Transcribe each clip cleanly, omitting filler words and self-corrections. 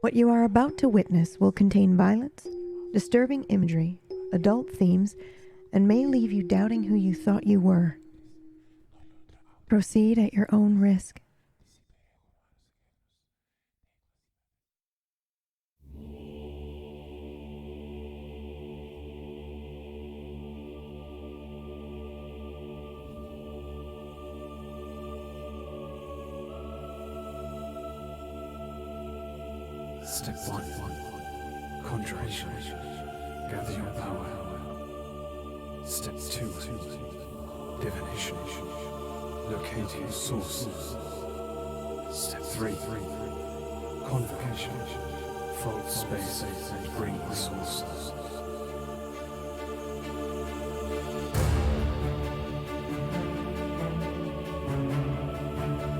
What you are about to witness will contain violence, disturbing imagery, adult themes, and may leave you doubting who you thought you were. Proceed at your own risk. Step 1. Conjuration. Gather your power. Step 2. Divination. Locate your source. Step 3. Convocation. Fold space and bring the source.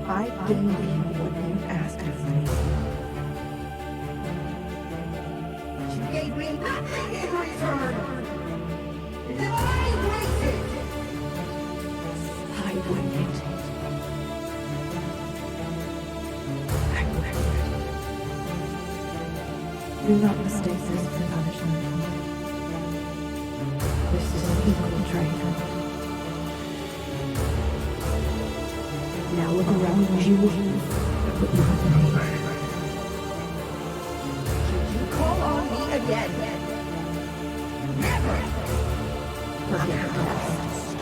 I gave you what you asked of me. You gave me nothing in return! And then I waited! I waited. Do not mistake this for punishment. This is an equal trade. Now look around you. Put you on me. You call on me again! Never! Forget the past.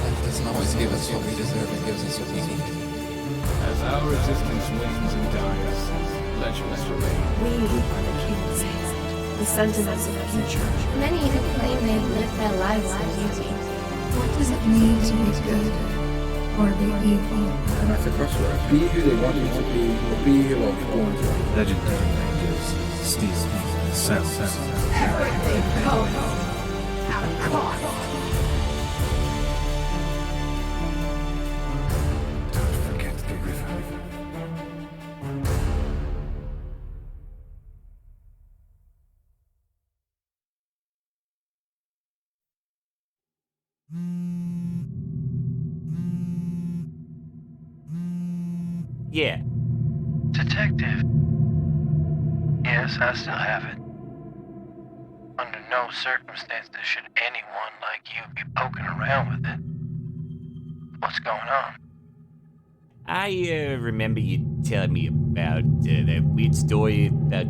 Life doesn't always give us what we deserve, it gives us what we need. As our existence wanes and dies, legends remain. We are the kings, the sentinels of the future. Many who claim they've lived their lives in beauty. What does it mean to be good or be evil? And that's a crossroads. Be who they want you to be, or be who you're born to be. Legendary rangers, steel, cells. Everything comes at a cost! Don't forget the river. Yeah. Detective. Yes, I still have it. Under no circumstances should anyone like you be poking around with it. What's going on? I remember you telling me about that weird story about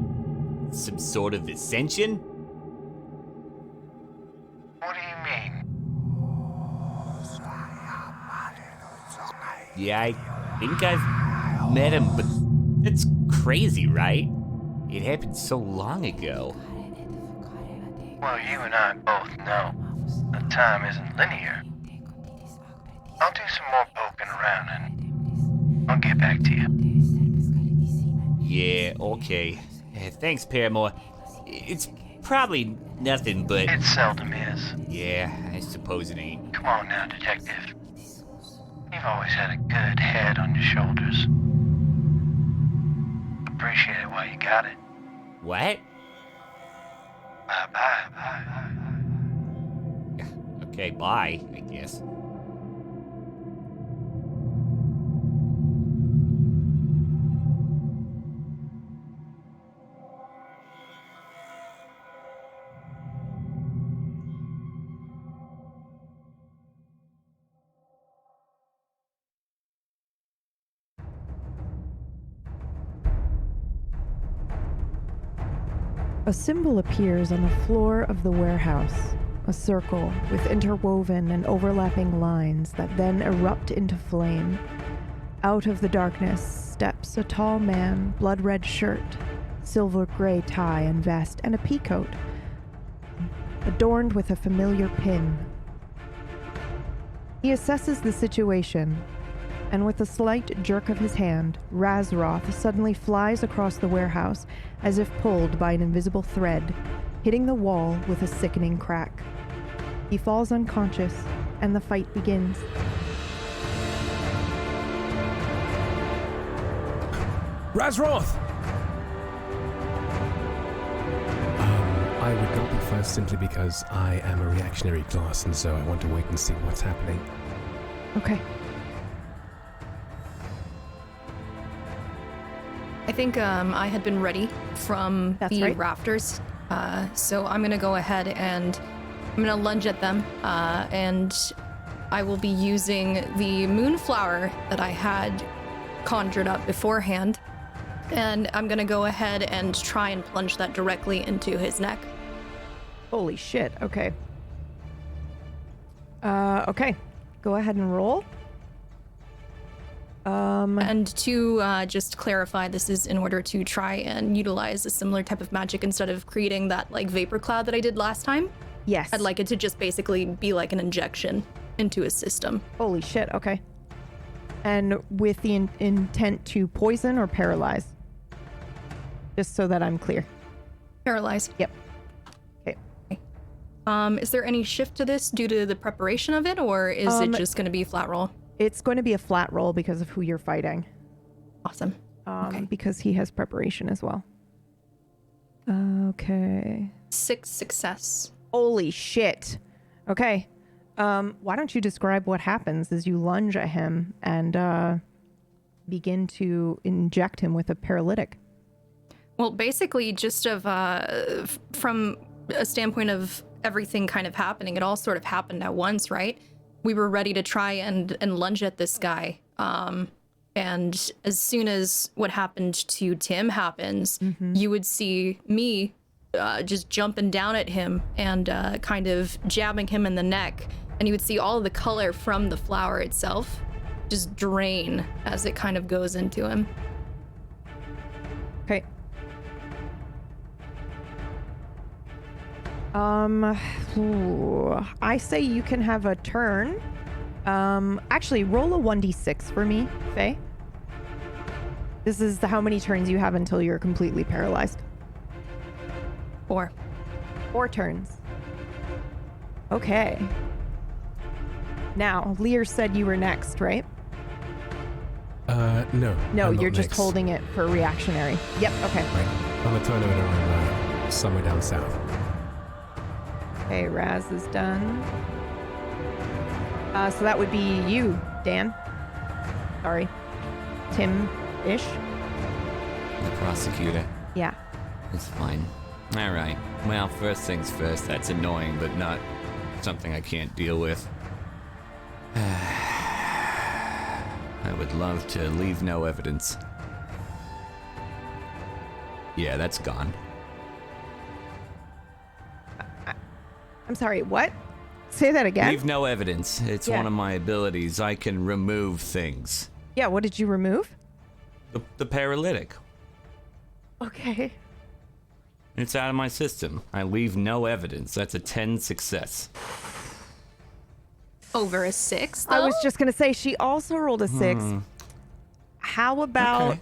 some sort of ascension. What do you mean? Yeah, I think I've met him, but that's crazy, right? It happened so long ago. Well, you and I both know that time isn't linear. I'll do some more poking around and I'll get back to you. Yeah, okay. Thanks, Paramore. It's probably nothing, but... It seldom is. Yeah, I suppose it ain't. Come on now, Detective. You've always had a good head on your shoulders. Appreciate it while you got it. What? Bye-bye. Okay, bye, I guess. A symbol appears on the floor of the warehouse, a circle with interwoven and overlapping lines that then erupt into flame. Out of the darkness steps a tall man, blood-red shirt, silver-gray tie and vest, and a peacoat, adorned with a familiar pin. He assesses the situation, and with a slight jerk of his hand, Razroth suddenly flies across the warehouse as if pulled by an invisible thread, hitting the wall with a sickening crack. He falls unconscious, and the fight begins. Razroth! I would not be first simply because I am a reactionary class, and so I want to wait and see what's happening. Okay. I think I had been ready from That's the right. rafters, so I'm gonna go ahead and I'm gonna lunge at them, and I will be using the moonflower that I had conjured up beforehand, and I'm gonna go ahead and try and plunge that directly into his neck. Holy shit. Okay. Okay. Go ahead and roll. And to just clarify, this is in order to try and utilize a similar type of magic instead of creating that like vapor cloud that I did last time. Yes. I'd like it to just basically be like an injection into his system. Holy shit. Okay. And with the intent to poison or paralyze? Just so that I'm clear. Paralyze. Yep. Okay. Is there any shift to this due to the preparation of it, or is it just going to be flat roll? It's going to be a flat roll because of who you're fighting. Awesome. Okay. Because he has preparation as well. Okay. 6 success. Holy shit. Okay. Why don't you describe what happens as you lunge at him and begin to inject him with a paralytic? Well, basically, just from a standpoint of everything kind of happening, it all sort of happened at once, right? We were ready to try and lunge at this guy. And as soon as what happened to Tim happens, you would see me just jumping down at him and kind of jabbing him in the neck. And you would see all of the color from the flower itself just drain as it kind of goes into him. Okay. I say you can have a turn. Actually, roll a 1d6 for me, Faye. This is how many turns you have until you're completely paralyzed. 4. 4 turns. Okay. Now, Lear said you were next, right? No. No, I'm not you're just next. holding it for reactionary. Yep, okay. Right. I'm a turnover on somewhere down south. Okay, Raz is done. So that would be you, Dan. Sorry. Tim-ish. The prosecutor. Yeah. It's fine. All right. Well, first things first. That's annoying, but not something I can't deal with. I would love to leave no evidence. Yeah, that's gone. I'm sorry, what? Say that again? Leave no evidence. It's one of my abilities. I can remove things. Yeah, what did you remove? The paralytic. Okay. It's out of my system. I leave no evidence. That's a 10 success. Over a 6, though? I was just going to say, she also rolled a 6. How about,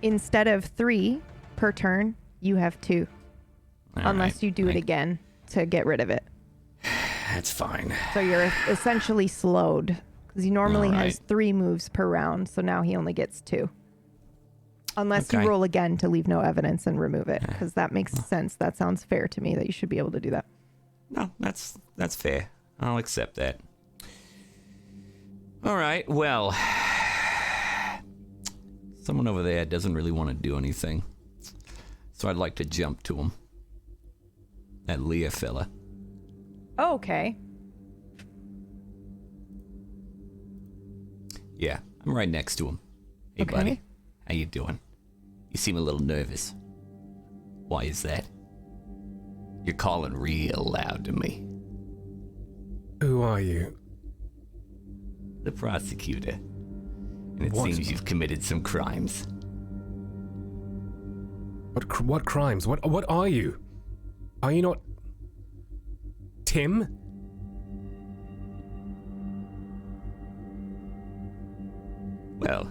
instead of 3 per turn, you have 2. Unless you do it again to get rid of it. That's fine. So you're essentially slowed. Because he normally has 3 moves per round, so now he only gets 2. Unless you roll again to leave no evidence and remove it, because that makes sense. That sounds fair to me that you should be able to do that. No, that's fair. I'll accept that. All right, well, someone over there doesn't really want to do anything, so I'd like to jump to him. That Leah fella. Oh, okay. Yeah, I'm right next to him. Hey, buddy. How you doing? You seem a little nervous. Why is that? You're calling real loud to me. Who are you? The prosecutor. And it seems you've committed some crimes. What crimes? What are you? Are you not Tim? Well,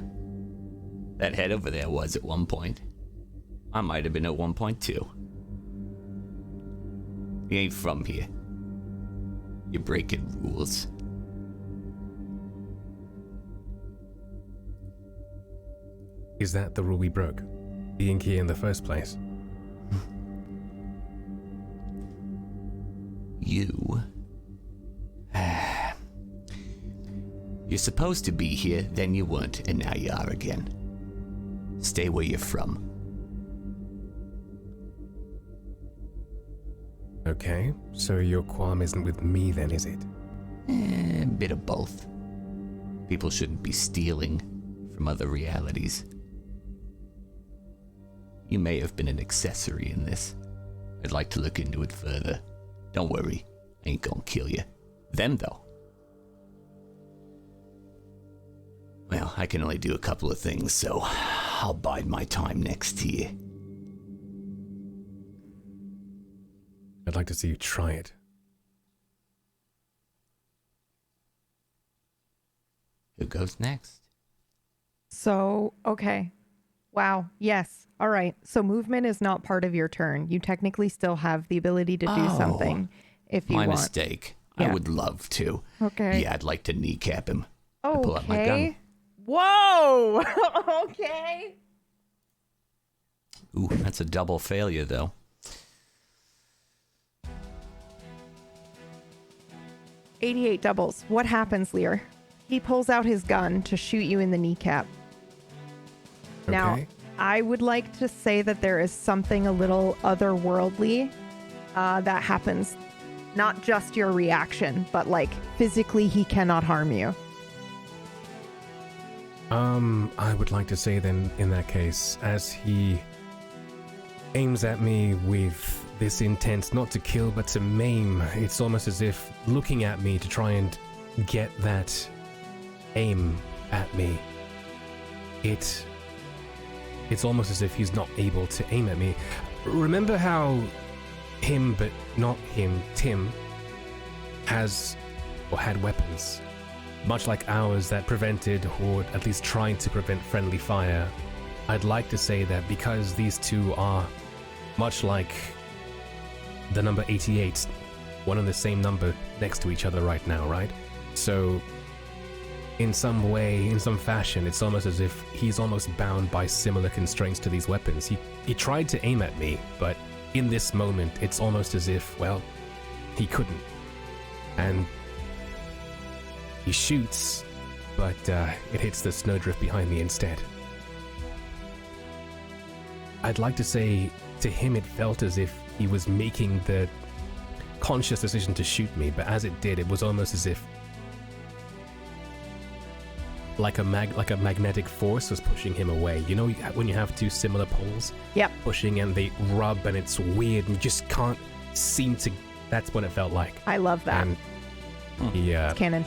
that head over there was at one point. I might have been at one point too. You ain't from here. You're breaking rules. Is that the rule we broke? Being here in the first place? you. You're supposed to be here, then you weren't, and now you are again. Stay where you're from. Okay, so your qualm isn't with me then, is it? A bit of both. People shouldn't be stealing from other realities. You may have been an accessory in this. I'd like to look into it further. Don't worry, I ain't gonna kill you. Them, though. Well, I can only do a couple of things, so I'll bide my time next to you. I'd like to see you try it. Who goes next? So, okay. Wow. Yes. All right. So movement is not part of your turn. You technically still have the ability to do something if you want. My mistake. Yeah. I would love to. Okay. Yeah, I'd like to kneecap him. Okay. I pull out my gun. Whoa. Okay. Ooh, that's a double failure, though. $88 doubles. What happens, Lear? He pulls out his gun to shoot you in the kneecap. Okay. Now, I would like to say that there is something a little otherworldly that happens. Not just your reaction, but like physically he cannot harm you. I would like to say then, in that case, as he aims at me with this intent not to kill but to maim, it's almost as if looking at me to try and get that aim at me. It's almost as if he's not able to aim at me. Remember how him, but not him, Tim, has or had weapons, much like ours, that prevented, or at least trying to prevent, friendly fire. I'd like to say that because these two are much like the number 88, one and the same number next to each other right now, right? So in some way, in some fashion, it's almost as if he's almost bound by similar constraints to these weapons. He tried to aim at me, but in this moment, it's almost as if, well, he couldn't. And he shoots, but it hits the snowdrift behind me instead. I'd like to say, to him it felt as if he was making the conscious decision to shoot me, but as it did, it was almost as if like a magnetic force was pushing him away. You know when you have two similar poles? Yep. Pushing and they rub and it's weird and you just can't seem to... That's what it felt like. I love that. And he Canon.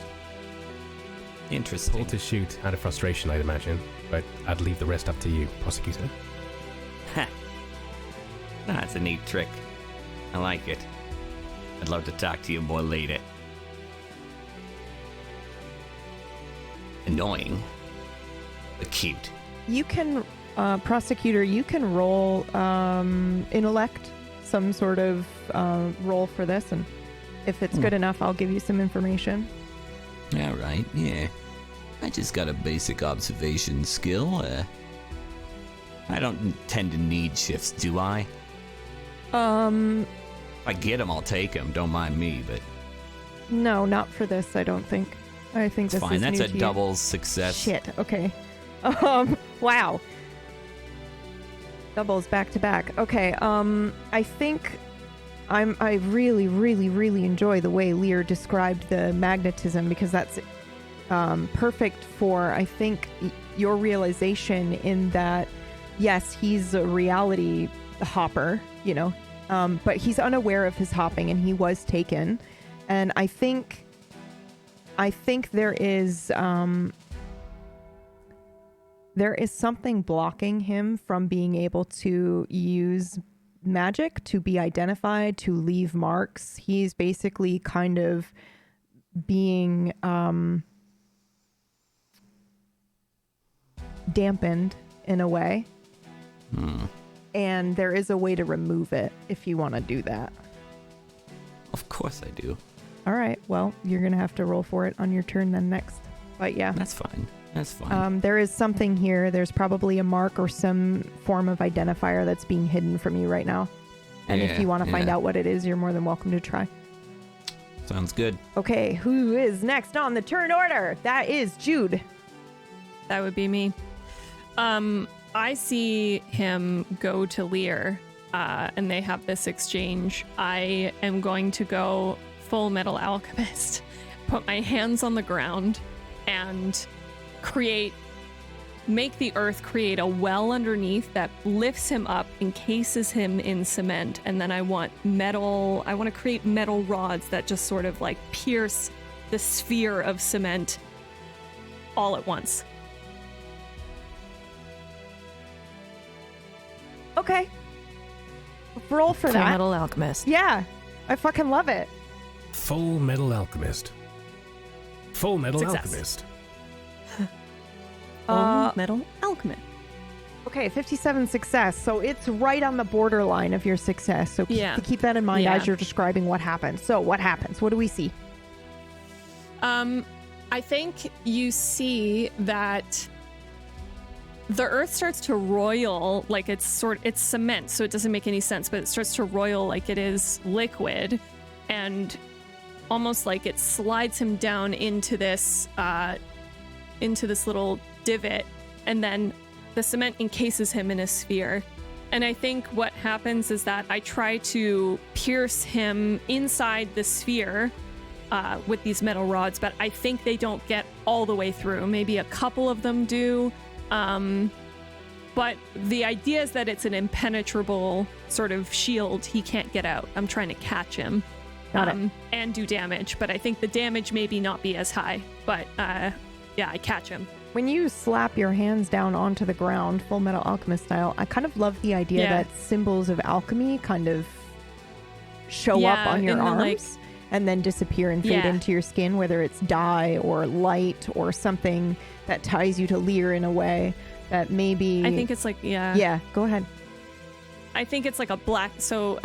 Interesting. pulled to shoot out of frustration, I'd imagine, but I'd leave the rest up to you, prosecutor. Ha! That's a neat trick. I like it. I'd love to talk to you more later. Annoying, but cute. You can, prosecutor, you can roll intellect, some sort of roll for this, and if it's good enough, I'll give you some information. All right, yeah. I just got a basic observation skill. I don't tend to need shifts, do I? If I get them, I'll take them. Don't mind me, but... No, not for this, I don't think. I think It's this fine. is That's new a to you. double success. Shit, okay. Wow. Doubles back to back. Okay, I think I really, really, really enjoy the way Lear described the magnetism, because that's perfect for, I think, your realization in that, yes, he's a reality hopper, you know, but he's unaware of his hopping and he was taken. And I think there is something blocking him from being able to use magic, to be identified, to leave marks. He's basically kind of being dampened in a way. And there is a way to remove it if you want to do that. Of course I do. All right. Well, you're going to have to roll for it on your turn then next. But yeah. That's fine. That's fine. There is something here. There's probably a mark or some form of identifier that's being hidden from you right now. And if you want to find out what it is, you're more than welcome to try. Sounds good. Okay, who is next on the turn order? That is Jude. That would be me. I see him go to Leah, and they have this exchange. I am going to go full metal alchemist, put my hands on the ground, and make the earth create a well underneath that lifts him up, encases him in cement, and then I want to create metal rods that just sort of like pierce the sphere of cement all at once. Okay. Roll for Full that. metal alchemist. Yeah. I fucking love it. Full metal alchemist. Full metal Success. alchemist. Metal alchemist. Okay, 57 success. So it's right on the borderline of your success. So keep that in mind as you're describing what happens. So what happens? What do we see? I think you see that the earth starts to roil like it's cement, so it doesn't make any sense, but it starts to roil like it is liquid, and almost like it slides him down into this little divot, and then the cement encases him in a sphere. And I think what happens is that I try to pierce him inside the sphere with these metal rods, but I think they don't get all the way through. Maybe a couple of them do. But the idea is that it's an impenetrable sort of shield. He can't get out. I'm trying to catch him and do damage, but I think the damage maybe not be as high. But I catch him. When you slap your hands down onto the ground, Full Metal Alchemist style, I kind of love the idea that symbols of alchemy kind of show up on your arms and then disappear and fade into your skin, whether it's dye or light or something that ties you to Leah in a way that maybe... I think it's like, Yeah, go ahead. I think it's like a black... So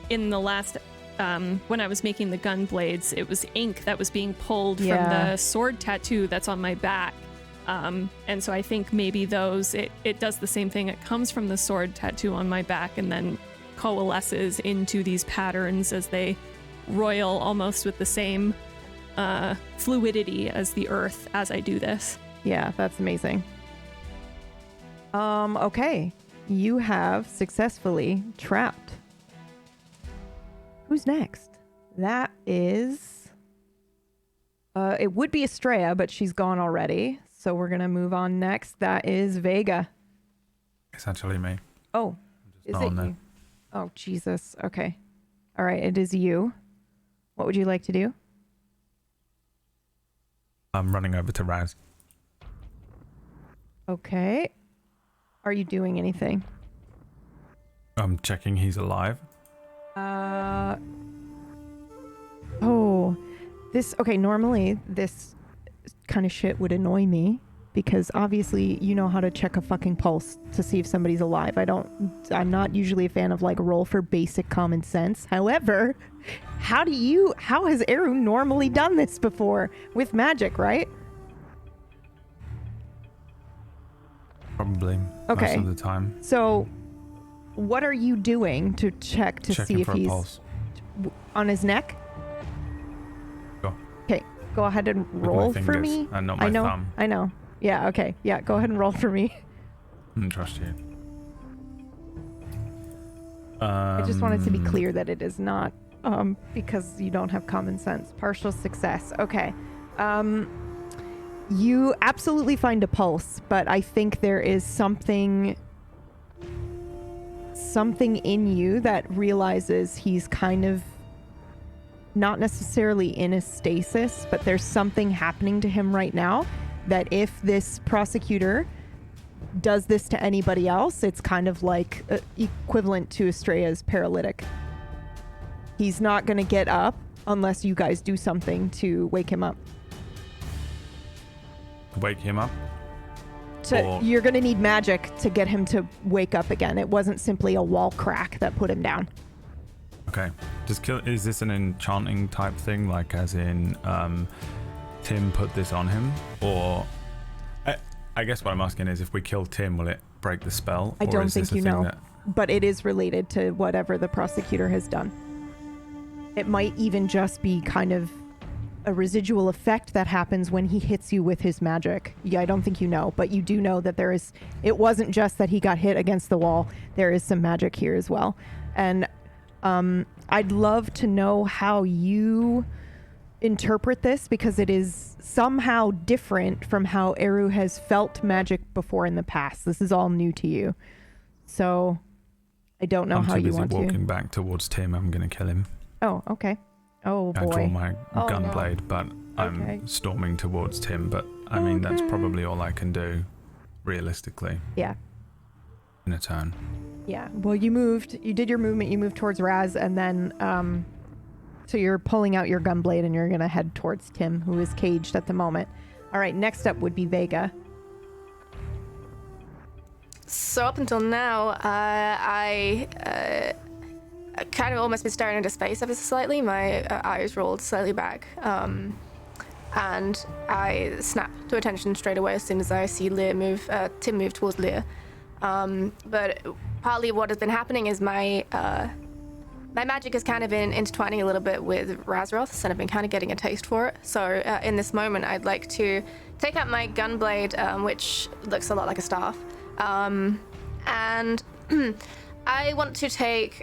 in the last... when I was making the gun blades, it was ink that was being pulled from the sword tattoo that's on my back. And so I think maybe those... It does the same thing. It comes from the sword tattoo on my back and then coalesces into these patterns as they roil almost with the same fluidity as the earth as I do this. Yeah, that's amazing. Okay. You have successfully trapped. Who's next? That is... it would be Estrella, but she's gone already. So we're going to move on next. That is Vega. It's actually me. Oh, is it you? Oh, Jesus. Okay. All right, it is you. What would you like to do? I'm running over to Raz. Okay. Are you doing anything? I'm checking he's alive. Normally this kind of shit would annoy me because obviously you know how to check a fucking pulse to see if somebody's alive. I'm not usually a fan of like roll for basic common sense. However, how has Eru normally done this before with magic, right? Probably. Okay. Most of the time. So what are you doing to check to see if he's pulse. On his neck? Go. Okay, go ahead and roll for me. And not my thumb. I know. Yeah, okay. Yeah, go ahead and roll for me. I don't trust you. I just wanted to be clear that it is not because you don't have common sense. Partial success. Okay. You absolutely find a pulse, but I think there is something in you that realizes he's kind of not necessarily in a stasis, but there's something happening to him right now that if this prosecutor does this to anybody else, it's kind of like equivalent to Estrella's paralytic. He's not going to get up unless you guys do something to wake him up. Wake him up? You're going to need magic to get him to wake up again. It wasn't simply a wall crack that put him down. Okay. Is this an enchanting type thing? Like as in Tim put this on him? Or I guess what I'm asking is if we kill Tim, will it break the spell? I don't think you know. But it is related to whatever the prosecutor has done. It might even just be kind of a residual effect that happens when he hits you with his magic. Yeah, I don't think you know, but you do know that it wasn't just that he got hit against the wall. There is some magic here as well. And I'd love to know how you interpret this, because it is somehow different from how Eru has felt magic before in the past. This is all new to you. So I don't know how you want to. I'm too busy walking back towards Tim. I'm going to kill him. Oh, okay. Oh, boy. I draw my gun no. blade, but I'm storming towards Tim. But I mean, that's probably all I can do, realistically. Yeah. In a turn. Yeah. Well, you did your movement, you moved towards Raz, and then, so you're pulling out your gun blade and you're going to head towards Tim, who is caged at the moment. All right, next up would be Vega. So up until now, I kind of almost been staring into space ever so slightly. My eyes rolled slightly back. And I snap to attention straight away as soon as I see Tim move towards Leah. But partly what has been happening is my magic has kind of been intertwining a little bit with Razroth's, and I've been kind of getting a taste for it. So in this moment, I'd like to take out my gunblade, which looks a lot like a staff, and I want to take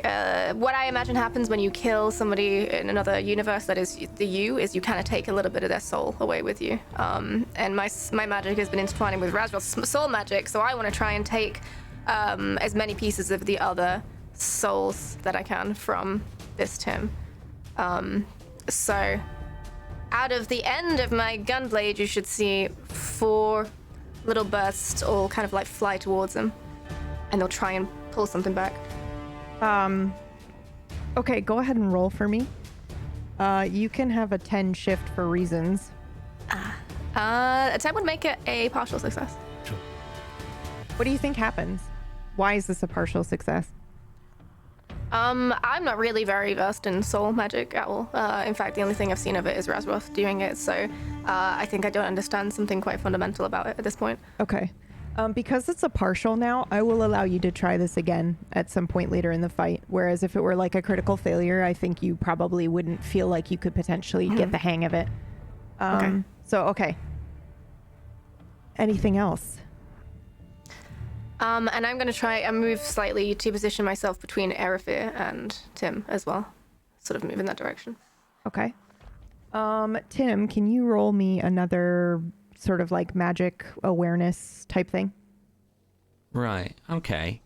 what I imagine happens when you kill somebody in another universe that is is you kind of take a little bit of their soul away with you. And my magic has been intertwining with Razroth's soul magic, so I want to try and take as many pieces of the other souls that I can from this Tim. So out of the end of my gunblade, you should see 4 little bursts all kind of like fly towards them, and they'll try and pull something back. Okay, go ahead and roll for me. You can have a 10 shift for reasons. A 10 would make it a partial success. Sure. What do you think happens? Why is this a partial success? I'm not really very versed in soul magic at all. In fact, the only thing I've seen of it is Razroth doing it, so I think I don't understand something quite fundamental about it at this point. Okay. Because it's a partial now, I will allow you to try this again at some point later in the fight. Whereas if it were like a critical failure, I think you probably wouldn't feel like you could potentially get the hang of it. Okay. So, okay. Anything else? And I'm going to try and move slightly to position myself between Erifir and Tim as well. Sort of move in that direction. Okay. Tim, can you roll me another sort of like magic awareness type thing? Right, okay.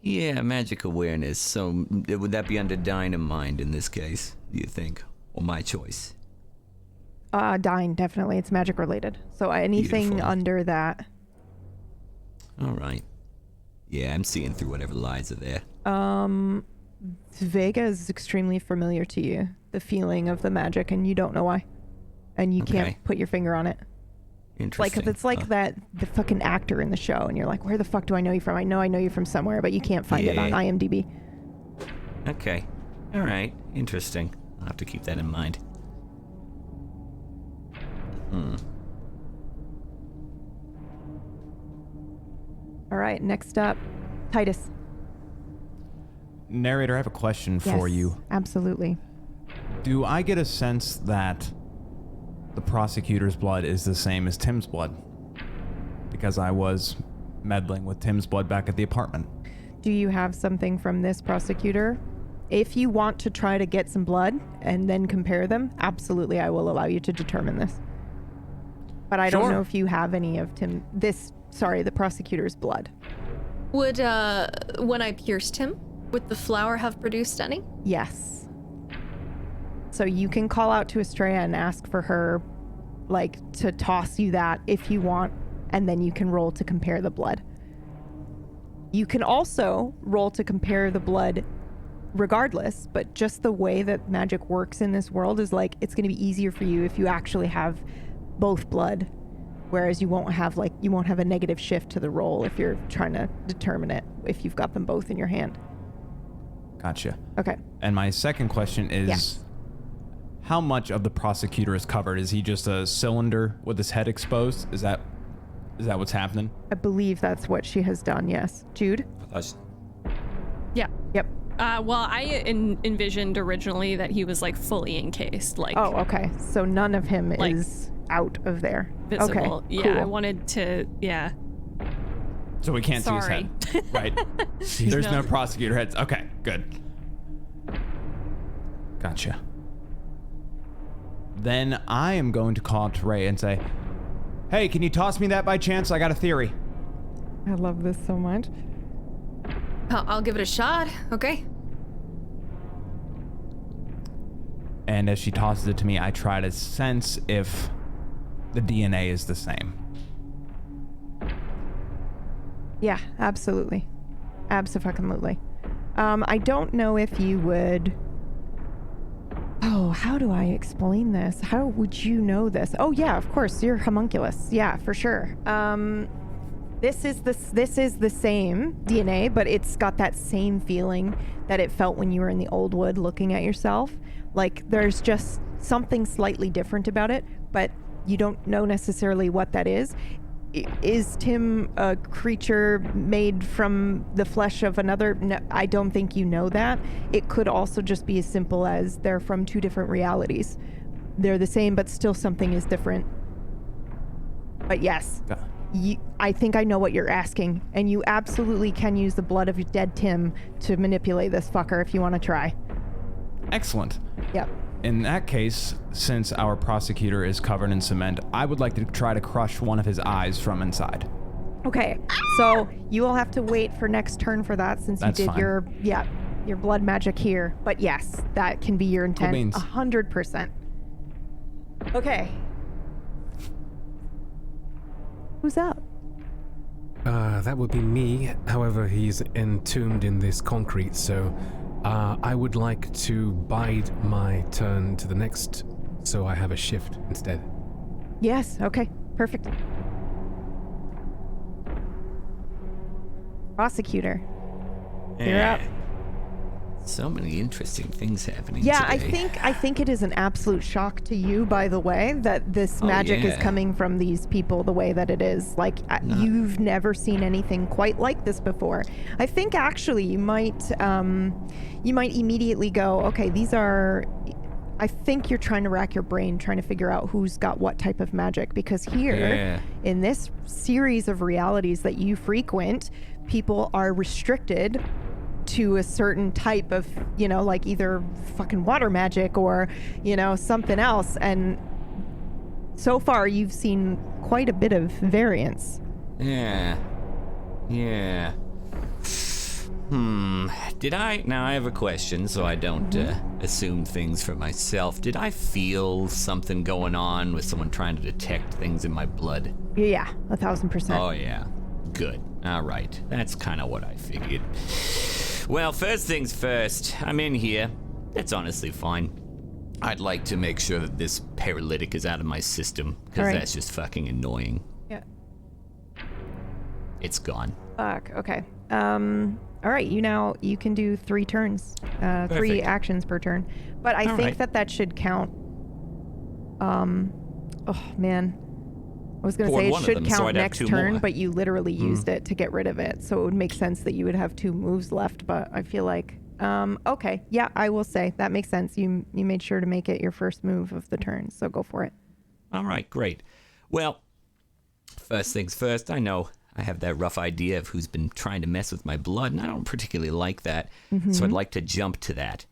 Yeah, magic awareness. So would that be under Dynamind in this case, do you think? Or my choice? Dyne, definitely. It's magic related. So anything Beautiful. under that. All right. Yeah, I'm seeing through whatever lies are there. Vega is extremely familiar to you. The feeling of the magic, and you don't know why. And you can't put your finger on it. Interesting. Like, it's like the fucking actor in the show, and you're like, where the fuck do I know you from? I know you from somewhere, but you can't find it on IMDb. Okay. All right. Interesting. I'll have to keep that in mind. All right, next up, Titus. Narrator, I have a question for you. Absolutely. Do I get a sense that the prosecutor's blood is the same as Tim's blood? Because I was meddling with Tim's blood back at the apartment. Do you have something from this prosecutor? If you want to try to get some blood and then compare them, absolutely, I will allow you to determine this. But I don't know if you have any of the prosecutor's blood. Would, when I pierced him, would the flower have produced any? Yes. So you can call out to Estrella and ask for her, like, to toss you that if you want, and then you can roll to compare the blood. You can also roll to compare the blood regardless, but just the way that magic works in this world is like, it's going to be easier for you if you actually have both blood, whereas you won't have a negative shift to the roll if you're trying to determine it if you've got them both in your hand. Gotcha. Okay. And my second question is, how much of the prosecutor is covered? Is he just a cylinder with his head exposed? Is that what's happening? I believe that's what she has done, yes. Jude? Yeah. Yep. Well, I envisioned originally that he was like fully encased, like. Oh, okay. So none of him like, is out of there. Visible. Okay, Yeah, cool. I wanted to. Yeah. So we can't see his head. Right. There's no prosecutor heads. Okay, good. Gotcha. Then I am going to call up to Ray and say, hey, can you toss me that by chance? I got a theory. I love this so much. I'll give it a shot. Okay. And as she tosses it to me, I try to sense if the DNA is the same. Yeah, absolutely. Abso-fucking-lutely. I don't know if you would... Oh, how do I explain this? How would you know this? Oh yeah, of course, you're homunculus. Yeah, for sure. This is the same DNA, but it's got that same feeling that it felt when you were in the old wood looking at yourself. Like there's just something slightly different about it, but you don't know necessarily what that is. Is Tim a creature made from the flesh of another? No, I don't think you know that. It could also just be as simple as they're from two different realities. They're the same, but still something is different. But yes, I think I know what you're asking, and you absolutely can use the blood of your dead Tim to manipulate this fucker if you want to try. Excellent. Yep. In that case, since our prosecutor is covered in cement, I would like to try to crush one of his eyes from inside. Okay, so you will have to wait for next turn for that since That's you did fine. your blood magic here. But yes, that can be your intent. beans. 100%. Okay. Who's up? That would be me. However, he's entombed in this concrete, so I would like to bide my turn to the next, so I have a shift instead. Yes, okay, perfect. Prosecutor. You're up. So many interesting things happening Yeah, today. I think it is an absolute shock to you, by the way, that this magic is coming from these people the way that it is. Like, you've never seen anything quite like this before. I think actually you might immediately go, okay, these are... I think you're trying to rack your brain, trying to figure out who's got what type of magic, because here, in this series of realities that you frequent, people are restricted to a certain type of, like either fucking water magic or, something else. And so far you've seen quite a bit of variance. Yeah. Now I have a question so I don't assume things for myself. Did I feel something going on with someone trying to detect things in my blood? Yeah, 1,000%. Oh yeah, good. All right, that's kind of what I figured. Well, first things first, I'm in here. It's honestly fine. I'd like to make sure that this paralytic is out of my system, because that's just fucking annoying. Yeah. It's gone. Fuck, okay. All right, you can do 3 turns, 3 actions per turn. But I think that should count. Oh man. I was going to say it should count next turn, but you literally used it to get rid of it. So it would make sense that you would have 2 moves left, but I feel like, okay. Yeah, I will say that makes sense. You made sure to make it your first move of the turn, so go for it. All right, great. Well, first things first, I know I have that rough idea of who's been trying to mess with my blood, and I don't particularly like that, so I'd like to jump to that.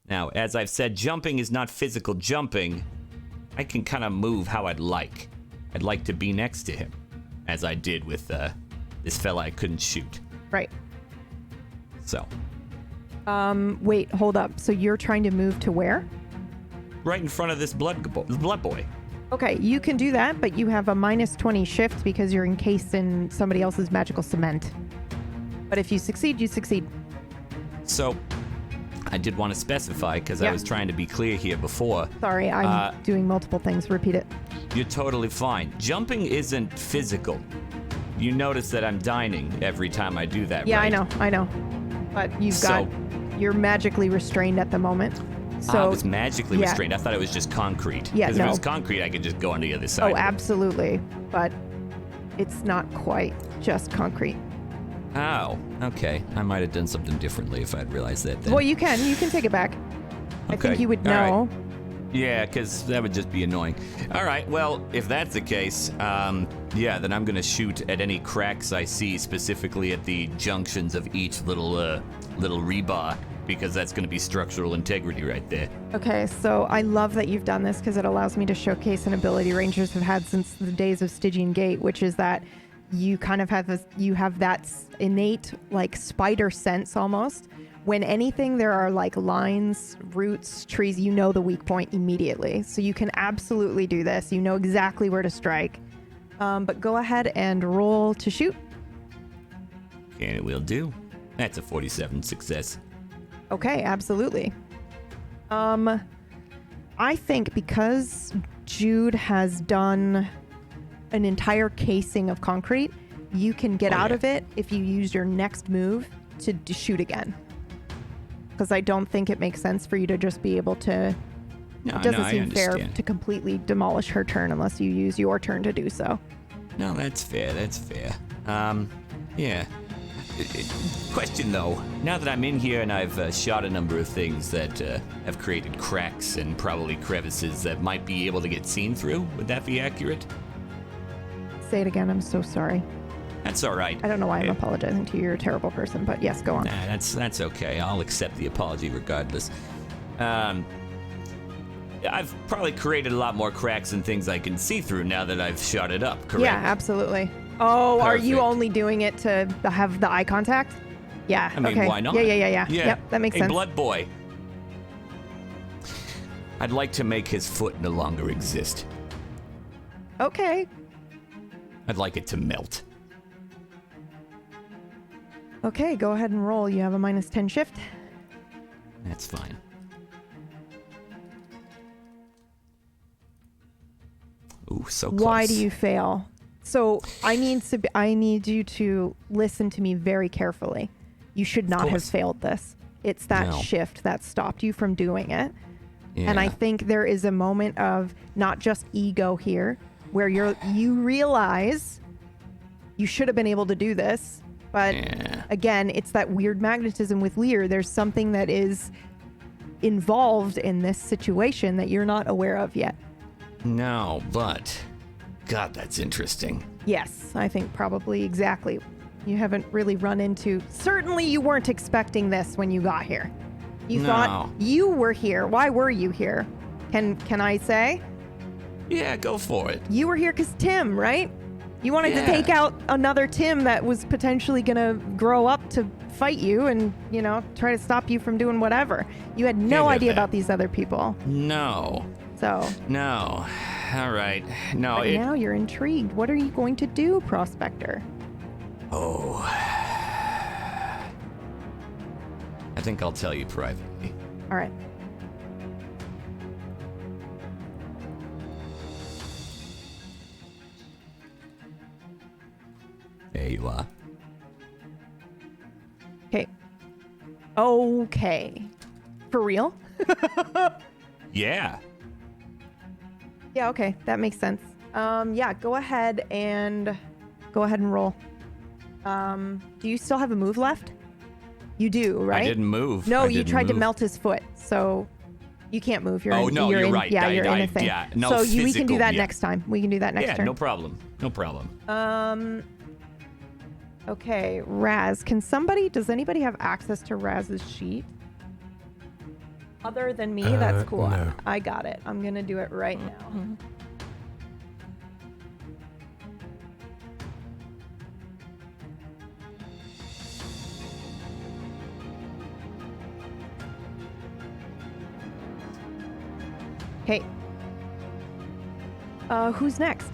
Now, as I've said, jumping is not physical jumping. I can kind of move how I'd like. I'd like to be next to him, as I did with this fella I couldn't shoot. Right. So. Wait, hold up. So you're trying to move to where? Right in front of this blood boy. Okay, you can do that, but you have a -20 shift because you're encased in somebody else's magical cement. But if you succeed, you succeed. So, I did want to specify, because I was trying to be clear here before. Sorry, I'm doing multiple things. Repeat it. You're totally fine. Jumping isn't physical. You notice that I'm dining every time I do that, yeah, right? Yeah, I know. But you're magically restrained at the moment. So I was magically restrained. I thought it was just concrete. Yeah, Because if it was concrete, I could just go on the other side. Oh, absolutely. But it's not quite just concrete. Oh, okay. I might have done something differently if I'd realized that then. Well, you can take it back. I think Okay, you would all right. know. Yeah, because that would just be annoying. All right, well, if that's the case, yeah, then I'm going to shoot at any cracks I see, specifically at the junctions of each little rebar, because that's going to be structural integrity right there. Okay, so I love that you've done this because it allows me to showcase an ability Rangers have had since the days of Stygian Gate, which is that you kind of have that innate like spider sense almost. When anything, there are like lines, roots, trees, you know the weak point immediately. So you can absolutely do this. You know exactly where to strike. But go ahead and roll to shoot. And it will do. That's a 47 success. Okay, absolutely. I think because Jude has done an entire casing of concrete, you can get out of it if you use your next move to shoot again. Because I don't think it makes sense for you to just be able to... No, it doesn't I seem fair understand. to completely demolish her turn unless you use your turn to do so. No, that's fair, that's fair. Yeah. Question though, now that I'm in here and I've shot a number of things that have created cracks and probably crevices that might be able to get seen through, would that be accurate? Say it again, I'm so sorry. That's all right. I don't know why I'm apologizing to you. You're a terrible person, but yes, go on. Nah, that's okay. I'll accept the apology regardless. I've probably created a lot more cracks and things I can see through now that I've shot it up, correct? Yeah, absolutely. Oh, are you Perfect. only doing it to have the eye contact? Yeah. I mean, okay. why not? Yeah. Yep, that makes Hey, sense. Blood Boy. I'd like to make his foot no longer exist. Okay. I'd like it to melt. Okay, go ahead and roll. You have a -10 shift. That's fine. Ooh, so close. Why do you fail? So I need you to listen to me very carefully. You should not have course. failed this. It's that No. shift that stopped you from doing it. And I Yeah. think there is a moment of not just ego here, where you realize you should have been able to do this, but again, it's that weird magnetism with Leah. There's something that is involved in this situation that you're not aware of yet. No, but God, that's interesting. Yes, I think probably exactly. You haven't really run into... Certainly you weren't expecting this when you got here. You No. thought you were here. Why were you here? Can I say? Yeah, go for it. You were here because Tim, right? You wanted to Yeah. take out another Tim that was potentially going to grow up to fight you and, try to stop you from doing whatever. You had no idea about these other people. No. So... No. All right. No, But now you're intrigued. What are you going to do, Prospector? Oh. I think I'll tell you privately. All right. There you are. Okay. Okay. For real? Yeah. Yeah, okay. That makes sense. Yeah, go ahead and roll. Do you still have a move left? You do, right? I didn't move. No, I you didn't tried to move. melt his foot, so you can't move. You're Oh, no, you're in, right. Yeah, I- you're in I- a thing. yeah, no so we can do physical, that yeah. next time. We can do that next Yeah, turn. no problem. No problem. Okay, Raz. Does anybody have access to Raz's sheet? Other than me, that's cool. No. I got it. I'm gonna do it right now. Okay. Who's next?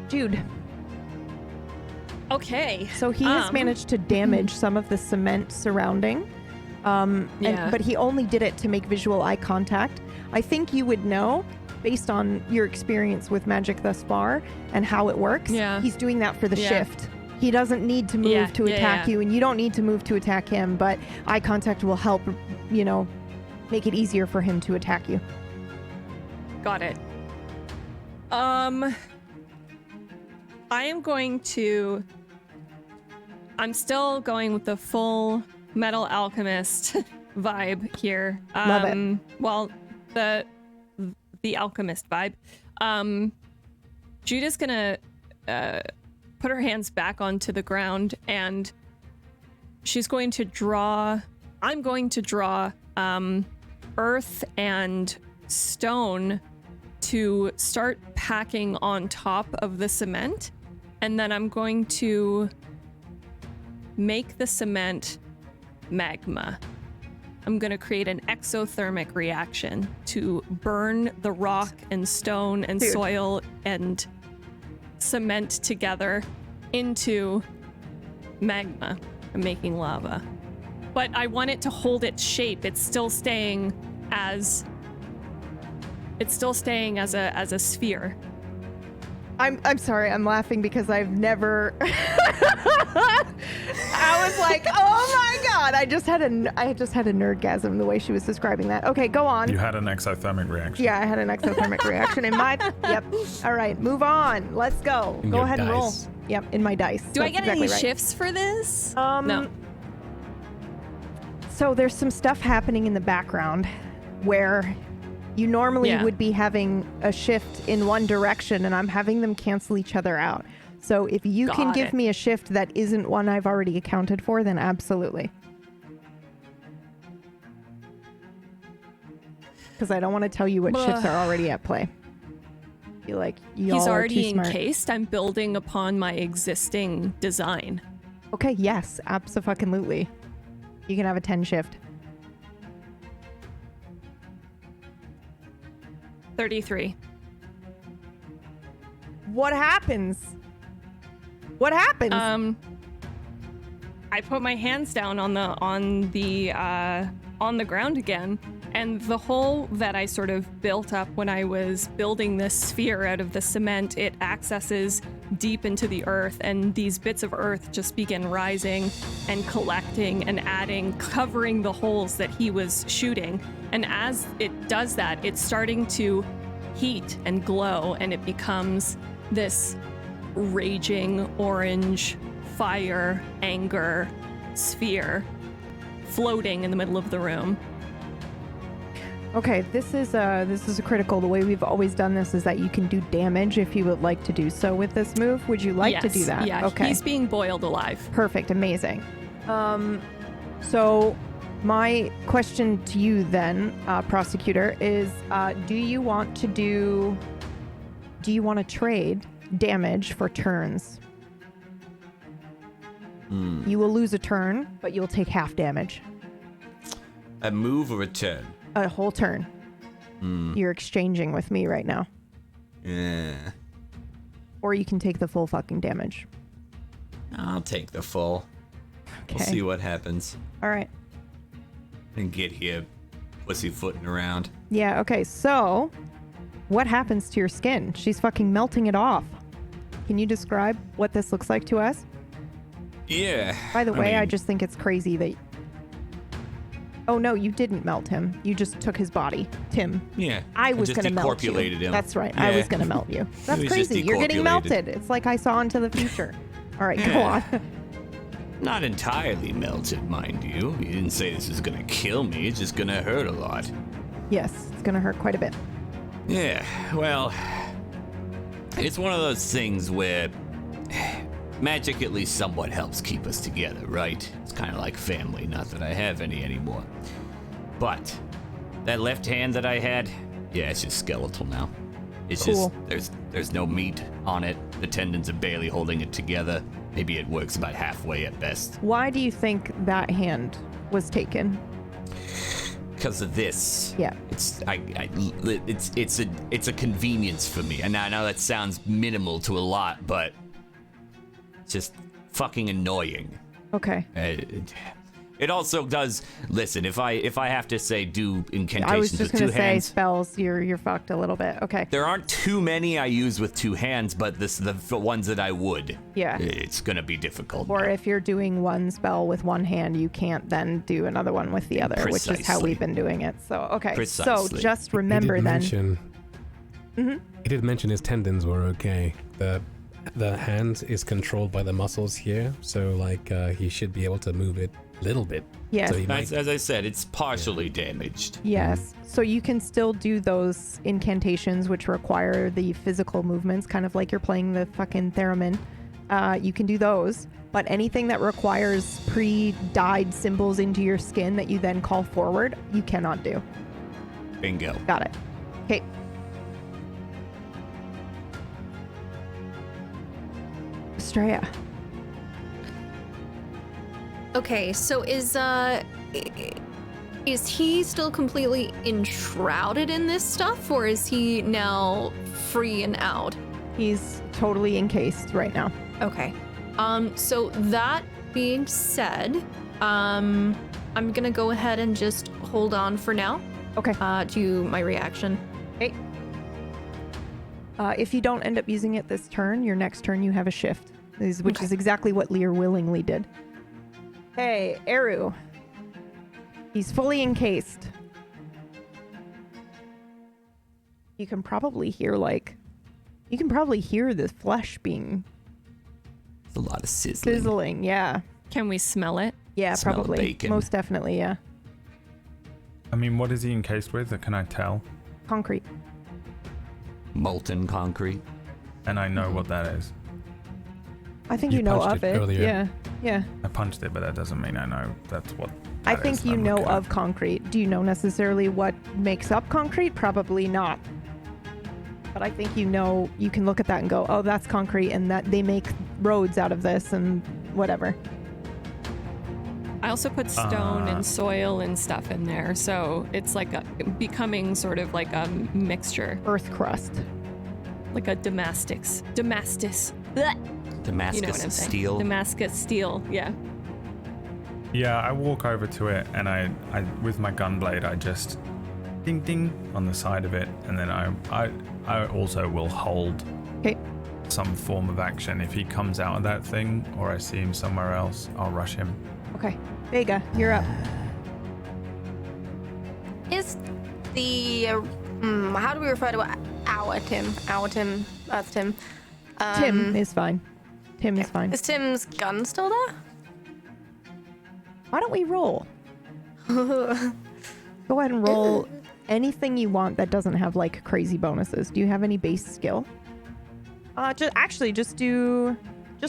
Jude. Okay. So he has managed to damage some of the cement surrounding. Yeah. But he only did it to make visual eye contact. I think you would know, based on your experience with magic thus far and how it works. Yeah. He's doing that for the Yeah. shift. He doesn't need to move to attack you, and you don't need to move to attack him, but eye contact will help, make it easier for him to attack you. Got it. I am going to I'm still going with the full Metal Alchemist vibe here. Love it. Well, the alchemist vibe. Judah's gonna put her hands back onto the ground, and she's going to draw. I'm going to draw earth and stone to start packing on top of the cement, and then I'm going to make the cement magma. I'm going to create an exothermic reaction to burn the rock and stone and soil and cement together into magma. I'm making lava. But I want it to hold its shape. It's still staying as a sphere. I'm sorry, I'm laughing because I've never I was like, oh my god, I just had a nerdgasm the way she was describing that. Okay, go on. You had an exothermic reaction. Yeah, I had an exothermic reaction in my yep. All right, move on. Let's go. Go ahead and roll. Yep, in my dice. Do I get any shifts for this? No. So there's some stuff happening in the background where you normally would be having a shift in one direction, and I'm having them cancel each other out. So if you can give me a shift that isn't one I've already accounted for, then absolutely. Because I don't want to tell you what shifts are already at play. He's already encased. I'm building upon my existing design. Okay, yes, abso-fucking-lutely. You can have a 10 shift. 33. What happens? What happens? I put my hands down on the ground again, and the hole that I sort of built up when I was building this sphere out of the cement, it accesses deep into the earth, and these bits of earth just begin rising and collecting and adding, covering the holes that he was shooting. And as it does that, it's starting to heat and glow, and it becomes this raging orange fire, anger sphere floating in the middle of the room. Okay, this is a critical. The way we've always done this is that you can do damage if you would like to do so with this move. Would you like to do that? Yeah, okay. He's being boiled alive. Perfect, amazing. So my question to you then, prosecutor, is do you want to trade damage for turns? You will lose a turn, but you'll take half damage. A move or a turn? A whole turn. You're exchanging with me right now. Yeah. Or you can take the full fucking damage. I'll take the full. Okay. We'll see what happens. All right. And get here pussyfooting around. Yeah, okay, so what happens to your skin? She's fucking melting it off. Can you describe what this looks like to us? Yeah. By the way, mean, I just think it's crazy that... Oh, no, you didn't melt him. You just took his body, Tim. Yeah. I was going to melt you. Him. That's right. Yeah. I was going to melt you. That's crazy. You're getting melted. It's like I saw into the future. All right, go on. Not entirely melted, mind you. You didn't say this is going to kill me. It's just going to hurt a lot. Yes, it's going to hurt quite a bit. Yeah, well, it's one of those things where magic at least somewhat helps keep us together, right? It's kind of like family, not that I have any anymore. But that left hand that I had, yeah, it's just skeletal now. It's cool. Just, there's no meat on it. The tendons are barely holding it together. Maybe it works about halfway at best. Why do you think that hand was taken? Because of this. Yeah. It's a convenience for me. And I know that sounds minimal to a lot, but it's just fucking annoying. Okay. It also does. Listen, if I have to say do incantations I was just with two gonna say hands, spells. You're fucked a little bit. Okay. there aren't too many I use with two hands, but the ones that I would. Yeah. It's gonna be difficult. Or if you're doing one spell with one hand, you can't then do another one with the other, which is how we've been doing it. So okay. Precisely. So just remember then. He did mention his tendons were okay. the hand is controlled by the muscles here, so like he should be able to move it a little bit. Yes. So he might, As I said, it's partially damaged. Yes. So you can still do those incantations which require the physical movements, kind of like you're playing the fucking theremin. You can do those, but anything that requires pre-dyed symbols into your skin that you then call forward, you cannot do. Bingo. Got it. Okay. Estrella. Okay, so is he still completely enshrouded in this stuff, or is he now free and out? He's totally encased right now. Okay. So that being said, I'm gonna go ahead and just hold on for now. Okay. To my reaction. Okay. If you don't end up using it this turn, your next turn you have a shift, which is exactly what Leah willingly did. Hey, Eru. He's fully encased. You can probably hear the flesh being... It's a lot of sizzling. Sizzling, yeah. Can we smell it? Yeah, Smell probably. bacon. Most definitely, yeah. I mean, what is he encased with? Can I tell? Concrete. Molten concrete. And I know what that is. I think you know of it. earlier. Yeah, yeah. I punched it, but that doesn't mean I know that's what. I that think is you I'm know looking at. of concrete. Do you know necessarily what makes up concrete? Probably not. But I think you know, you can look at that and go, oh, that's concrete, and that they make roads out of this and whatever. I also put stone and soil and stuff in there, so it's like becoming sort of like a mixture. Earth crust. Like a Damascus. Blech. Damascus You know what I'm saying. steel. Damascus steel, yeah. Yeah, I walk over to it and I with my gun blade, I just ding ding on the side of it, and then I also will hold some form of action. If he comes out of that thing or I see him somewhere else, I'll rush him. Okay. Vega, you're up. Is the how do we refer to our Tim? Our Tim, Earth Tim. Tim is fine. Tim is fine. Is Tim's gun still there? Why don't we roll? Go ahead and roll anything you want that doesn't have like crazy bonuses. Do you have any base skill? Just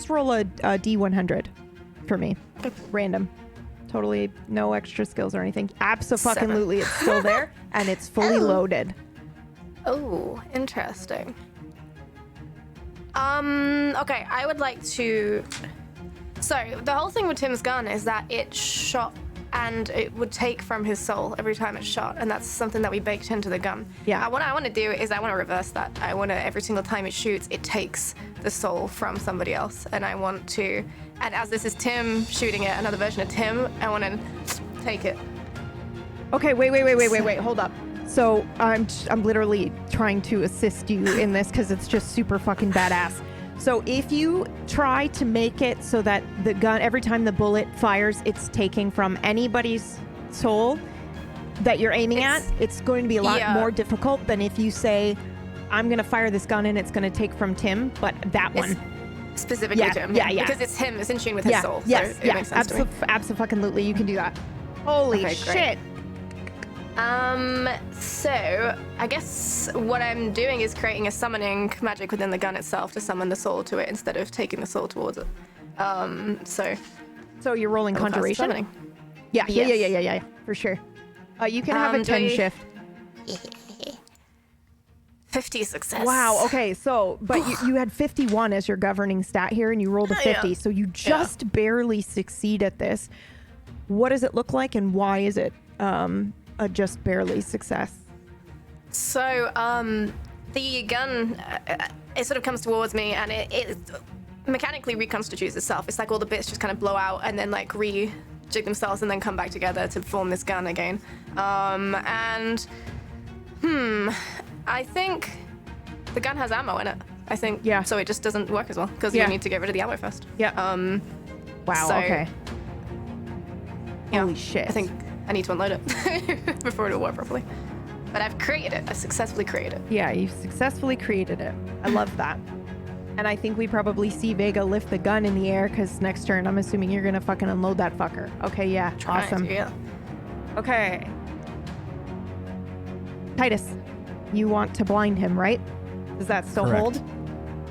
roll a D100 for me. Random. Totally no extra skills or anything. Abso-fucking-lutely, it's still there and it's fully loaded. Oh, interesting. Okay, I would like to... So, the whole thing with Tim's gun is that it shot and it would take from his soul every time it shot, and that's something that we baked into the gun. Yeah. What I want to do is I want to reverse that. I want to, every single time it shoots, it takes the soul from somebody else, and I want to... And as this is Tim shooting at another version of Tim, I want to take it. Okay, wait, hold up. So I'm literally trying to assist you in this because it's just super fucking badass. So if you try to make it so that the gun, every time the bullet fires, it's taking from anybody's soul that you're aiming at, it's going to be a lot more difficult than if you say, I'm going to fire this gun and it's going to take from Tim, but that one. Specifically to him. Yeah. Because it's him, it's in tune with his soul. Yes, so it makes sense to me. Absolutely, you can do that. Holy Okay, shit. great. So I guess what I'm doing is creating a summoning magic within the gun itself to summon the soul to it instead of taking the soul towards it. So you're rolling conjuration? Yeah, for sure. You can have a 10 shift. 50 success. Wow, okay, so, but you had 51 as your governing stat here, and you rolled a 50, so you just barely succeed at this. What does it look like, and why is it a just barely success? So, the gun, it sort of comes towards me, and it mechanically reconstitutes itself. It's like all the bits just kind of blow out and then like rejig themselves and then come back together to form this gun again. I think the gun has ammo in it. I think, so it just doesn't work as well because you need to get rid of the ammo first. Yeah. Wow, okay. Holy shit. I think I need to unload it before it'll work properly. But I've created it. I've successfully created it. Yeah, you've successfully created it. I love that. And I think we probably see Vega lift the gun in the air because next turn, I'm assuming you're going to fucking unload that fucker. Okay, yeah. Awesome. Yeah. Okay. Titus, you want to blind him, right? Does that still Correct. hold?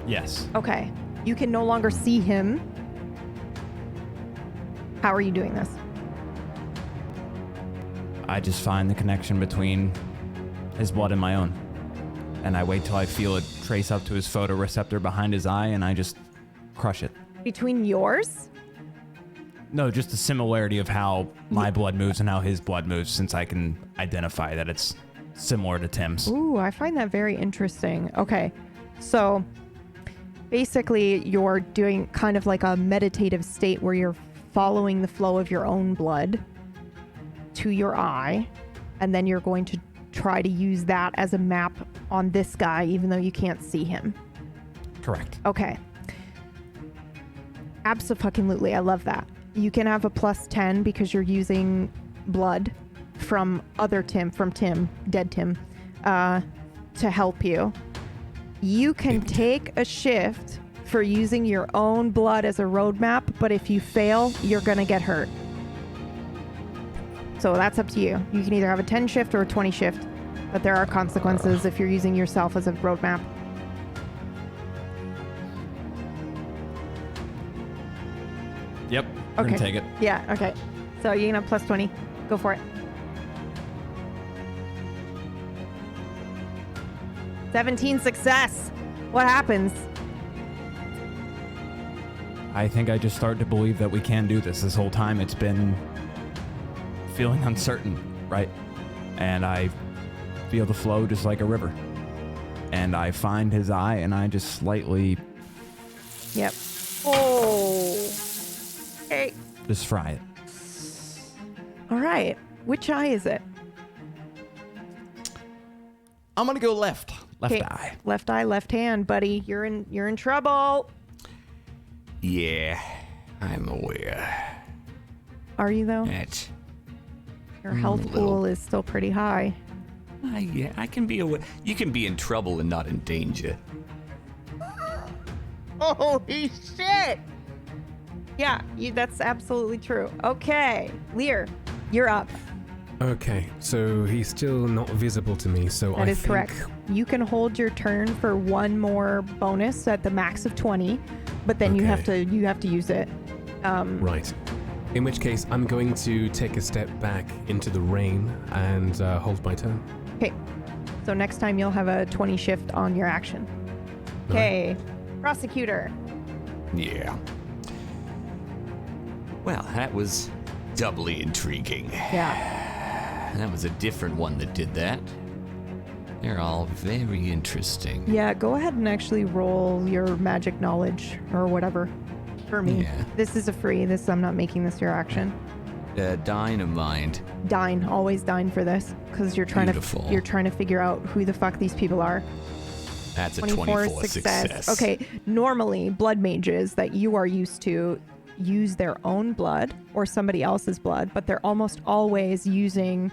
Yes. Okay. You can no longer see him. How are you doing this? I just find the connection between his blood and my own. And I wait till I feel it trace up to his photoreceptor behind his eye, and I just crush it. Between yours? No, just the similarity of how my blood moves and how his blood moves, since I can identify that it's similar to Tim's. Ooh, I find that very interesting. Okay. So basically, you're doing kind of like a meditative state where you're following the flow of your own blood to your eye, and then you're going to try to use that as a map on this guy, even though you can't see him. Correct. Okay. Abso-fucking-lutely. I love that. You can have a +10 because you're using blood from Tim, dead Tim, to help you. You can take a shift for using your own blood as a roadmap, but if you fail, you're going to get hurt. So that's up to you. You can either have a 10 shift or a 20 shift, but there are consequences if you're using yourself as a roadmap. Yep. We're Okay. gonna take it. Yeah, okay. So you can have +20. Go for it. 17 success. What happens? I think I just started to believe that we can do this. This whole time it's been feeling uncertain, right? And I feel the flow just like a river. And I find his eye and I just slightly... Yep. Oh. Hey. just fry it. All right. Which eye is it? I'm gonna go left. Left Okay. eye. Left eye, left hand, buddy. You're in trouble. Yeah, I'm aware. Are you though? That. Your health pool is still pretty high. Yeah, I can be aware. You can be in trouble and not in danger. Holy shit! Yeah, that's absolutely true. Okay, Leah, you're up. Okay, so he's still not visible to me, so That I is think... correct. You can hold your turn for one more bonus at the max of 20, but then you have to use it. Right. In which case, I'm going to take a step back into the rain and hold my turn. Okay, so next time you'll have a 20 shift on your action. Okay, prosecutor. Yeah. Well, that was doubly intriguing. Yeah. That was a different one that did that. They're all very interesting. Yeah, go ahead and actually roll your magic knowledge or whatever for me. Yeah. This is a free. I'm not making this your action. Dynamite. Dine, always dine for this because you're trying to figure out who the fuck these people are. That's a 24 success. Okay, normally blood mages that you are used to use their own blood or somebody else's blood, but they're almost always using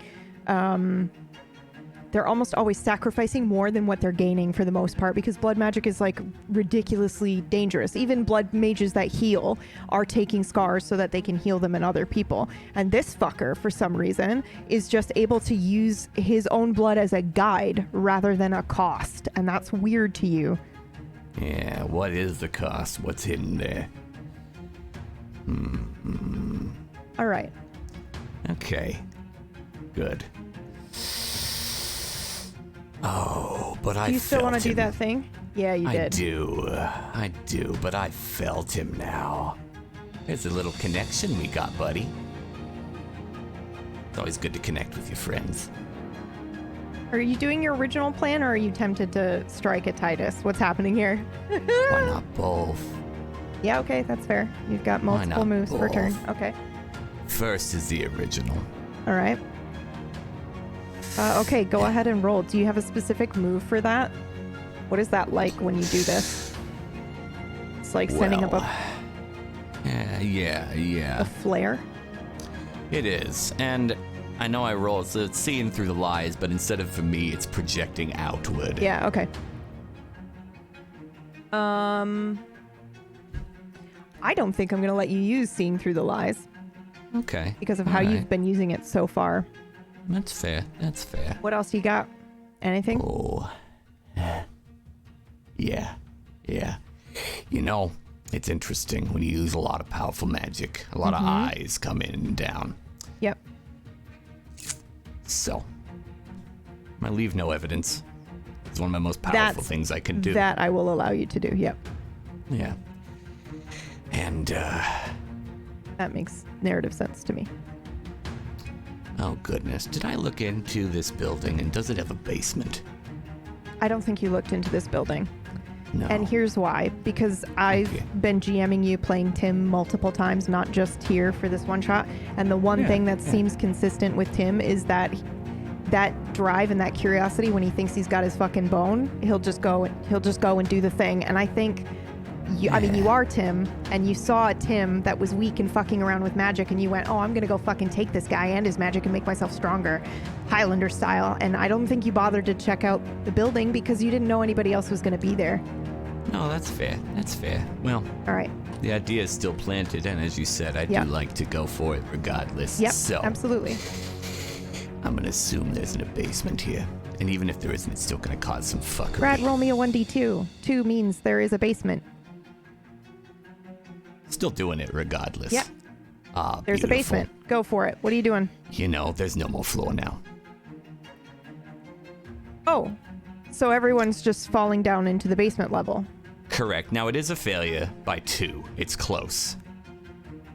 they're almost always sacrificing more than what they're gaining for the most part, because blood magic is like ridiculously dangerous. Even blood mages that heal are taking scars so that they can heal them in other people. And this fucker, for some reason, is just able to use his own blood as a guide rather than a cost. And that's weird to you. Yeah, what is the cost? What's hidden there? All right. Okay. Good. Oh, but I Do you still want to do him. that thing? Yeah, you did. I do, but I felt him now. There's a little connection we got, buddy. It's always good to connect with your friends. Are you doing your original plan, or are you tempted to strike at Titus? What's happening here? Why not both? Yeah, okay, that's fair. You've got multiple not moves per turn. both? Okay. First is the original. All right. Okay, go ahead and roll. Do you have a specific move for that? What is that like when you do this? It's like setting up a Yeah. flare. It is, and I know I roll, so it's seeing through the lies, but instead of for me, it's projecting outward. Yeah, okay. I don't think I'm going to let you use Seeing Through the Lies. Okay. Because of how you've been using it so far. That's fair. That's fair. What else you got? Anything? Oh. Yeah. You know, it's interesting when you use a lot of powerful magic. A lot of eyes come in and down. Yep. So, I leave no evidence. It's one of my most powerful things I can do. That I will allow you to do, yep. Yeah. And, that makes narrative sense to me. Oh, goodness. Did I look into this building, and does it have a basement? I don't think you looked into this building. No. And here's why. Because I've been GMing you playing Tim multiple times, not just here for this one shot. And the one thing that seems consistent with Tim is that drive and that curiosity, when he thinks he's got his fucking bone, he'll just go and do the thing. And I think I mean, you are Tim, and you saw a Tim that was weak and fucking around with magic, and you went, oh, I'm gonna go fucking take this guy and his magic and make myself stronger, Highlander style. And I don't think you bothered to check out the building because you didn't know anybody else was gonna be there. No, that's fair. That's fair. Well, all right. The idea is still planted, and as you said, I do like to go for it regardless. Yep, so absolutely. I'm gonna assume there's a basement here. And even if there isn't, it's still gonna cause some fuckery. Brad, roll me a 1d2. 2 means there is a basement. Still doing it regardless. Yep. There's Beautiful. a basement. Go for it. What are you doing? You know, there's no more floor now. Oh, so everyone's just falling down into the basement level. Correct. Now, it is a failure by 2. It's close.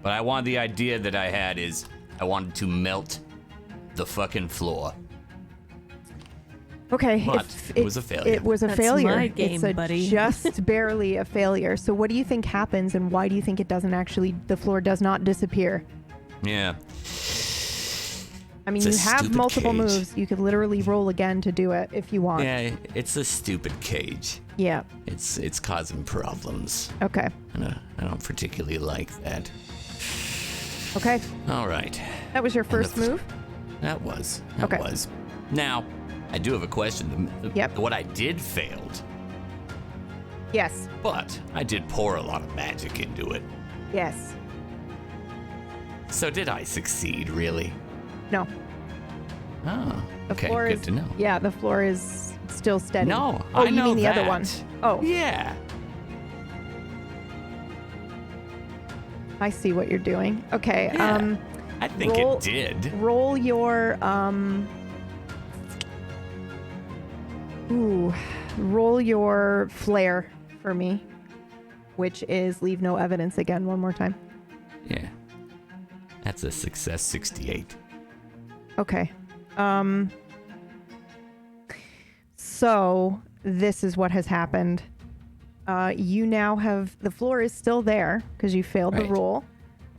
But I wanted the idea that I had is I wanted to melt the fucking floor. Okay, but it was a failure. It was a That's failure. my game, it's buddy. just barely a failure. So what do you think happens, and why do you think it doesn't actually, the floor does not disappear? Yeah. I mean, It's a you have stupid multiple cage. moves. You could literally roll again to do it if you want. Yeah, it's a stupid cage. Yeah. It's causing problems. Okay. And I don't particularly like that. Okay. All right. That was your first move? That was. Now, I do have a question. What I did failed. Yes. But I did pour a lot of magic into it. Yes. So did I succeed, really? No. Oh, The okay, floor good is, to know. Yeah, the floor is still steady. No, oh, I you know mean the that. other one? Oh. Yeah. I see what you're doing. Okay. Yeah, I think it did. Roll your roll your flair for me, which is leave no evidence again one more time. Yeah. That's a success 68. Okay. So this is what has happened. You now have, the floor is still there because you failed the roll.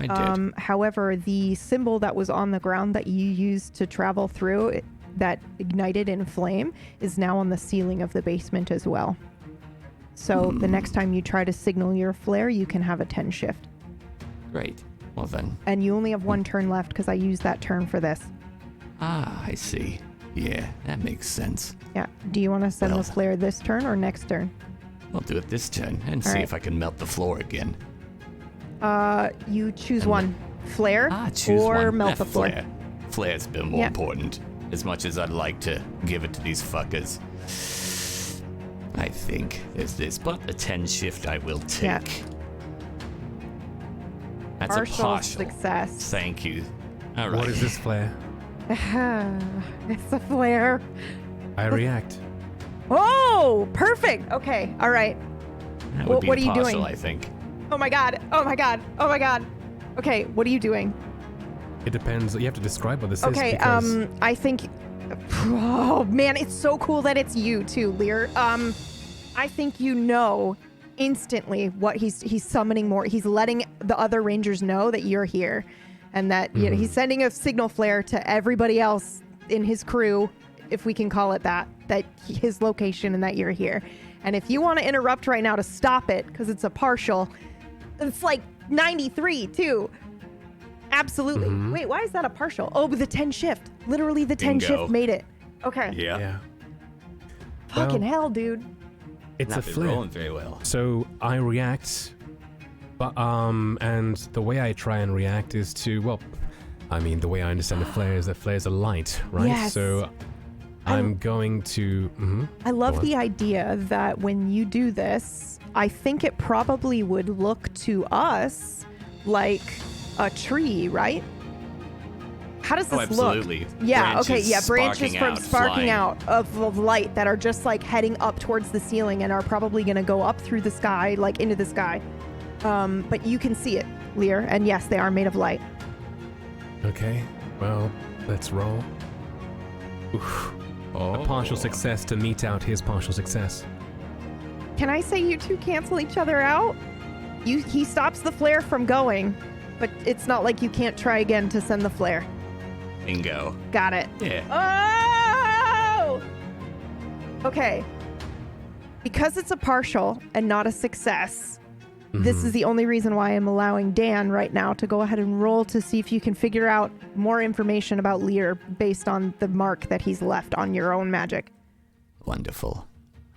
I did. However, the symbol that was on the ground that you used to travel through that ignited in flame is now on the ceiling of the basement as well. So the next time you try to signal your flare, you can have a 10 shift. Great. Well then. And you only have 1 turn left because I used that turn for this. Ah, I see. Yeah, that makes sense. Yeah. Do you want to send the flare this turn or next turn? I'll do it this turn and see if I can melt the floor again. You choose one. Flare Choose or one. melt the floor. Flare. Flare's been more important. As much as I'd like to give it to these fuckers. I think there's this, but the 10 shift I will take. Yeah. That's a partial success. Thank you. All right. What is this flare? It's a flare. I react. Oh, perfect. Okay. All right. That would be what are you partial, doing? I think. Oh my god. Oh my god. Oh my god. Okay, what are you doing? It depends. You have to describe what this is. Okay, Because I think. Oh man, it's so cool that it's you too, Lear. I think you know instantly what he's summoning more. He's letting the other rangers know that you're here, and that you know, he's sending a signal flare to everybody else in his crew, if we can call it that his location and that you're here. And if you want to interrupt right now to stop it, because it's a partial, it's like 93 too. Absolutely. Wait, why is that a partial? Oh, but the 10 shift. Literally the 10 Bingo. shift made it. Okay. Yeah. Fucking hell, dude. It's Not a been flare. rolling very well. So I react, but and the way I try and react is to, well, I mean, the way I understand the flare is that flares are light, right? Yes. So I'm going to. I love Go on. the idea that when you do this, I think it probably would look to us like a tree, right? How does this absolutely. look? Yeah, Branches okay, yeah, branches sparking from out, sparking flying. out of light that are just like heading up towards the ceiling and are probably going to go up through the sky, like into the sky. But you can see it, Lear, and yes, they are made of light. Okay, well, let's roll. Oof. A partial success to meet out his partial success. Can I say you two cancel each other out? He stops the flare from going, but it's not like you can't try again to send the flare. Bingo. Got it. Yeah. Oh! Okay. Because it's a partial and not a success, this is the only reason why I'm allowing Dan right now to go ahead and roll to see if you can figure out more information about Lear based on the mark that he's left on your own magic. Wonderful.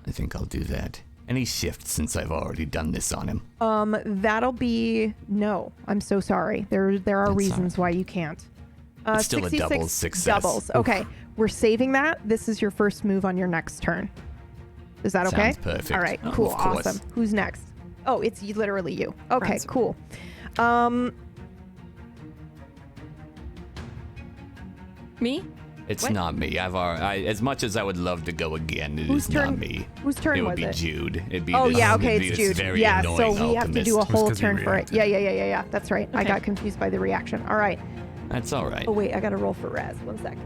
I think I'll do that. Any shift since I've already done this on him? That'll be no. I'm so sorry. There are reasons why you can't. It's still a 66 double success. Doubles. Okay, we're saving that. This is your first move on your next turn. Is that okay? Sounds perfect. All right, Oh, cool, of course. awesome. Who's next? Oh, it's literally you. Okay, Right. cool. Me? It's What? not me. As much as I would love to go again, it Whose is not turn- me. whose turn it would was be it? Jude. It'd be Oh this, yeah, okay, it'd be it's this Jude. very Yeah, so annoying we have to do a alchemist. whole 'cause he turn for it. reacted. Yeah. That's right. I Okay. got confused by the reaction. All right. That's all right. Oh wait, I gotta roll for Raz. 1 sec.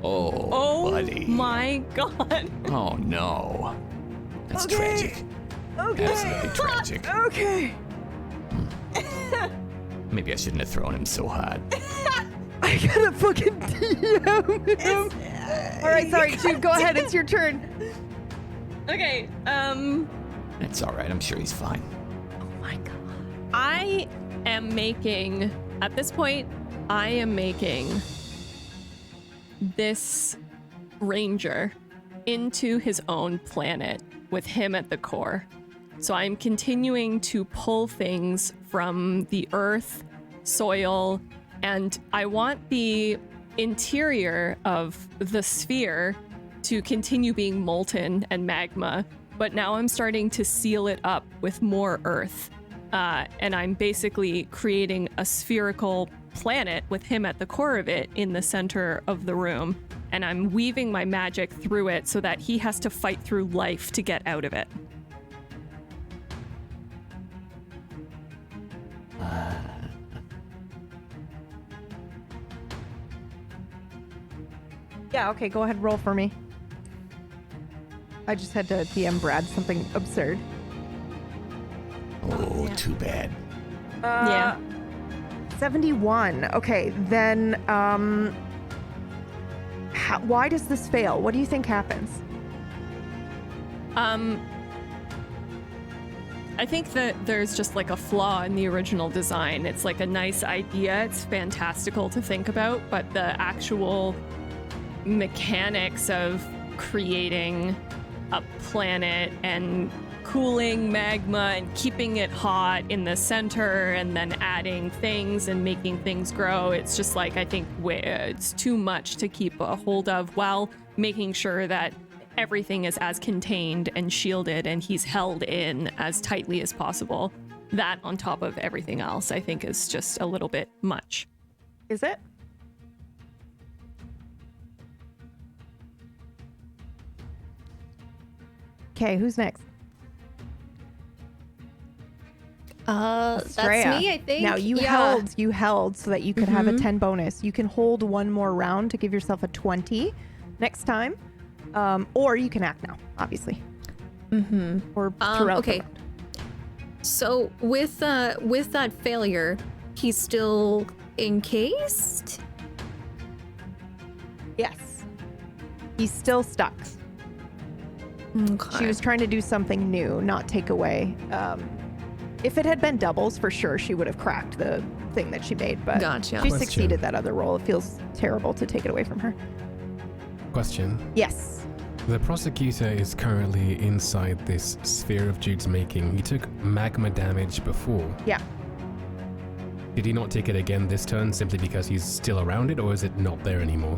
Oh, buddy. My God. Oh no. That's Okay. tragic. Okay. Absolutely tragic. Okay. Maybe I shouldn't have thrown him so hard. I gotta fucking DM him. All right, sorry, Jude. Go ahead. It's your turn. Okay. It's all right. I'm sure he's fine. Oh my god. I am making, at this point, I am making this ranger into his own planet with him at the core. So I'm continuing to pull things from the earth, soil, and I want the interior of the sphere to continue being molten and magma, but now I'm starting to seal it up with more earth. And I'm basically creating a spherical planet with him at the core of it in the center of the room. And I'm weaving my magic through it so that he has to fight through life to get out of it. Yeah. Okay. Go ahead. Roll for me. I just had to DM Brad something absurd. Oh, too bad. Yeah. 71. Okay, then why does this fail? What do you think happens? I think that there's just like a flaw in the original design. It's like a nice idea. It's fantastical to think about, but the actual mechanics of creating a planet and cooling magma and keeping it hot in the center and then adding things and making things grow. It's just like, I think it's too much to keep a hold of while making sure that everything is as contained and shielded and he's held in as tightly as possible. That on top of everything else, I think is just a little bit much. Is it? Okay, who's next? That's Straya. me, I think. Now you held so that you could have a 10 bonus. You can hold one more round to give yourself a 20 next time. Or you can act now, obviously. Or throughout. Okay. So with that failure, he's still encased? Yes. He's still stuck. Okay. She was trying to do something new, not take away. If it had been doubles, for sure, she would have cracked the thing that she made, but Gotcha. she Question. succeeded that other roll. It feels terrible to take it away from her. Question. Yes. The prosecutor is currently inside this sphere of Jude's making. He took magma damage before. Yeah. Did he not take it again this turn simply because he's still around it, or is it not there anymore?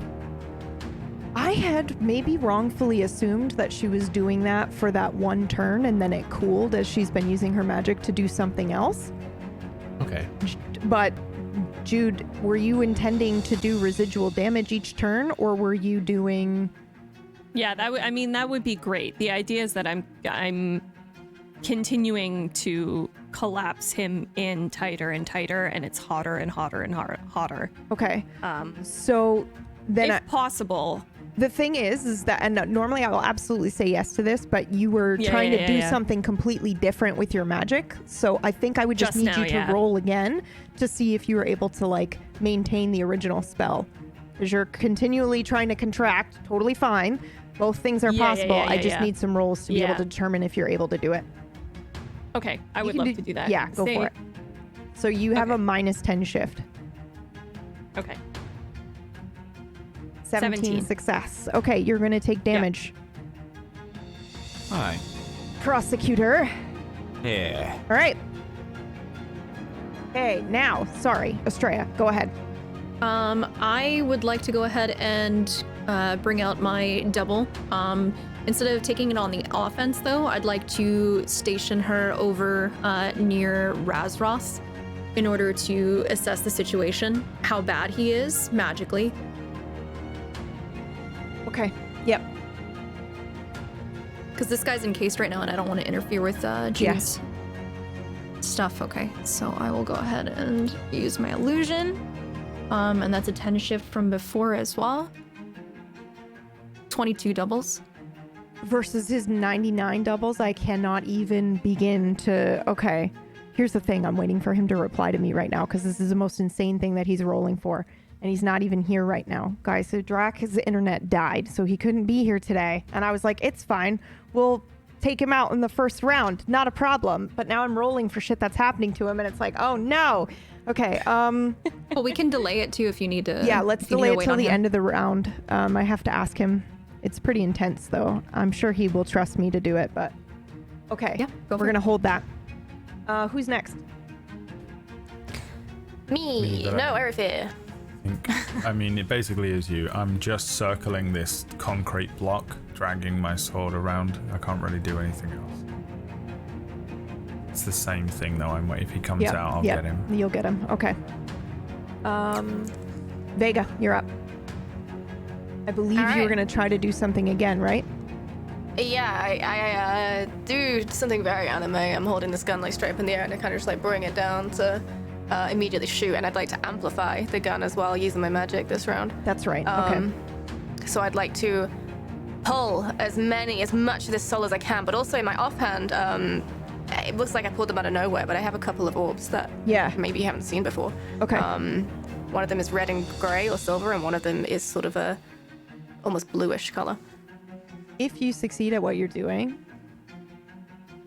I had maybe wrongfully assumed that she was doing that for that one turn, and then it cooled as she's been using her magic to do something else. Okay. But Jude, were you intending to do residual damage each turn, or were you doing... Yeah, that would be great. The idea is that I'm continuing to collapse him in tighter and tighter, and it's hotter and hotter and hotter. Okay. So then if possible. The thing is that, and normally I will absolutely say yes to this, but you were trying to do something completely different with your magic. So I think I would just need you to roll again to see if you were able to like maintain the original spell. Because you're continually trying to contract, totally fine. Both things are possible. I just need some rolls to be able to determine if you're able to do it. Okay, I would love to do that. Yeah, go for it. So you have a -10 shift. Okay. 17 success. Okay, you're going to take damage. Hi. Prosecutor. Yeah. All right. Okay, now, sorry, Estrella, go ahead. I would like to go ahead and bring out my double. Instead of taking it on the offense, though, I'd like to station her over near Razros in order to assess the situation, how bad he is magically. Okay. Yep. Because this guy's encased right now, and I don't want to interfere with Jude's stuff. Okay, so I will go ahead and use my illusion. And that's a 10 shift from before as well. 22 doubles. Versus his 99 doubles, I cannot even begin to... Okay, here's the thing. I'm waiting for him to reply to me right now, because this is the most insane thing that he's rolling for. And he's not even here right now. Guys, so his internet died, so he couldn't be here today. And I was like, it's fine. We'll take him out in the first round. Not a problem. But now I'm rolling for shit that's happening to him, and it's like, oh no. Okay, Well, we can delay it too if you need to. Yeah, let's delay it till the end of the round. I have to ask him. It's pretty intense, though. I'm sure he will trust me to do it, but... Okay, we're going to hold that. Who's next? Me. No, Erifir. I mean, it basically is you. I'm just circling this concrete block, dragging my sword around. I can't really do anything else. It's the same thing, though. If he comes out, I'll get him. You'll get him. Okay. Vega, you're up. I believe you were going to try to do something again, right? Yeah, I do something very anime. I'm holding this gun like straight up in the air, and I kind of just like bring it down to immediately shoot, and I'd like to amplify the gun as well using my magic this round. That's right. Okay. So I'd like to pull as much of this soul as I can, but also in my offhand, it looks like I pulled them out of nowhere, but I have a couple of orbs that maybe you haven't seen before. Okay. One of them is red and gray or silver, and one of them is sort of a almost bluish color. If you succeed at what you're doing,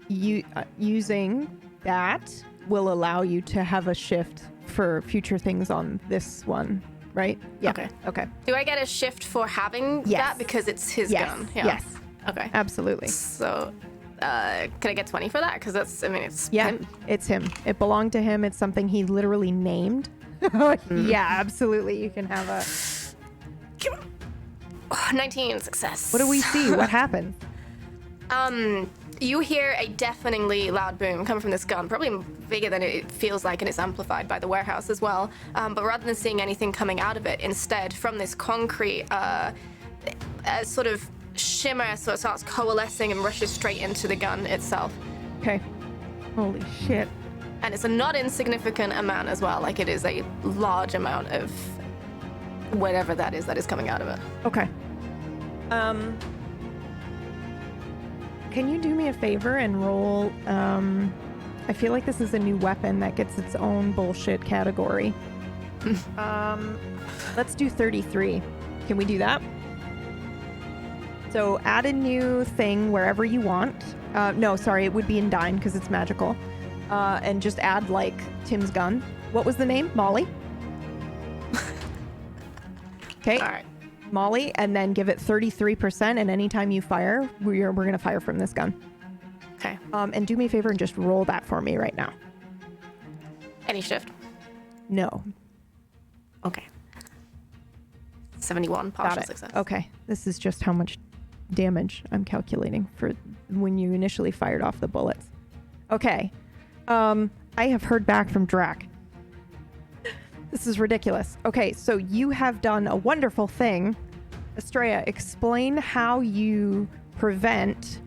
using that will allow you to have a shift for future things on this one, right? Yeah. Okay. Do I get a shift for having that because it's his gun? Yeah. Yes. Okay. Absolutely. So, can I get 20 for that? Because it's him. It's him. It belonged to him. It's something he literally named. Yeah, absolutely. You can have a... 19 success. What do we see? What happened? You hear a deafeningly loud boom coming from this gun, probably bigger than it feels like, and it's amplified by the warehouse as well. But rather than seeing anything coming out of it, instead, from this concrete, a sort of shimmer sort of starts coalescing and rushes straight into the gun itself. Okay. Holy shit. And it's a not insignificant amount as well. Like, it is a large amount of whatever that is coming out of it. Okay. Can you do me a favor and roll, I feel like this is a new weapon that gets its own bullshit category. Let's do 33. Can we do that? So add a new thing wherever you want. No, sorry, it would be in Dine because it's magical. And just add like Tim's gun What was the name? Molly? Okay. All right. Molly, and then give it 33%, and anytime you fire, we're going to fire from this gun. Okay. And do me a favor and just roll that for me right now. Any shift? No. Okay. 71 partial Got it. success. Okay. This is just how much damage I'm calculating for when you initially fired off the bullets. Okay. I have heard back from Drak. This is ridiculous. Okay, so you have done a wonderful thing. Estrella, explain how you prevent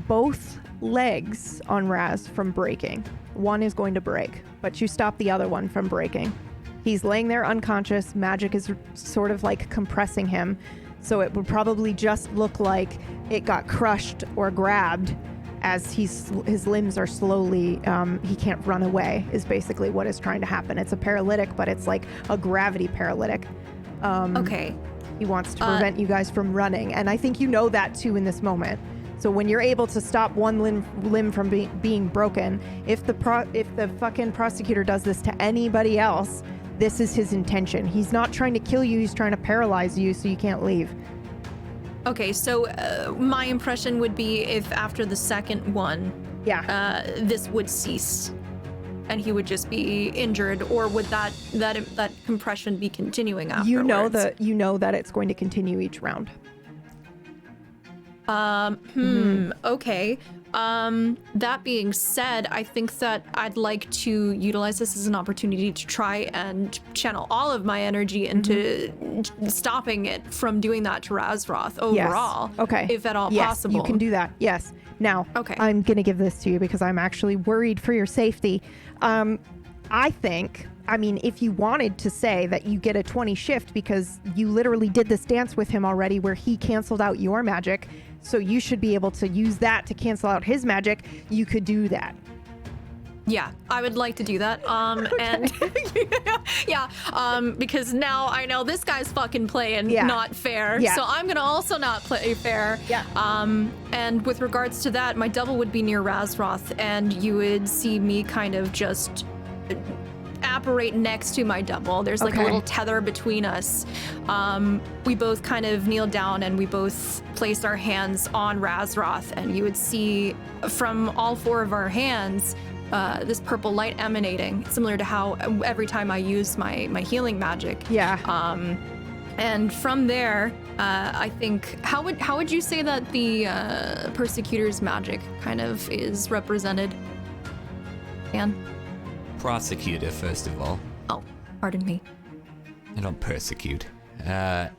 both legs on Raz from breaking. One is going to break, but you stop the other one from breaking. He's laying there unconscious. Magic is sort of like compressing him, so it would probably just look like it got crushed or grabbed as his limbs are slowly, he can't run away, is basically what is trying to happen. It's a paralytic, but it's like a gravity paralytic. Okay. He wants to prevent you guys from running, and I think you know that too in this moment. So when you're able to stop one limb from being broken, if the fucking prosecutor does this to anybody else, this is his intention. He's not trying to kill you, he's trying to paralyze you so you can't leave. Okay, so my impression would be if after the second one, this would cease, and he would just be injured, or would that compression be continuing afterwards? You know that it's going to continue each round. Okay. That being said, I think that I'd like to utilize this as an opportunity to try and channel all of my energy into stopping it from doing that to Razroth overall. Yes. Okay. If at all yes, possible. You can do that. Yes. Now, okay. I'm going to give this to you because I'm actually worried for your safety. I think, if you wanted to say that you get a 20 shift because you literally did this dance with him already where he canceled out your magic, so you should be able to use that to cancel out his magic, you could do that. Yeah, I would like to do that. And because now I know this guy's fucking playing not fair. Yeah. So I'm gonna also not play fair. Yeah. And with regards to that, my double would be near Razroth, and you would see me kind of just apparate next to my double. There's like a little tether between us. We both kind of kneel down and we both place our hands on Razroth, and you would see from all four of our hands this purple light emanating, similar to how every time I use my healing magic. Yeah. And from there, I think, how would you say that the Persecutor's magic kind of is represented? Anne? Prosecutor, first of all. Oh, pardon me. I don't persecute. How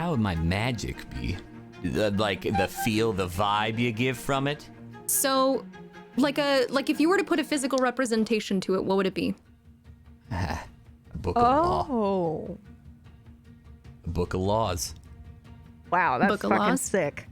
would my magic be? Like the feel, the vibe you give from it? So, like if you were to put a physical representation to it, what would it be? A book of law. Oh. A book of laws. Wow, that's Book of fucking laws? sick.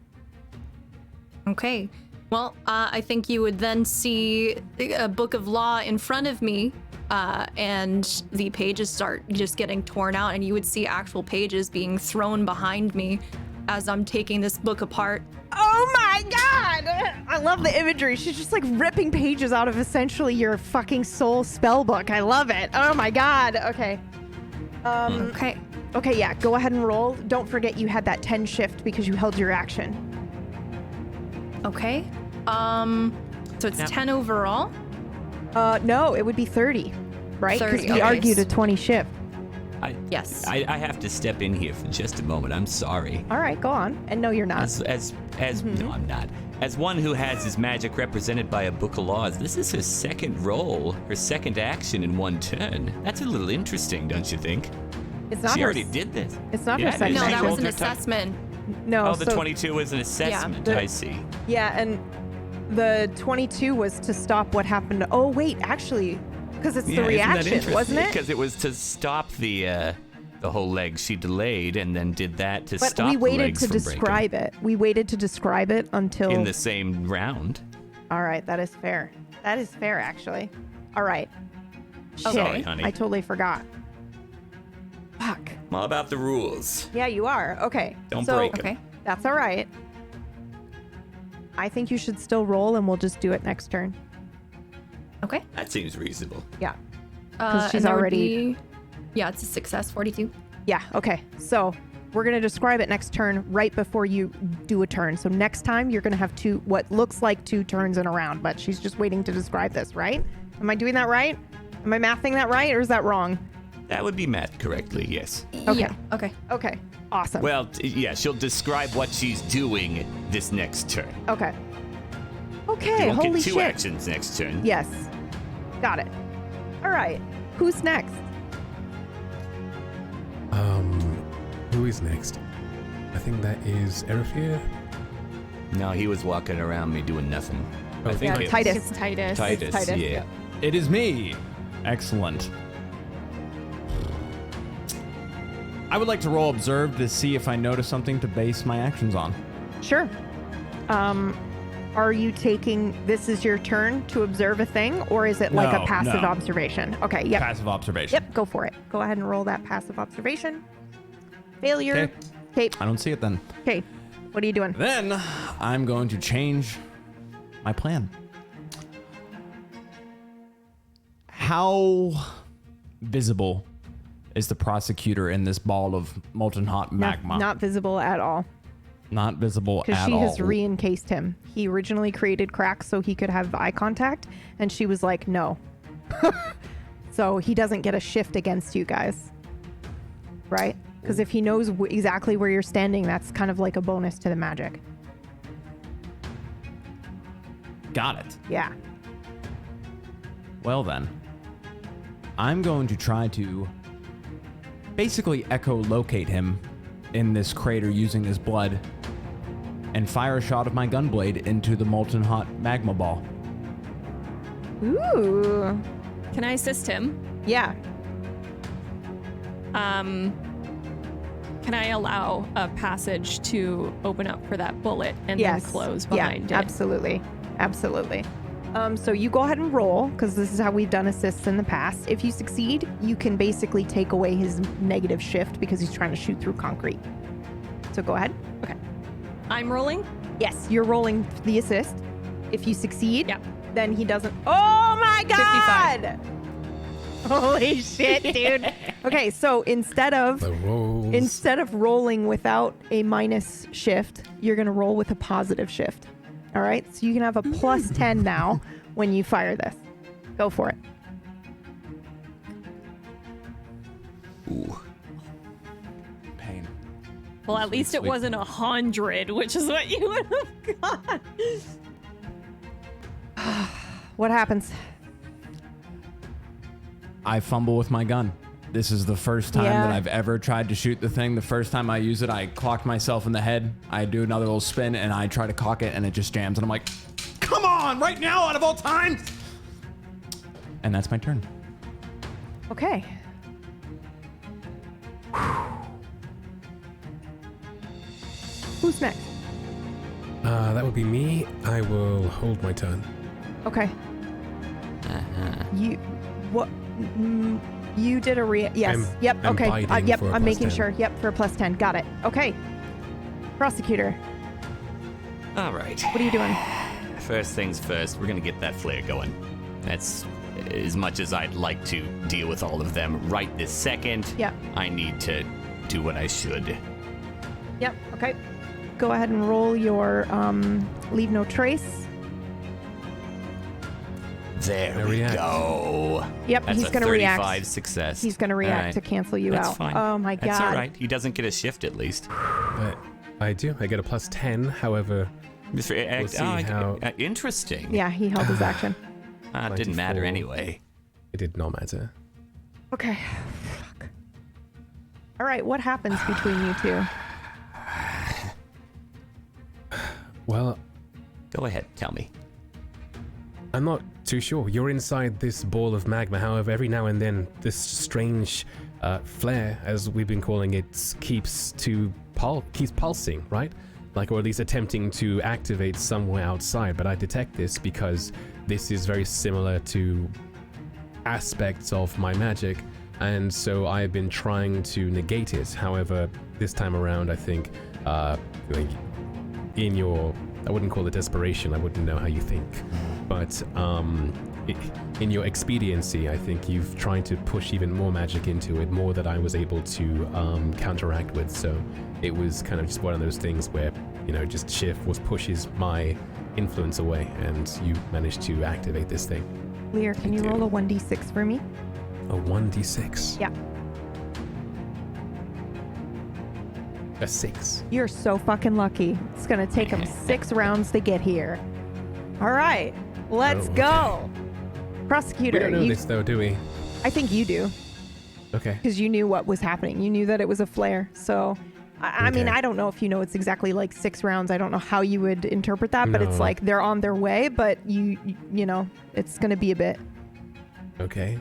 Okay. Well, I think you would then see a book of law in front of me, and the pages start just getting torn out, and you would see actual pages being thrown behind me as I'm taking this book apart. Oh my god! I love the imagery. She's just like ripping pages out of essentially your fucking soul spell book. I love it. Oh my god. Okay. Okay. Okay, yeah, go ahead and roll. Don't forget you had that 10 shift because you held your action. Okay. So it's 10 overall? No, it would be 30, right? 30, Because we argued a 20 shift. Yes. I have to step in here for just a moment. I'm sorry. All right, go on. And no, you're not. No, I'm not. As one who has his magic represented by a book of laws, this is her second roll, her second action in one turn. That's a little interesting, don't you think? It's not she her already did this. It's not her second No, action. that was an rolled her time. assessment. No, Oh, the 22 was an assessment. I see. Yeah, and the 22 was to stop what happened. Oh, wait, actually, because it's the reaction, wasn't it? Because it was to stop the whole leg. She delayed and then did that to But stop we the waited legs to from describe it. We waited to describe it until... breaking. In the same round. All right, that is fair. That is fair, actually. All right. Shit, Sorry, honey. I totally forgot. Fuck. I'm all about the rules. Yeah, you are. Okay. Don't break 'em. Okay. That's all right. I think you should still roll, and we'll just do it next turn. Okay. That seems reasonable. Yeah. Because she's and that would already... Yeah, it's a success, 42. Yeah, okay. So we're going to describe it next turn right before you do a turn. So next time you're going to have what looks like 2 turns in a round, but she's just waiting to describe this, right? Am I doing that right? Am I mathing that right, or is that wrong? That would be mathed correctly, yes. Okay. Yeah, okay. Okay, awesome. Well, yeah, she'll describe what she's doing this next turn. Okay. You Okay, won't holy get 2 shit. actions next turn. Yes. Got it. All right. Who's next? Who is next? I think that is Erifir. No, he was walking around me doing nothing. Oh, I think yeah, it Titus. was It's Titus. Titus, yeah. It is me. Excellent. I would like to roll observe to see if I notice something to base my actions on. Sure. Are you taking this is your turn to observe a thing, or is it like a No, passive no. observation? Okay, yep. Passive observation. Yep, go for it. Go ahead and roll that passive observation. Failure. Okay. I don't see it then. Okay. What are you doing? Then I'm going to change my plan. How visible is the prosecutor in this ball of molten hot magma? Not visible at all. Not visible Because at she all. has re-encased him. He originally created cracks so he could have eye contact, and she was like, no. So he doesn't get a shift against you guys. Right? Because if he knows exactly where you're standing, that's kind of like a bonus to the magic. Got it. Yeah. Well then, I'm going to try to basically echolocate him in this crater using his blood and fire a shot of my gunblade into the molten hot magma ball. Ooh. Can I assist him? Yeah. Can I allow a passage to open up for that bullet and Yes. then close behind yeah, it? Absolutely. Absolutely. So you go ahead and roll, because this is how we've done assists in the past. If you succeed, you can basically take away his negative shift because he's trying to shoot through concrete. So go ahead. Okay. I'm rolling? Yes, you're rolling the assist. If you succeed, Yep. then he doesn't. Oh my god! 55. Holy shit, dude. Okay, so instead of rolling without a minus shift, you're gonna roll with a positive shift. All right, so you can have a plus 10 now when you fire this. Go for it. Ooh. Pain. Well, at least it wasn't 100, which is what you would have got. What happens? I fumble with my gun. This is the first time Yeah. that I've ever tried to shoot the thing. The first time I use it, I clock myself in the head. I do another little spin and I try to cock it and it just jams. And I'm like, come on, right now, out of all times. And that's my turn. Okay. Who's next? That would be me. I will hold my turn. Okay. You, what? You did a yes. I'm Okay. biting Yep. for a I'm plus making 10. sure. Yep. For a plus 10. Got it. Okay. Prosecutor, All right. what are you doing? First things first, we're gonna get that flare going. That's as much as I'd like to deal with all of them right this second. Yep. I need to do what I should. Yep. Okay. Go ahead and roll your leave no trace. There we react. go. Yep. That's he's a going to 35 react. success. He's going to react All right. to cancel you That's out. fine. Oh my god. That's all right. He doesn't get a shift at least. But I do. I get a plus 10. However, we'll see how... Interesting. Yeah. He held his action. It didn't matter 94. anyway. It did not matter. Okay. Fuck. All right. What happens between you two? Well, Go ahead. Tell me. I'm not too sure. You're inside this ball of magma. However, every now and then, this strange flare, as we've been calling it, keeps pulsing, right? Like, or at least attempting to activate somewhere outside. But I detect this because this is very similar to aspects of my magic, and so I've been trying to negate it. However, this time around, I think, in your, I wouldn't call it desperation, I wouldn't know how you think, but in your expediency, I think you've tried to push even more magic into it, more that I was able to counteract with. So it was kind of just one of those things where, just shift pushes my influence away, and you managed to activate this thing. Leah, can you roll a 1d6 for me? A 1d6? Yeah. A 6. You're so fucking lucky. It's gonna take them 6 rounds to get here. All right, let's go. Prosecutor. We don't know this though, do we? I think you do. Okay. Because you knew what was happening. You knew that it was a flare. So, I mean, I don't know if it's exactly like 6 rounds. I don't know how you would interpret that, but it's like they're on their way, but you know, it's going to be a bit. Okay.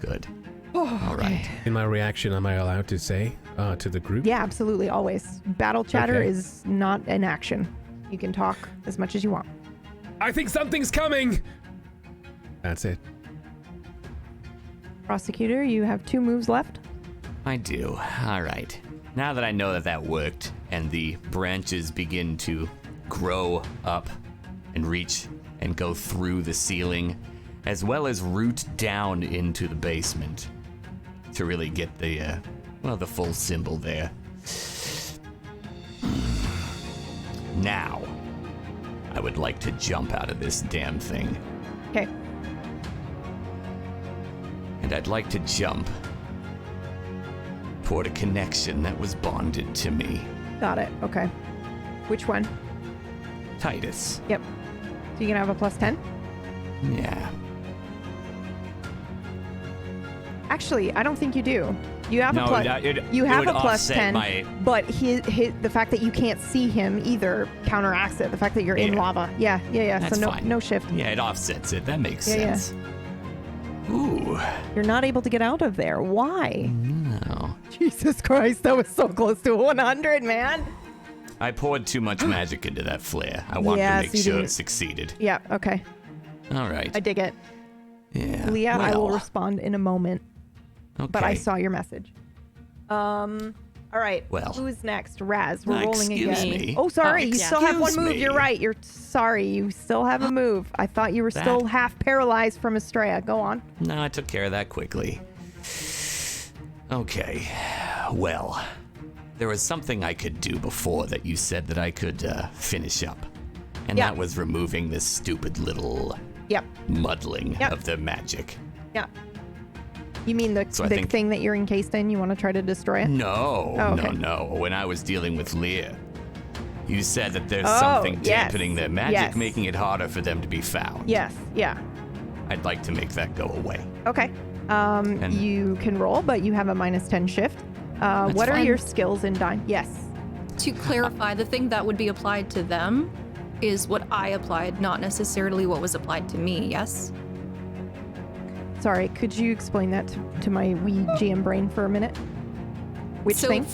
Good. Oh, all right. In my reaction, am I allowed to say to the group? Yeah, absolutely. Always. Battle chatter is not an action. You can talk as much as you want. I think something's coming. That's it. Prosecutor, you have 2 moves left. I do. All right. Now that I know that worked, and the branches begin to grow up and reach and go through the ceiling, as well as root down into the basement to really get the full symbol there. Now, I would like to jump out of this damn thing. Okay. And I'd like to jump toward a connection that was bonded to me. Got it. Okay. Which one? Titus. Yep. So you can have a +10? Yeah. Actually, I don't think you do. You have a +10, but the fact that you can't see him either counteracts it. The fact that you're in lava. Yeah. That's so fine. no shift. Yeah, it offsets it. That makes sense. Yeah. Ooh. You're not able to get out of there. Why? No. Jesus Christ, that was so close to 100, man. I poured too much magic into that flare. I wanted to make sure it succeeded. Yeah, okay. All right. I dig it. Yeah. Leah, I will respond in a moment. Okay. But I saw your message. All right. Well. Who's next? Raz, we're rolling excuse again. me. Oh, sorry. You still have one move. me. You're right. You're sorry. You still have a move. I thought you were still half paralyzed from Estrella. Go on. No, I took care of that quickly. Okay. Well, there was something I could do before that you said that I could finish up. And that was removing this stupid little muddling of the magic. Yeah. You mean the thing that you're encased in? You want to try to destroy it? No, no. When I was dealing with Leah, you said that there's something dampening their magic, making it harder for them to be found. Yes, yeah. I'd like to make that go away. Okay. You can roll, but you have a -10 shift. What are your skills in Dine? Yes. To clarify, the thing that would be applied to them is what I applied, not necessarily what was applied to me, yes? Sorry, could you explain that to my wee GM brain for a minute? Which thing?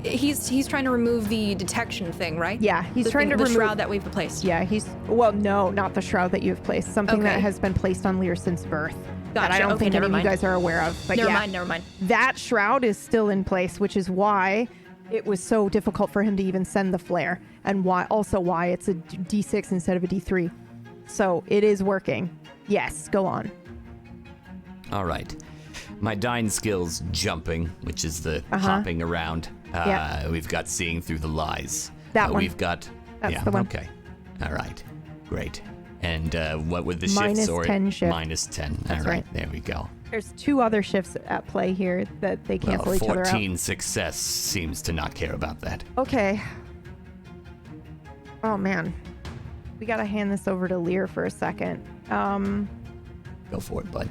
He's trying to remove the detection thing, right? Yeah, he's trying to remove the shroud that we've placed. Yeah, no, not the shroud that you've placed. Something that has been placed on Lear since birth. That I don't think any of you guys are aware of. But never mind. That shroud is still in place, which is why it was so difficult for him to even send the flare, and why it's a D6 instead of a D3. So it is working. Yes, go on. All right. My Dine skills jumping, which is the hopping around. We've got seeing through the lies. That one. We've got. That's the one. Okay. All right. Great. And what would the shifts or -10 shift. -10. That's All right. There we go. There's 2 other shifts at play here that they cancel each other out. 14 success seems to not care about that. Okay. Oh man, we gotta hand this over to Lear for a second. Go for it, bud.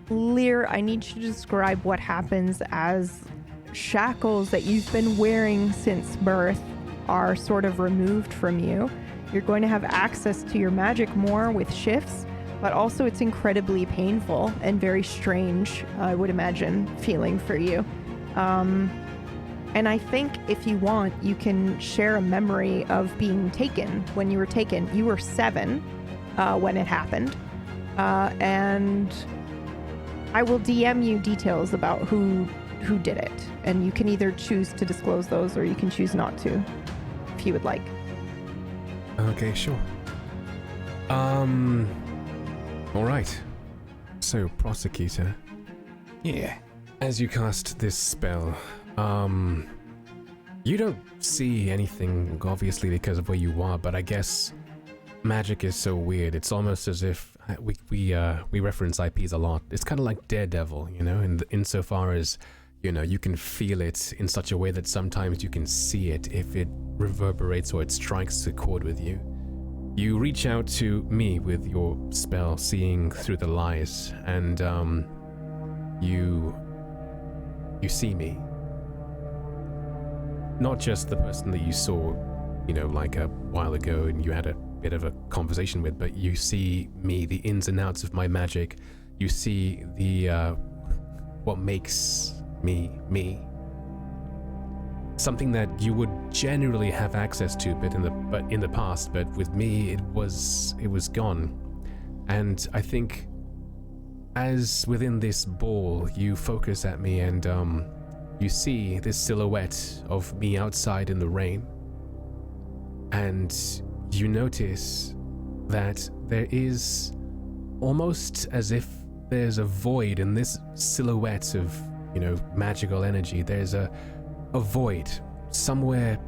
Lear, I need you to describe what happens as shackles that you've been wearing since birth are sort of removed from you. You're going to have access to your magic more with shifts, but also it's incredibly painful and very strange, I would imagine, feeling for you. And I think if you want, you can share a memory of being taken. When you were taken, you were 7 when it happened. And I will DM you details about who did it. And you can either choose to disclose those or you can choose not to, if you would like. Okay, sure. All right. So, Prosecutor. Yeah. As you cast this spell, you don't see anything, obviously, because of where you are, but I guess magic is so weird. It's almost as if we reference IPs a lot. It's kind of like Daredevil, you know, insofar as, you know, you can feel it in such a way that sometimes you can see it if it reverberates or it strikes a chord with you. You reach out to me with your spell, seeing through the lies, and you see me. Not just the person that you saw, you know, like a while ago and you had a bit of a conversation with, but you see me, the ins and outs of my magic. You see the what makes me me. Something that you would generally have access to, but in the past, but with me it was gone. And I think as within this ball you focus at me and you see this silhouette of me outside in the rain, and you notice that there is almost as if there's a void in this silhouette of, you know, magical energy. There's a void somewhere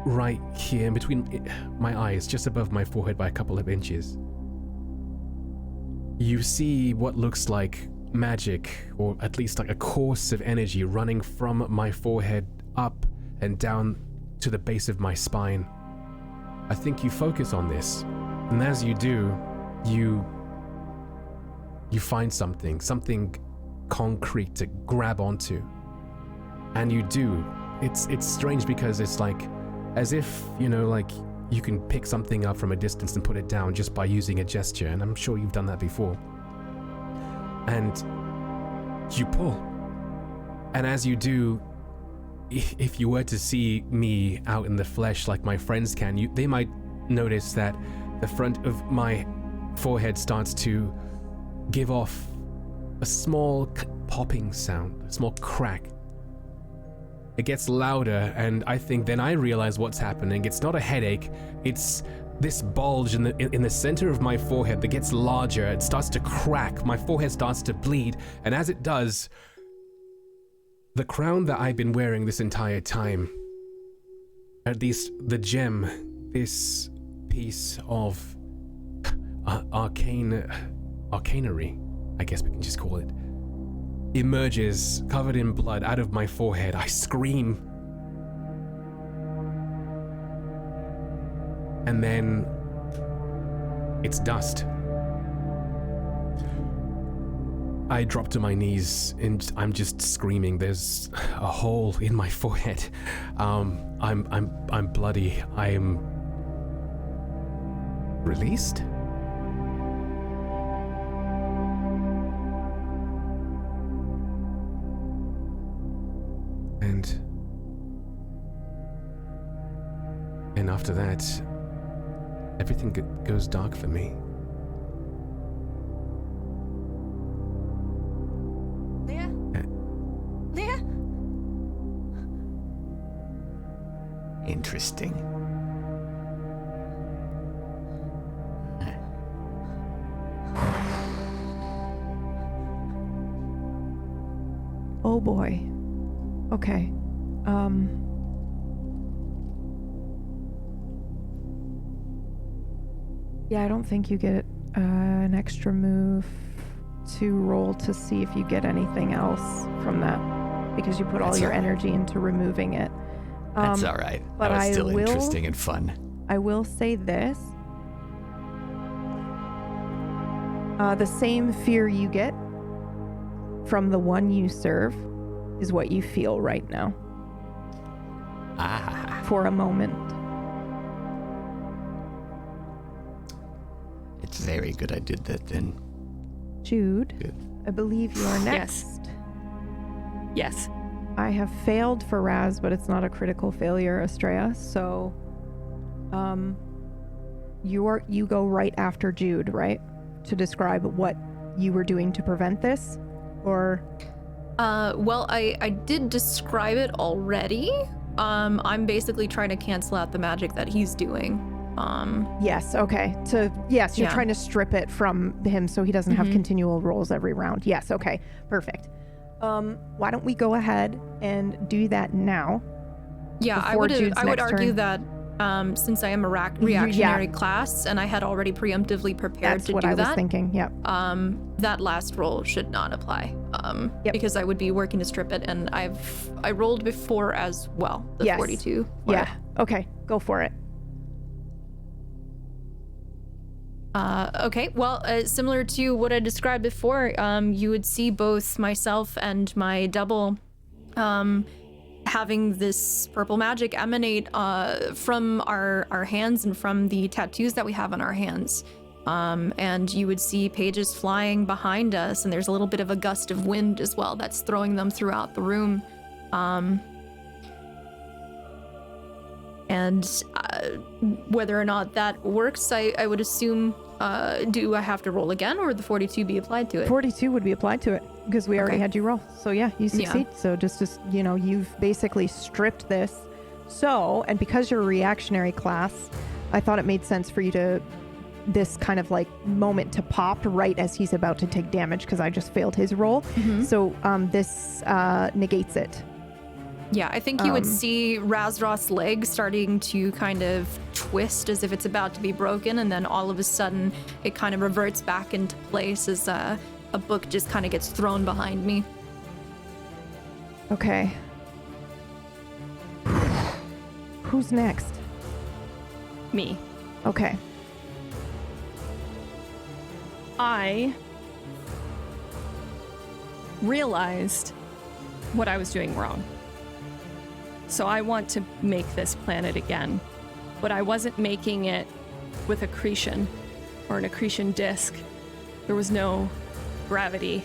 right here in between my eyes, just above my forehead by a couple of inches. You see what looks like magic, or at least like a course of energy running from my forehead up and down to the base of my spine. I think you focus on this, and as you do, you find something concrete to grab onto. And you do. It's strange because it's like as if, you know, like you can pick something up from a distance and put it down just by using a gesture, and I'm sure you've done that before. And you pull. And as you do, if you were to see me out in the flesh like my friends can, they might notice that the front of my forehead starts to give off a small popping sound, a small crack. It gets louder, and I think then I realize what's happening. It's not a headache, it's this bulge in the center of my forehead that gets larger. It starts to crack, my forehead starts to bleed, and as it does, the crown that I've been wearing this entire time, at least the gem, this piece of arcanery, I guess we can just call it, emerges covered in blood out of my forehead. I scream. And then it's dust. I drop to my knees and I'm just screaming. There's a hole in my forehead. I'm bloody. I'm released? And after that, everything goes dark for me. Leah? Leah? Interesting. Oh boy. Okay. Yeah, I don't think you get an extra move to roll to see if you get anything else from that, because you put all your energy into removing it. That's all right. But that was still I will, interesting and fun. I will say this. The same fear you get from the one you serve is what you feel right now. Ah. For a moment. It's very good I did that then. Jude, Good. I believe you are next. Yes. I have failed for Raz, but it's not a critical failure, Estrella. So, you go right after Jude, right? To describe what you were doing to prevent this, or? Well, I did describe it already. I'm basically trying to cancel out the magic that he's doing. Yes, okay. Yes, you're Yeah. trying to strip it from him so he doesn't have continual rolls every round. Yes, okay. Perfect. Why don't we go ahead and do that now? Yeah, I before would Jude's I would next argue turn? that since I am a reactionary class and I had already preemptively prepared That's to what do I was that, thinking, yep. that last roll should not apply. Because I would be working to strip it, and I rolled before as well, the Yes. 42. Yeah, okay, go for it. Okay, well, similar to what I described before, you would see both myself and my double having this purple magic emanate from our hands and from the tattoos that we have on our hands. And you would see pages flying behind us, and there's a little bit of a gust of wind as well that's throwing them throughout the room. And whether or not that works, I would assume, do I have to roll again, or would the 42 be applied to it? 42 would be applied to it because we already had you roll. So yeah, you succeed. Yeah. So just, you've basically stripped this. So, and because you're a reactionary class, I thought it made sense for you to, this kind of like moment to pop right as he's about to take damage because I just failed his roll. So this negates it. Yeah, I think you would see Razroth's leg starting to kind of twist as if it's about to be broken, and then all of a sudden it kind of reverts back into place as a book just kind of gets thrown behind me. Okay. Who's next? Me. Okay. I realized what I was doing wrong. So I want to make this planet again, but I wasn't making it with accretion or an accretion disk. There was no gravity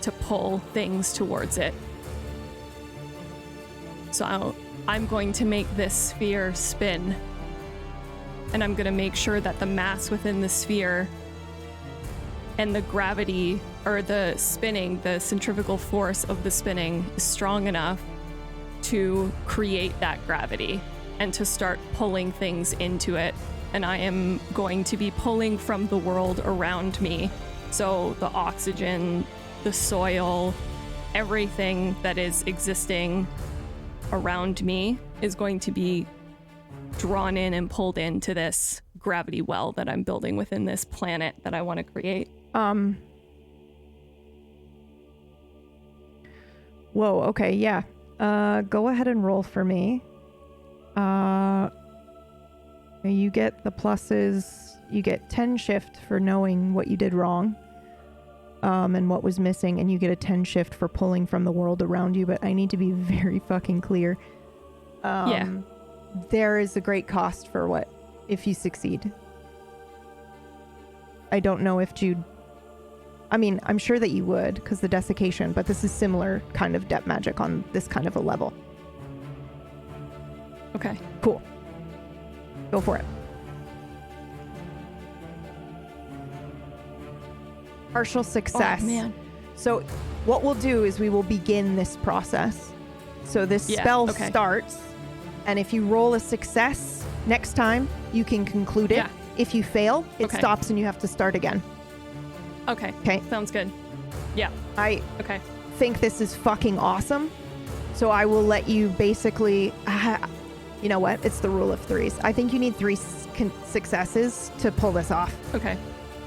to pull things towards it. So I'm going to make this sphere spin, and I'm going to make sure that the mass within the sphere and the gravity, or the spinning, the centrifugal force of the spinning is strong enough to create that gravity and to start pulling things into it. And I am going to be pulling from the world around me. So the oxygen, the soil, everything that is existing around me is going to be drawn in and pulled into this gravity well that I'm building within this planet that I want to create. Whoa, okay, yeah. Go ahead and roll for me. You get the pluses. You get 10 shift for knowing what you did wrong, and what was missing, and you get a 10 shift for pulling from the world around you, but I need to be very fucking clear. There is a great cost for what if you succeed. I don't know if Jude... I mean, I'm sure that you would, because the desiccation, but this is similar kind of depth magic on this kind of a level. Okay. Cool. Go for it. Partial success. Oh, man. So what we'll do is we will begin this process. So this spell starts, and if you roll a success next time, you can conclude it. Yeah. If you fail, it stops and you have to start again. Okay. Okay. Sounds good. Yeah. I think this is fucking awesome. So I will let you basically, you know what? It's the rule of threes. I think you need 3 successes to pull this off. Okay.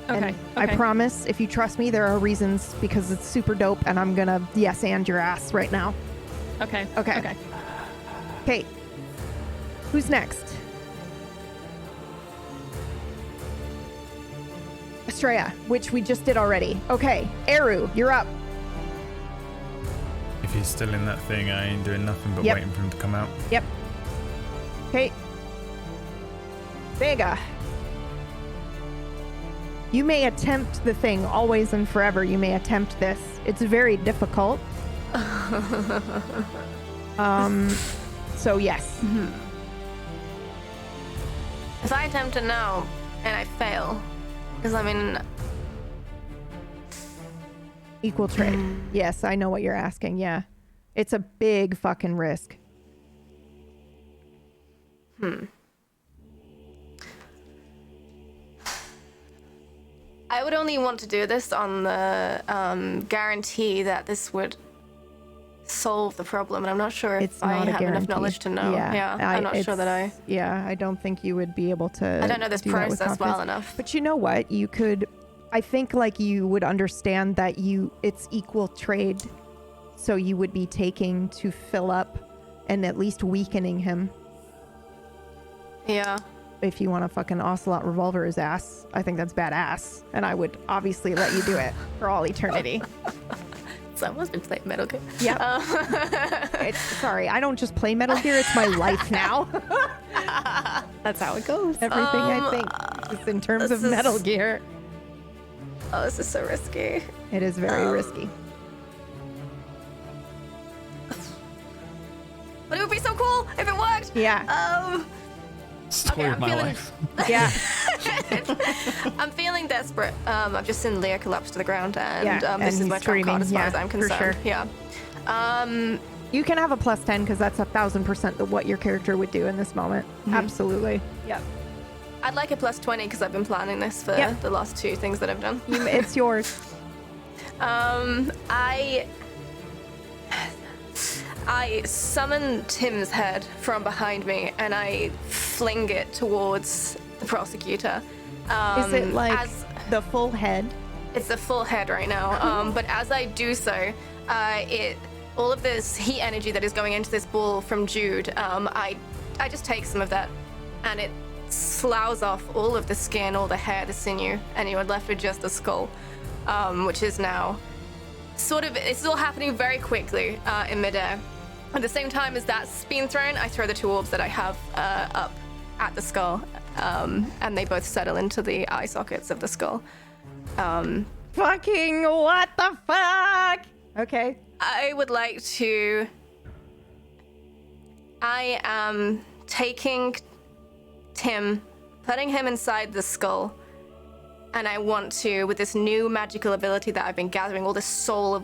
And I promise, if you trust me, there are reasons, because it's super dope, and I'm gonna yes and your ass right now. Okay. Okay. Who's next? Estrella, which we just did already. Okay, Eru, you're up. If he's still in that thing, I ain't doing nothing but waiting for him to come out. Yep. Okay. Vega. You may attempt the thing always and forever. You may attempt this. It's very difficult. So yes. If I attempt it now and I fail, because I mean... Equal trade. Yes, I know what you're asking. Yeah. It's a big fucking risk. I would only want to do this on the guarantee that this would solve the problem, and I'm not sure if I have enough knowledge to know. Yeah, I'm not sure that I... Yeah, I don't think you would be able to... I don't know this process well enough. But you know what? You could... I think, like, you would understand that it's equal trade, so you would be taking to fill up and at least weakening him. Yeah. If you want to fucking Ocelot revolver his ass, I think that's badass, and I would obviously let you do it for all eternity. Someone's been playing Metal Gear. Yeah. Sorry, I don't just play Metal Gear, it's my life now. That's how it goes. Everything I think is in terms of Metal Gear. Oh, this is so risky. It is very risky. But it would be so cool if it worked. Yeah. Story of my life. Yeah. I'm feeling desperate. I've just seen Leah collapse to the ground, and and this is he's my trump card as far as I'm concerned. For sure. Yeah. You can have a +10 because that's 1,000% of what your character would do in this moment. Absolutely. Yep. I'd like a +20 because I've been planning this for the last 2 things that I've done. It's yours. I summon Tim's head from behind me and I fling it towards the prosecutor. Is it like the full head? It's the full head right now. But as I do so, all of this heat energy that is going into this ball from Jude, I just take some of that and it sloughs off all of the skin, all the hair, the sinew, and you're left with just the skull, which is now it's all happening very quickly in midair. At the same time as that's being thrown, I throw the 2 orbs that I have up at the skull, and they both settle into the eye sockets of the skull. Fucking what the fuck? Okay. I would like to... I am taking Tim, putting him inside the skull, and I want to, with this new magical ability that I've been gathering, all this soul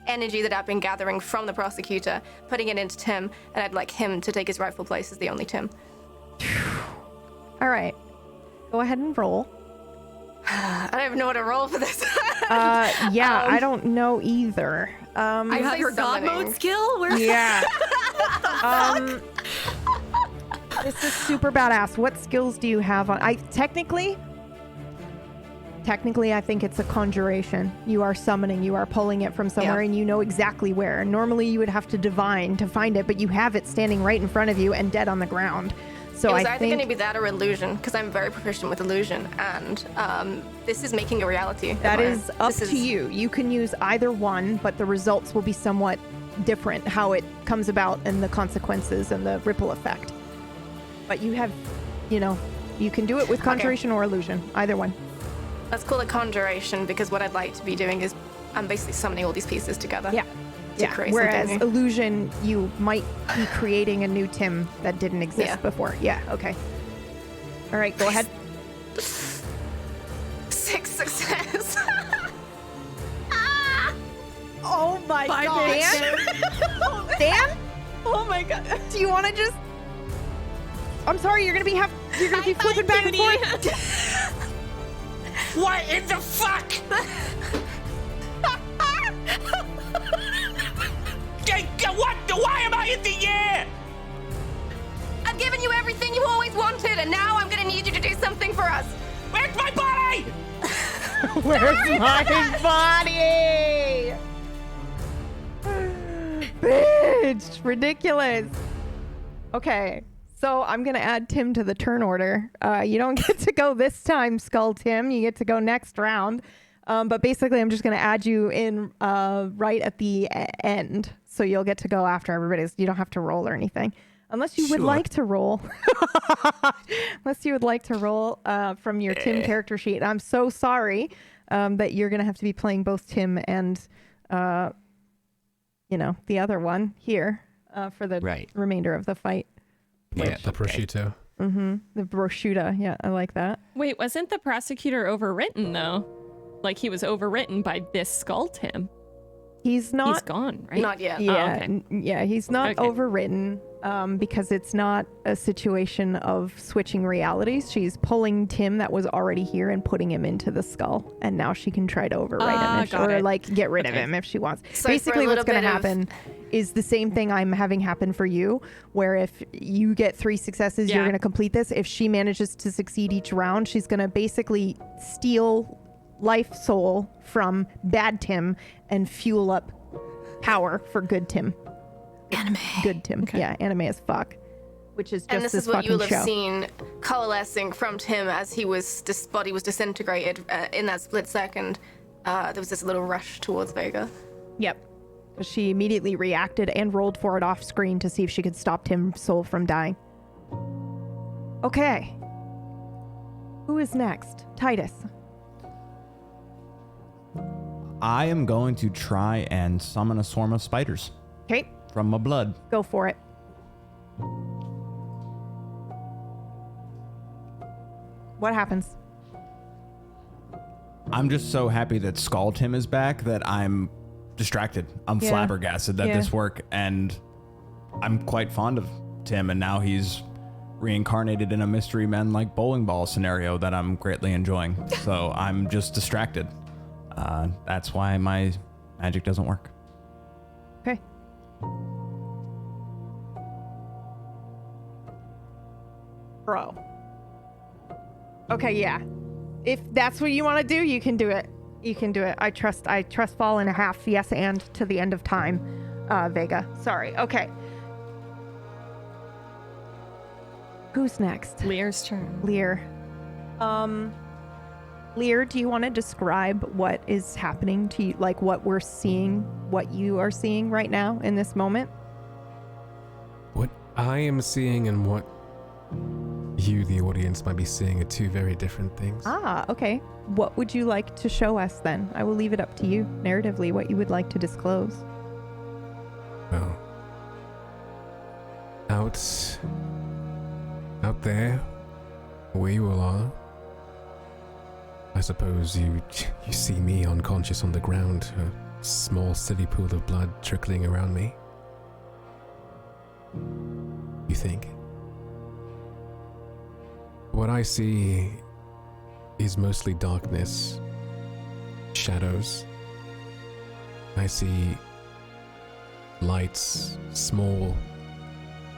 energy that I've been gathering from the prosecutor, putting it into Tim, and I'd like him to take his rightful place as the only Tim. All right. Go ahead and roll. I don't even know what to roll for this. I don't know either. I have your God mode skill? Yeah. This is super badass. What skills do you have on? Technically, I think it's a conjuration. You are summoning, you are pulling it from somewhere, and you know exactly where. Normally, you would have to divine to find it, but you have it standing right in front of you and dead on the ground. So it was I either think going to be that or illusion, because I'm very proficient with illusion, and this is making a reality. That is up to you. You can use either one, but the results will be somewhat different, how it comes about and the consequences and the ripple effect. But you have, you can do it with conjuration or illusion, either one. Let's call it conjuration, because what I'd like to be doing is I'm basically summoning all these pieces together. Yeah. Whereas illusion, you might be creating a new Tim that didn't exist before. Yeah, okay. All right, go ahead. 6 success. Oh my god. Dan? Dan? Oh my god. Do you want to just... I'm sorry, you're gonna be flipping back and forth. What in the fuck? What? Why am I in the air? I've given you everything you always wanted, and now I'm gonna need you to do something for us. Where's my body? Where's my body? Bitch, ridiculous. Okay, so I'm gonna add Tim to the turn order. You don't get to go this time, Skull Tim. You get to go next round. But basically, I'm just gonna add you in right at the end, so you'll get to go after everybody. You don't have to roll or anything, unless you would like to roll. Unless you would like to roll from your Tim character sheet. I'm so sorry that you're gonna have to be playing both Tim and the other one here for the remainder of the fight. Yeah, the prosciutto. Mm-hmm. The prosciutto. Yeah, I like that. Wait, wasn't the prosecutor overwritten though? Like he was overwritten by this Skull Tim. He's not. He's gone, right? Not yet. Yeah, okay. yeah. He's not overwritten. because it's not a situation of switching realities. She's pulling Tim that was already here and putting him into the skull, and now she can try to override him or like get rid of him if she wants. So Basically, what's going to happen is the same thing I'm having happen for you, where if you get 3 successes, you're going to complete this. If she manages to succeed each round, she's going to basically steal life soul from bad Tim and fuel up power for good Tim. Anime. Good Tim. Okay. Yeah, anime as fuck. Which is just and this is what what you will show. have seen coalescing from Tim as his body was disintegrated in that split second. There was this little rush towards Vega. Yep. She immediately reacted and rolled for it off screen to see if she could stop Tim's soul from dying. Okay. Who is next? Titus. I am going to try and summon a swarm of spiders. Okay. From my blood. Go for it. What happens? I'm just so happy that Skull Tim is back that I'm distracted. I'm flabbergasted that this worked, and I'm quite fond of Tim, and now he's reincarnated in a mystery men like bowling ball scenario that I'm greatly enjoying. So I'm just distracted. That's why my magic doesn't work. Okay. Bro. Okay, yeah. If that's what you want to do, you can do it. You can do it. I trust fall in a half, yes, and to the end of time, Vega. Sorry. Okay. Who's next? Lear's turn. Lear. Lear, do you want to describe what is happening to you, like what we're seeing, what you are seeing right now in this moment? What I am seeing and what you, the audience, might be seeing are 2 very different things. Ah, okay. What would you like to show us then? I will leave it up to you, narratively, what you would like to disclose. Well, out there, where you all are, I suppose you see me unconscious on the ground, a small silly pool of blood trickling around me. You think? What I see is mostly darkness, shadows. I see lights, small,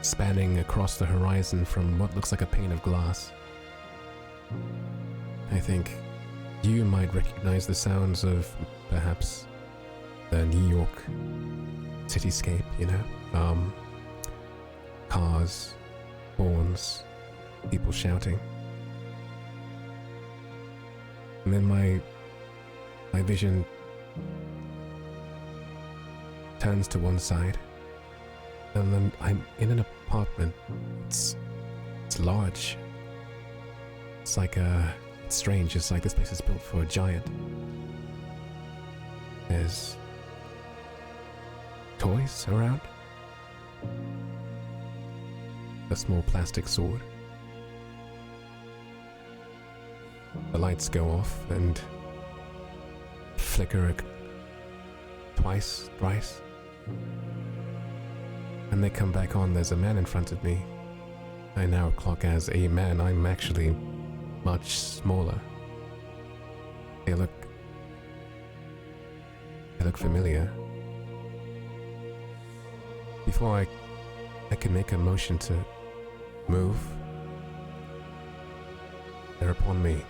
spanning across the horizon from what looks like a pane of glass. I think you might recognize the sounds of perhaps the New York cityscape, you know? Cars, horns, people shouting. And then my vision turns to one side, and then I'm in an apartment. It's large. It's like it's strange. It's like this place is built for a giant. There's toys around. A small plastic sword. The lights go off and flicker twice, thrice. And they come back on. There's a man in front of me. I now clock as a man. I'm actually much smaller. They look familiar. Before I can make a motion to move, they're upon me.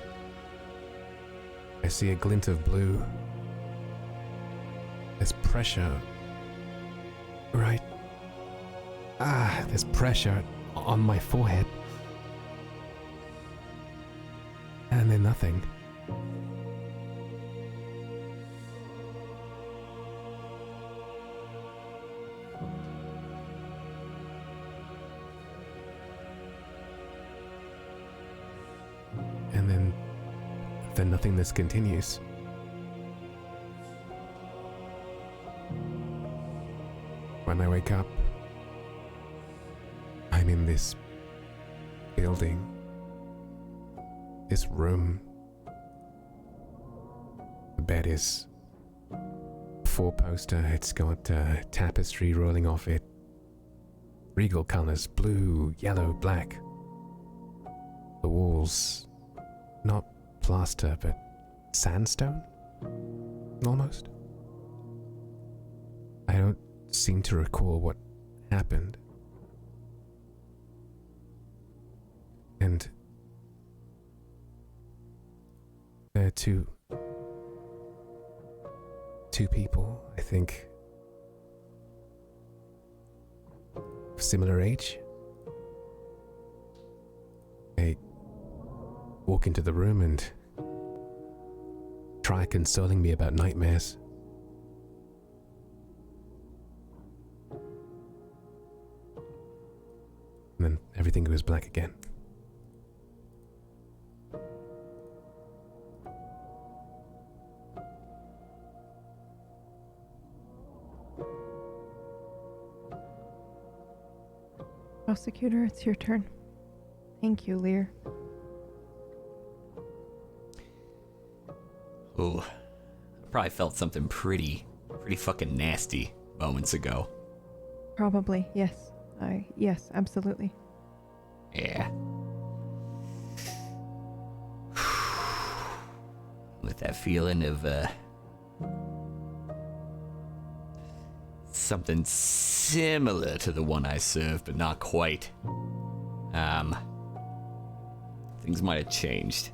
I see a glint of blue. There's pressure. Right. There's pressure on my forehead. And then nothing. And then nothingness continues. When I wake up, I'm in this building, this room. The bed is 4-poster. It's got tapestry rolling off it. regal colors, blue, yellow, black. The walls, not plaster, but sandstone? Almost. I don't seem to recall what happened. And there are two people, I think, of similar age. They walk into the room and try consoling me about nightmares. And then everything goes black again. Prosecutor, it's your turn. Thank you, Leah. Ooh, I probably felt something pretty fucking nasty moments ago. Probably, yes. Yes, absolutely. Yeah. With that feeling of, something similar to the one I served, but not quite. Things might have changed.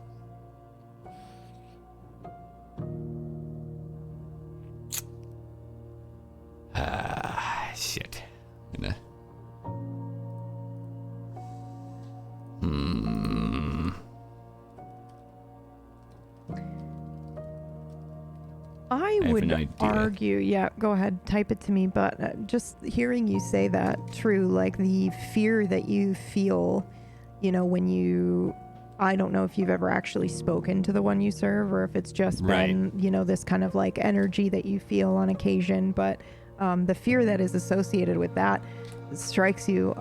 Shit. I'm gonna... I would argue, yeah, go ahead, type it to me, but just hearing you say that, true, like the fear that you feel, you know, when you, I don't know if you've ever actually spoken to the one you serve or if it's just been, you know, this kind of like energy that you feel on occasion, but the fear that is associated with that strikes you.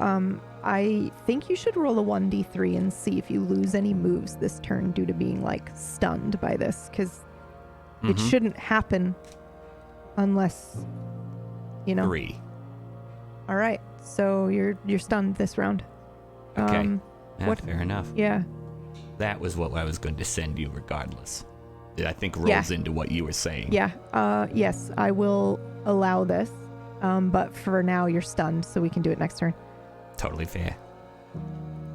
I think you should roll a 1d3 and see if you lose any moves this turn due to being like stunned by this, because it shouldn't happen unless, you know. 3. All right, so you're stunned this round. Okay. Fair enough. Yeah. That was what I was going to send you regardless. I think rolls into what you were saying. Yeah. Yes, I will allow this. But for now you're stunned, so we can do it next turn. Totally fair.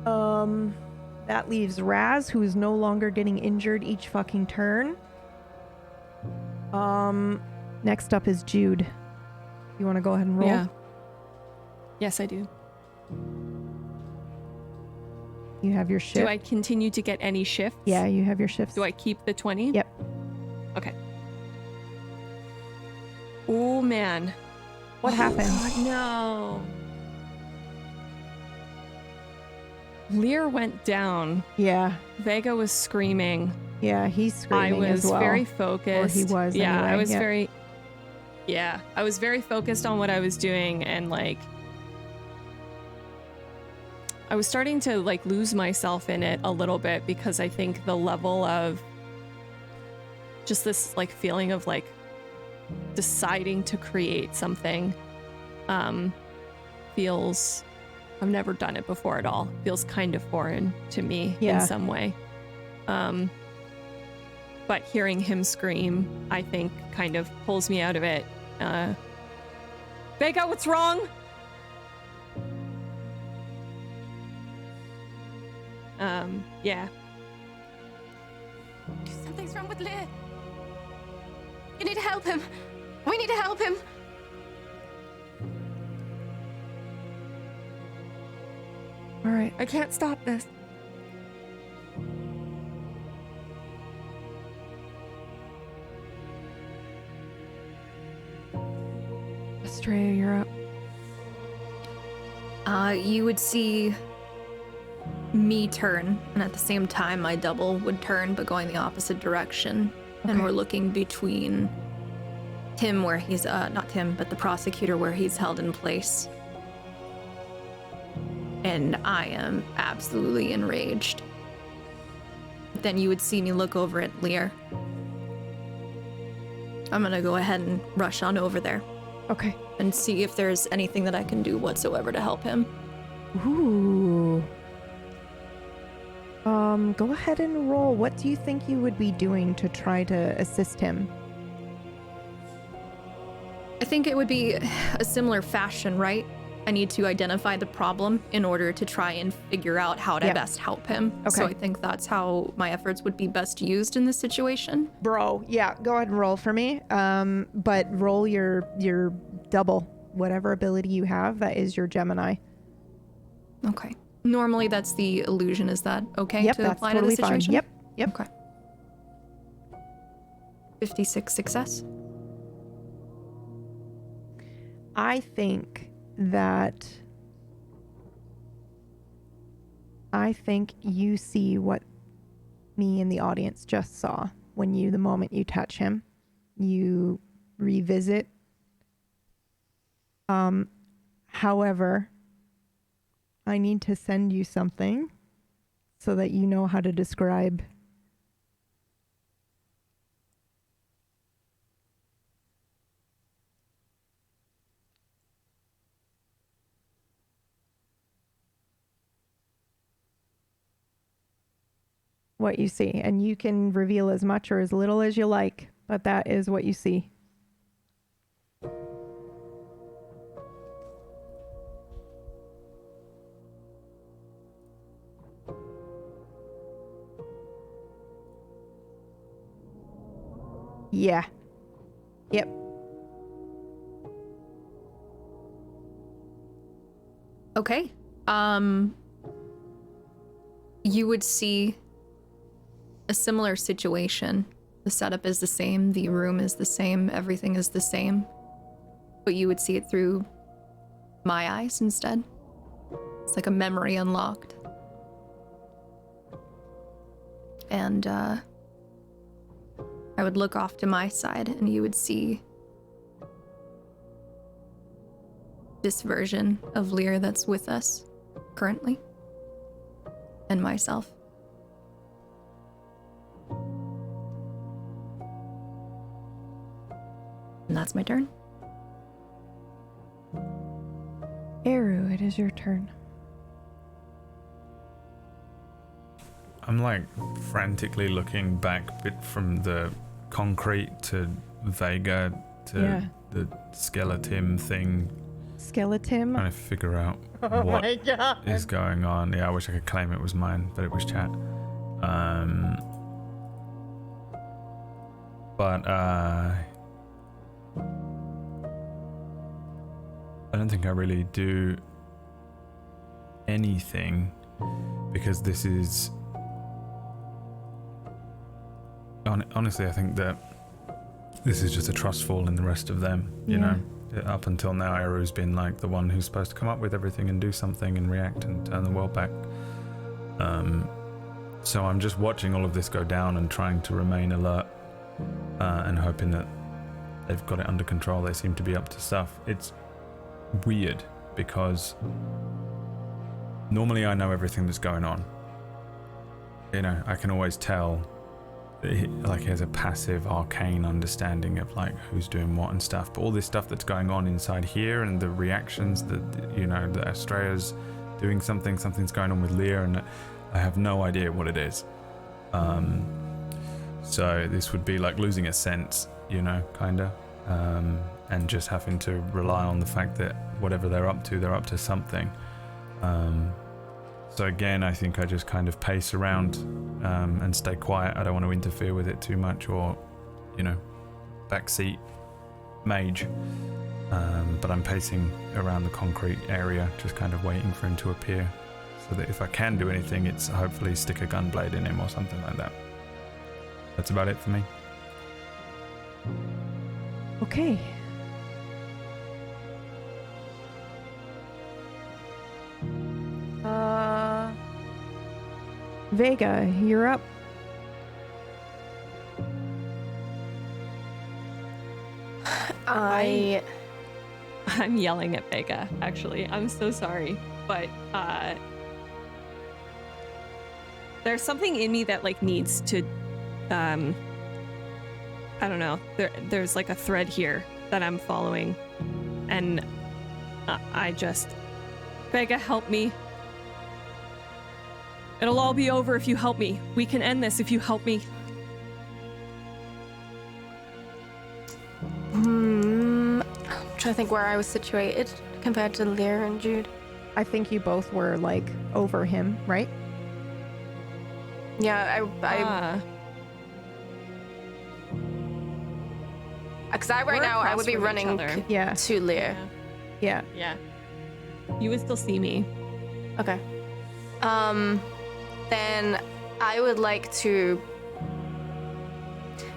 That leaves Raz, who is no longer getting injured each fucking turn. Next up is Jude. You want to go ahead and roll? Yeah. Yes, I do. You have your shift. Do I continue to get any shifts? Yeah, you have your shifts. Do I keep the 20? Yep. Okay. Oh, man. What happened? Oh, no. Lear went down. Yeah. Vega was screaming. Yeah, he's screaming as well. I was very focused. Or he was, yeah, anyway. I was very... Yeah, I was very focused on what I was doing, and, like... I was starting to, like, lose myself in it a little bit, because I think the level of... just this, like, feeling of, like, deciding to create something feels... I've never done it before at all. Feels kind of foreign to me in some way. But hearing him scream, I think, kind of pulls me out of it. Vega, what's wrong? Yeah. Something's wrong with Leah. You need to help him. We need to help him. All right. I can't stop this. Estrella, you're up. You would see me turn, and at the same time my double would turn, but going the opposite direction. Okay. And we're looking between Tim, where he's not Tim, but the prosecutor, where he's held in place. And I am absolutely enraged. Then you would see me look over at Lear. I'm gonna go ahead and rush on over there. Okay. And see if there's anything that I can do whatsoever to help him. Ooh. Go ahead and roll. What do you think you would be doing to try to assist him? I think it would be a similar fashion, right? I need to identify the problem in order to try and figure out how to best help him. Okay. So I think that's how my efforts would be best used in this situation. Bro, yeah, go ahead and roll for me. But roll your double, whatever ability you have. That is your Gemini. Okay. Normally that's the illusion. Is that okay Yep, to that's apply totally to the situation? fine. Yep. Okay. 56 success. I think you see what me and the audience just saw when the moment you touch him, you revisit. However, I need to send you something so that you know how to describe what you see, and you can reveal as much or as little as you like, but that is what you see. Yeah. Yep. Okay. You would see a similar situation. The setup is the same, the room is the same, everything is the same. But you would see it through my eyes instead. It's like a memory unlocked. And I would look off to my side and you would see this version of Leah that's with us currently. And myself. And that's my turn. Eru, it is your turn. I'm like frantically looking back bit from the concrete to Vega to the skeleton thing. Skeleton? Trying to figure out Oh what my God. is going on. Yeah, I wish I could claim it was mine, but it was chat. But I don't think I really do anything because this is honestly, I think that this is just a trust fall in the rest of them, you know. Up until now, Eru's been like the one who's supposed to come up with everything and do something and react and turn the world back. So I'm just watching all of this go down and trying to remain alert and hoping that they've got it under control. They seem to be up to stuff. It's weird because normally I know everything that's going on. You know, I can always tell. Like he has a passive arcane understanding of like who's doing what and stuff, but all this stuff that's going on inside here and the reactions that, you know, that Astrea's doing something's going on with Leah, and I have no idea what it is. So this would be like losing a sense, you know, kinda, and just having to rely on the fact that whatever they're up to something. So again, I think I just kind of pace around and stay quiet. I don't want to interfere with it too much or, you know, backseat mage. But I'm pacing around the concrete area, just kind of waiting for him to appear. So that if I can do anything, it's hopefully stick a gunblade in him or something like that. That's about it for me. Okay. Vega, you're up. I'm yelling at Vega, actually. I'm so sorry. But there's something in me that like needs to I don't know. There's like a thread here that I'm following, and I just, Vega, help me. It'll all be over if you help me. We can end this if you help me. I'm trying to think where I was situated compared to Leah and Jude. I think you both were like over him, right? Yeah, because right now I would be running to Leah. Yeah. Yeah. You would still see me. Okay. Then I would like to.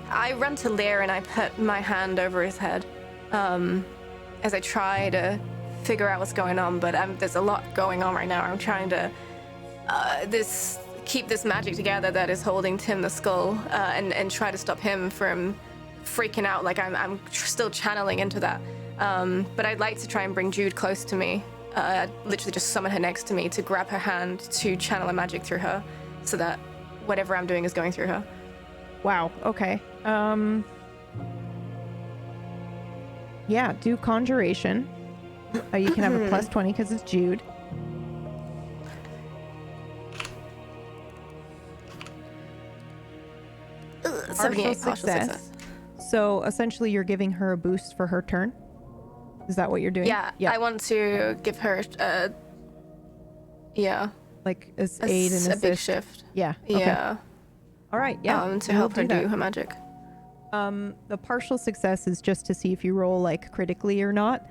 I run to Leah and I put my hand over his head, as I try to figure out what's going on. But there's a lot going on right now. I'm trying to keep this magic together that is holding Tim the Skull, and try to stop him from freaking out. Like I'm still channeling into that. But I'd like to try and bring Jude close to me. Literally just summon her next to me to grab her hand to channel a magic through her, so that whatever I'm doing is going through her. Wow. Okay. Yeah. Do conjuration. You can have a plus 20 because it's Jude. Partial success. So essentially, you're giving her a boost for her turn. Is that what you're doing? Yeah. I want to give her like as aid and assist. A big shift. Yeah. Okay. Yeah. All right. Yeah. To help her do her magic. The partial success is just to see if you roll like critically or not.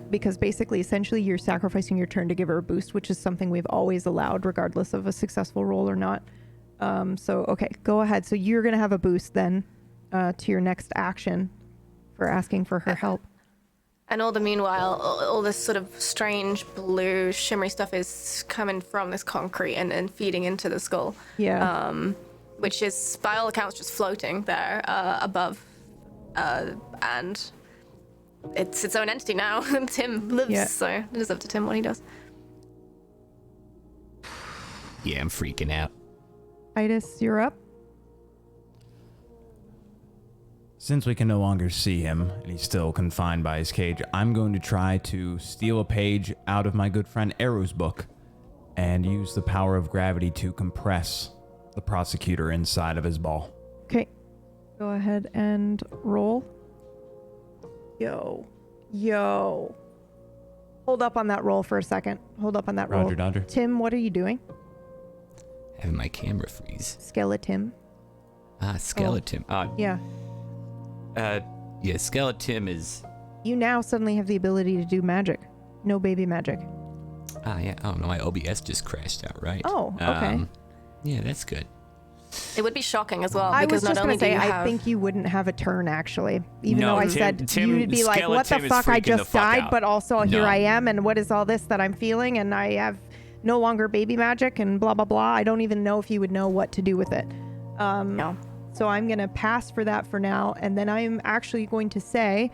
Because basically, essentially, you're sacrificing your turn to give her a boost, which is something we've always allowed, regardless of a successful roll or not. So, okay, go ahead. So you're going to have a boost then to your next action for asking for her help. And all the meanwhile, all this sort of strange blue shimmery stuff is coming from this concrete and feeding into the skull. Yeah. Which is, by all accounts, just floating there above. And it's its own entity now. Tim lives, so it is up to Tim what he does. Yeah, I'm freaking out. Titus, you're up. Since we can no longer see him, and he's still confined by his cage, I'm going to try to steal a page out of my good friend Eru's book and use the power of gravity to compress the prosecutor inside of his ball. Okay. Go ahead and roll. Yo. Hold up on that roll for a second. Hold up on that roll. Roger, Dodger. Tim, what are you doing? Having my camera freeze. Skeleton. Skeleton. Yeah. Yeah, Skeleton is... You now suddenly have the ability to do magic. No baby magic. Yeah. Oh, no, my OBS just crashed out, right? Oh, okay. Yeah, that's good. It would be shocking as well. I because was just going to say, I think you wouldn't have a turn, actually. Even though I said Tim, you'd be like, what the fuck, I just died, but also here I am, and what is all this that I'm feeling, and I have no longer baby magic, and blah, blah, blah. I don't even know if you would know what to do with it. No. So I'm going to pass for that for now, and then I'm actually going to say,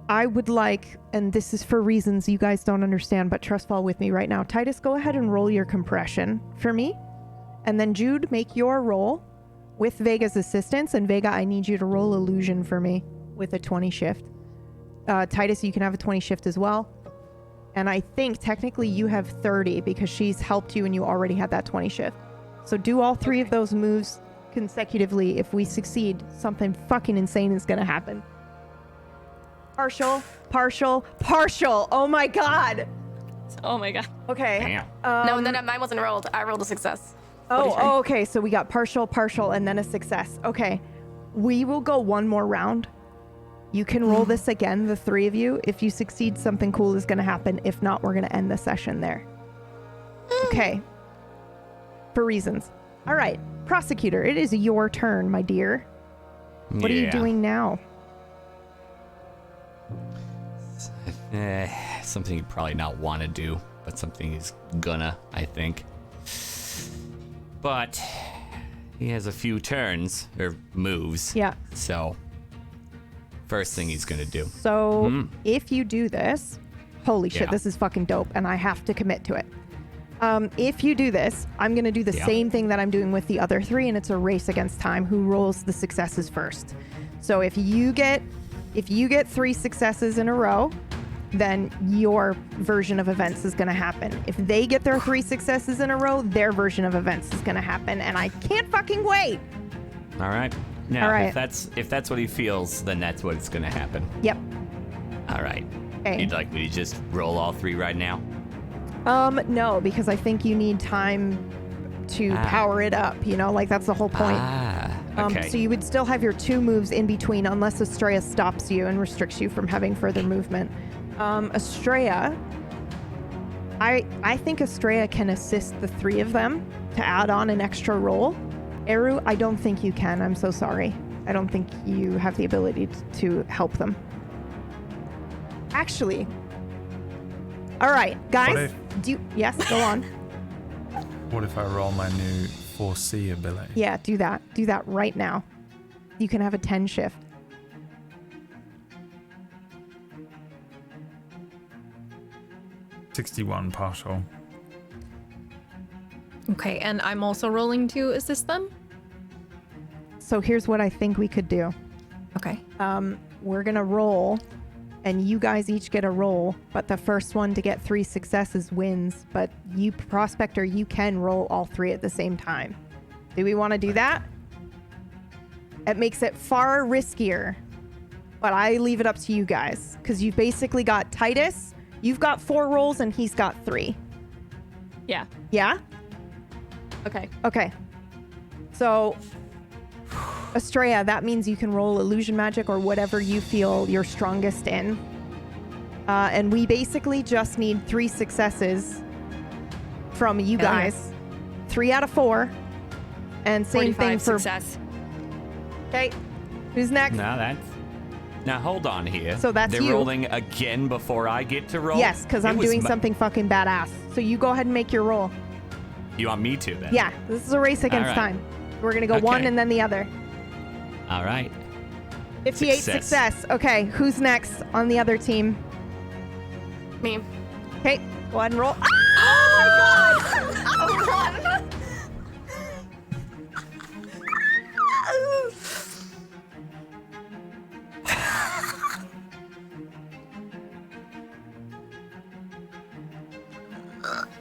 I would like, and this is for reasons you guys don't understand, but trust fall with me right now. Titus, go ahead and roll your compression for me. And then Jude, make your roll with Vega's assistance. And Vega, I need you to roll illusion for me with a 20 shift. Titus, you can have a 20 shift as well. And I think technically you have 30 because she's helped you and you already had that 20 shift. So do all three of those moves consecutively. If we succeed, something fucking insane is going to happen. Partial. Oh my god. Oh my god. Okay. No, then mine wasn't rolled. I rolled a success. Oh, okay. So we got partial, and then a success. Okay. We will go one more round. You can roll this again, the three of you. If you succeed, something cool is going to happen. If not, we're going to end the session there. Okay. For reasons. All right. Prosecutor, it is your turn, my dear. What are you doing now? Something you'd probably not want to do, but something he's gonna, I think. But he has a few turns, or moves. Yeah. So, first thing he's gonna do. So, if you do this, holy shit, Yeah. this is fucking dope, and I have to commit to it. If you do this, I'm going to do the same thing that I'm doing with the other 3, and it's a race against time. Who rolls the successes first? So if you get 3 successes in a row, then your version of events is going to happen. If they get their 3 successes in a row, their version of events is going to happen, and I can't fucking wait. All right. Now, All right. if that's what he feels, then that's what's going to happen. Yep. All right. Okay. You'd like me to just roll all 3 right now? No, because I think you need time to power it up, you know, like that's the whole point. Okay. So you would still have your 2 moves in between unless Estrella stops you and restricts you from having further movement. Estrella, I think Estrella can assist the 3 of them to add on an extra roll. Eru, I don't think you can. I'm so sorry. I don't think you have the ability to help them. Actually, all right, guys. Yes, go on. What if I roll my new 4C ability? Yeah, do that. Do that right now. You can have a 10 shift. '61 partial. Okay, and I'm also rolling to assist them? So here's what I think we could do. Okay. We're going to roll, and you guys each get a roll, but the first one to get 3 successes wins. But you, Prospector, you can roll all 3 at the same time. Do we want to do that? It makes it far riskier, but I leave it up to you guys, because you've basically got Titus. You've got 4 rolls, and he's got 3. Yeah. Yeah? Okay. Okay. So, Estrella, that means you can roll illusion magic or whatever you feel you're strongest in. And we basically just need 3 successes from you guys. 3 out of 4. And same thing for... success. Okay. Who's next? Now hold on here. So that's They're you. rolling again before I get to roll? Yes, because I'm doing something fucking badass. So you go ahead and make your roll. You want me to then? Yeah, this is a race against right. time. We're going to go one and then the other. All right. 58 success. Okay, who's next on the other team? Me. Okay, go ahead and roll. Oh my god! Oh god!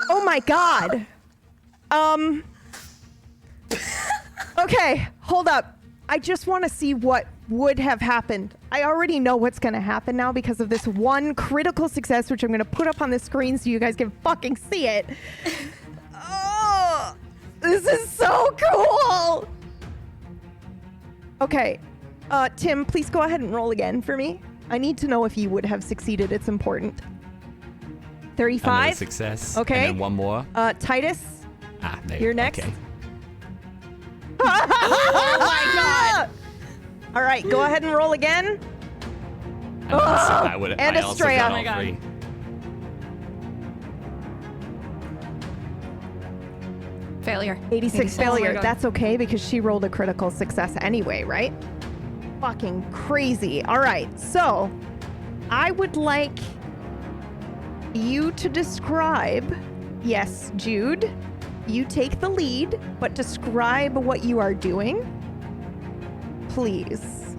Oh my god! Okay, hold up. I just want to see what would have happened. I already know what's going to happen now because of this one critical success, which I'm going to put up on the screen so you guys can fucking see it. Oh, this is so cool. Okay, Tim, please go ahead and roll again for me. I need to know if you would have succeeded. It's important. 35. Another success. Okay. And then one more. Titus. There. You're next. Okay. Oh my god! All right, go ahead and roll again. And I also Estrella. got Oh all my 3. Failure. 86 Oh my failure. God. That's okay because she rolled a critical success anyway, right? Fucking crazy. All right, so I would like you to describe. Yes, Jude, you take the lead, but describe what you are doing, please.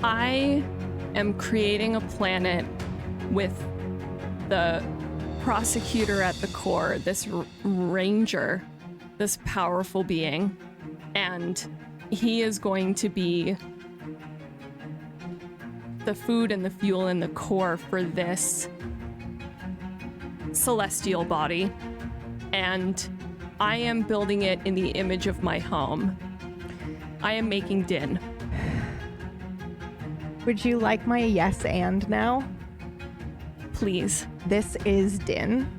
I am creating a planet with the prosecutor at the core, this ranger, this powerful being, and he is going to be the food and the fuel and the core for this celestial body, and I am building it in the image of my home. I am making Din. Would you like my yes and now? Please. This is Din,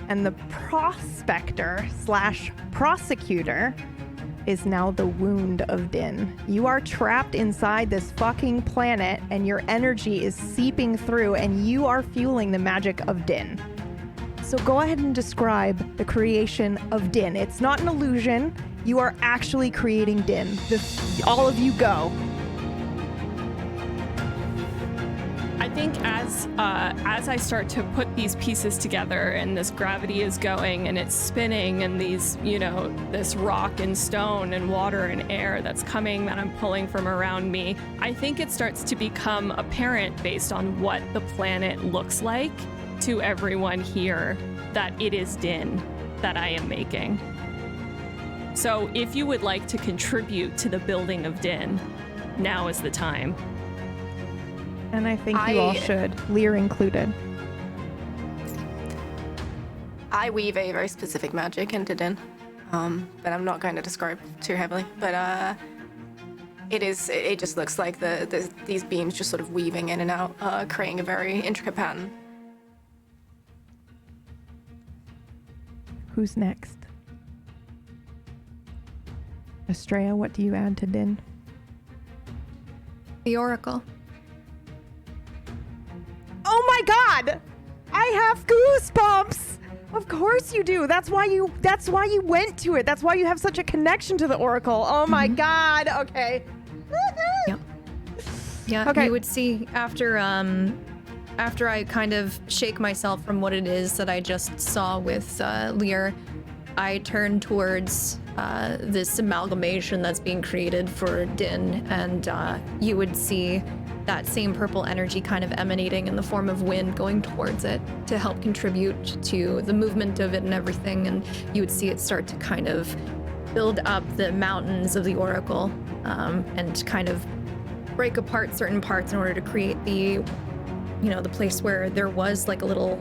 and the prospector / prosecutor is now the wound of Din. You are trapped inside this fucking planet, and your energy is seeping through, and you are fueling the magic of Din. So go ahead and describe the creation of Din. It's not an illusion. You are actually creating Din. All of you go. I think as I start to put these pieces together and this gravity is going and it's spinning and these, this rock and stone and water and air that's coming that I'm pulling from around me, I think it starts to become apparent based on what the planet looks like to everyone here that it is Din that I am making. So if you would like to contribute to the building of Din, now is the time. And I think you all should, Leah included. I weave a very specific magic into Din, but I'm not going to describe too heavily. But it just looks like these beams just sort of weaving in and out, creating a very intricate pattern. Who's next? Estrella, what do you add to Din? The Oracle. Oh my god! I have goosebumps! Of course you do. That's why you went to it. That's why you have such a connection to the Oracle. Oh my god. Okay. Yep. Yeah, okay. You would see after I kind of shake myself from what it is that I just saw with Leah, I turn towards this amalgamation that's being created for Din, and you would see that same purple energy kind of emanating in the form of wind going towards it to help contribute to the movement of it and everything, and you would see it start to kind of build up the mountains of the Oracle and kind of break apart certain parts in order to create the place where there was like a little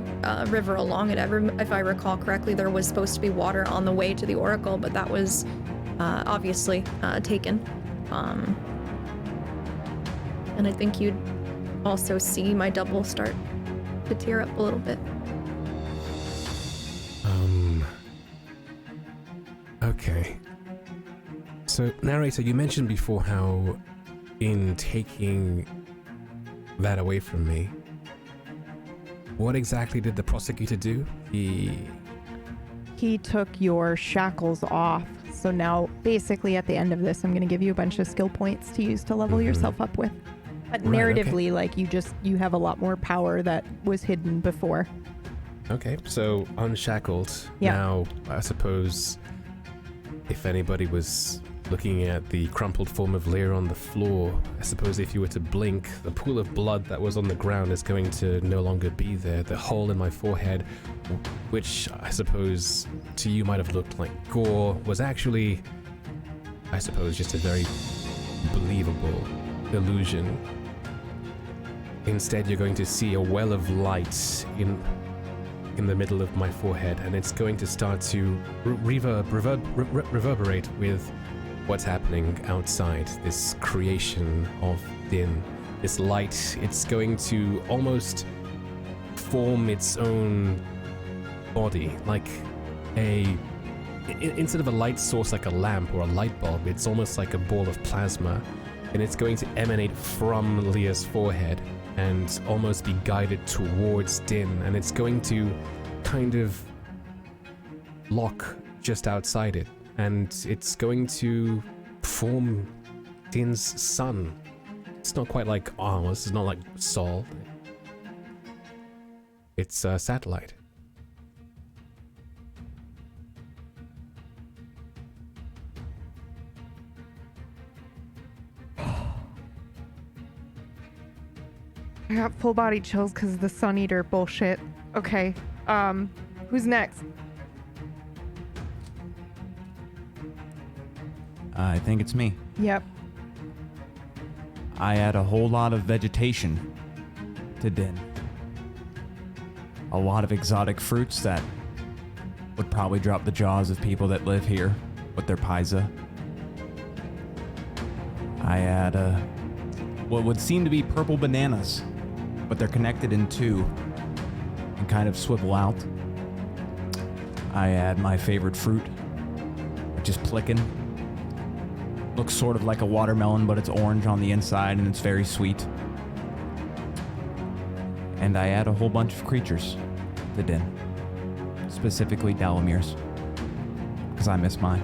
river along it. If I recall correctly, there was supposed to be water on the way to the Oracle, but that was obviously taken. And I think you'd also see my double start to tear up a little bit. Okay. So, narrator, you mentioned before how in taking that away from me, what exactly did the prosecutor do? He took your shackles off. So now, basically, at the end of this, I'm going to give you a bunch of skill points to use to level yourself up with. But narratively, you have a lot more power that was hidden before. Okay, so unshackled. Yeah. Now, I suppose if anybody was looking at the crumpled form of Leah on the floor, I suppose if you were to blink, the pool of blood that was on the ground is going to no longer be there. The hole in my forehead, which I suppose to you might have looked like gore, was actually, I suppose, just a very believable illusion. Instead, you're going to see a well of light in the middle of my forehead, and it's going to start to reverberate with what's happening outside, this creation of Din. This light, it's going to almost form its own body, like instead of a light source like a lamp or a light bulb, it's almost like a ball of plasma, and it's going to emanate from Leah's forehead and almost be guided towards Din, and it's going to kind of lock just outside it, and it's going to form Din's sun. It's not quite like this is not like Sol. It's a satellite. I got full body chills because of the Sun Eater bullshit. Okay, who's next? I think it's me. Yep. I add a whole lot of vegetation to Din. A lot of exotic fruits that would probably drop the jaws of people that live here with their paisa. I add what would seem to be purple bananas, but they're connected in two and kind of swivel out. I add my favorite fruit, which is plicken. Looks sort of like a watermelon, but it's orange on the inside and it's very sweet. And I add a whole bunch of creatures to Din, specifically Dalamirs, because I miss mine.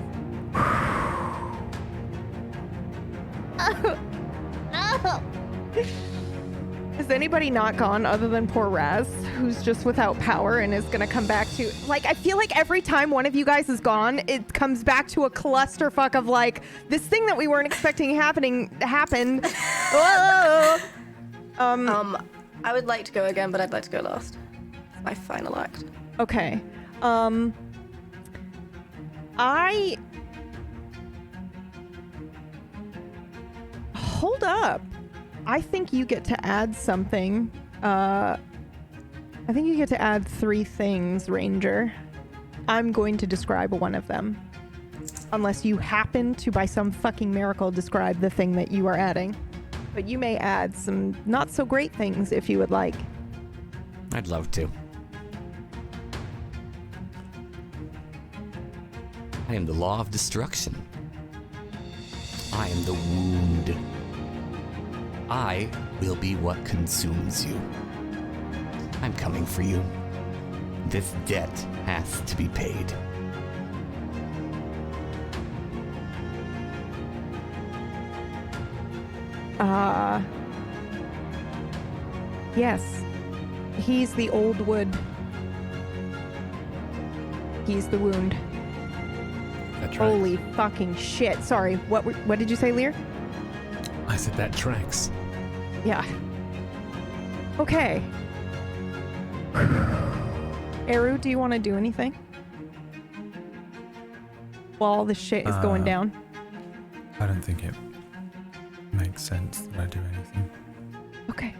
Has anybody not gone other than poor Raz, who's just without power and is gonna come back to, like, I feel like every time one of you guys is gone, it comes back to a clusterfuck of like, this thing that we weren't expecting happened. Whoa! I would like to go again, but I'd like to go last. It's my final act. Okay. Hold up. I think you get to add something. I think you get to add 3 things, Ranger. I'm going to describe one of them. Unless you happen to, by some fucking miracle, describe the thing that you are adding. But you may add some not so great things if you would like. I'd love to. I am the law of destruction. I am the wound. I will be what consumes you. I'm coming for you. This debt has to be paid. Yes. He's the old wood. He's the wound. That's right. Holy fucking shit. Sorry, what did you say, Lear? I said that tracks. Yeah. Okay. Eru, do you want to do anything? While all this shit is going down? I don't think it makes sense that I do anything. Okay.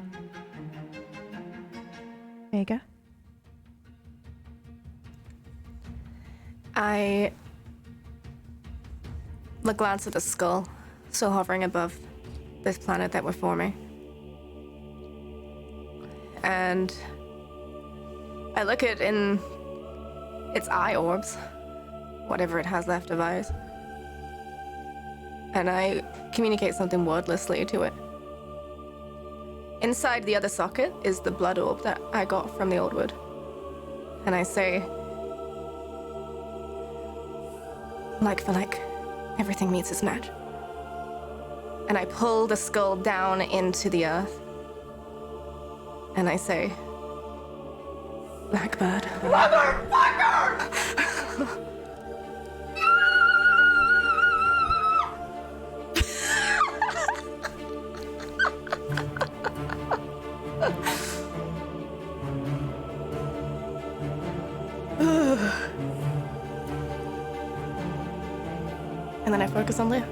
Mega? I glance at the skull, still hovering above this planet that we're forming. And I look at in its eye orbs, whatever it has left of eyes, and I communicate something wordlessly to it. Inside the other socket is the blood orb that I got from the old wood. And I say, like for like, everything meets its match. And I pull the skull down into the earth. And I say, Blackbird. Motherfucker! And then I focus on Leah.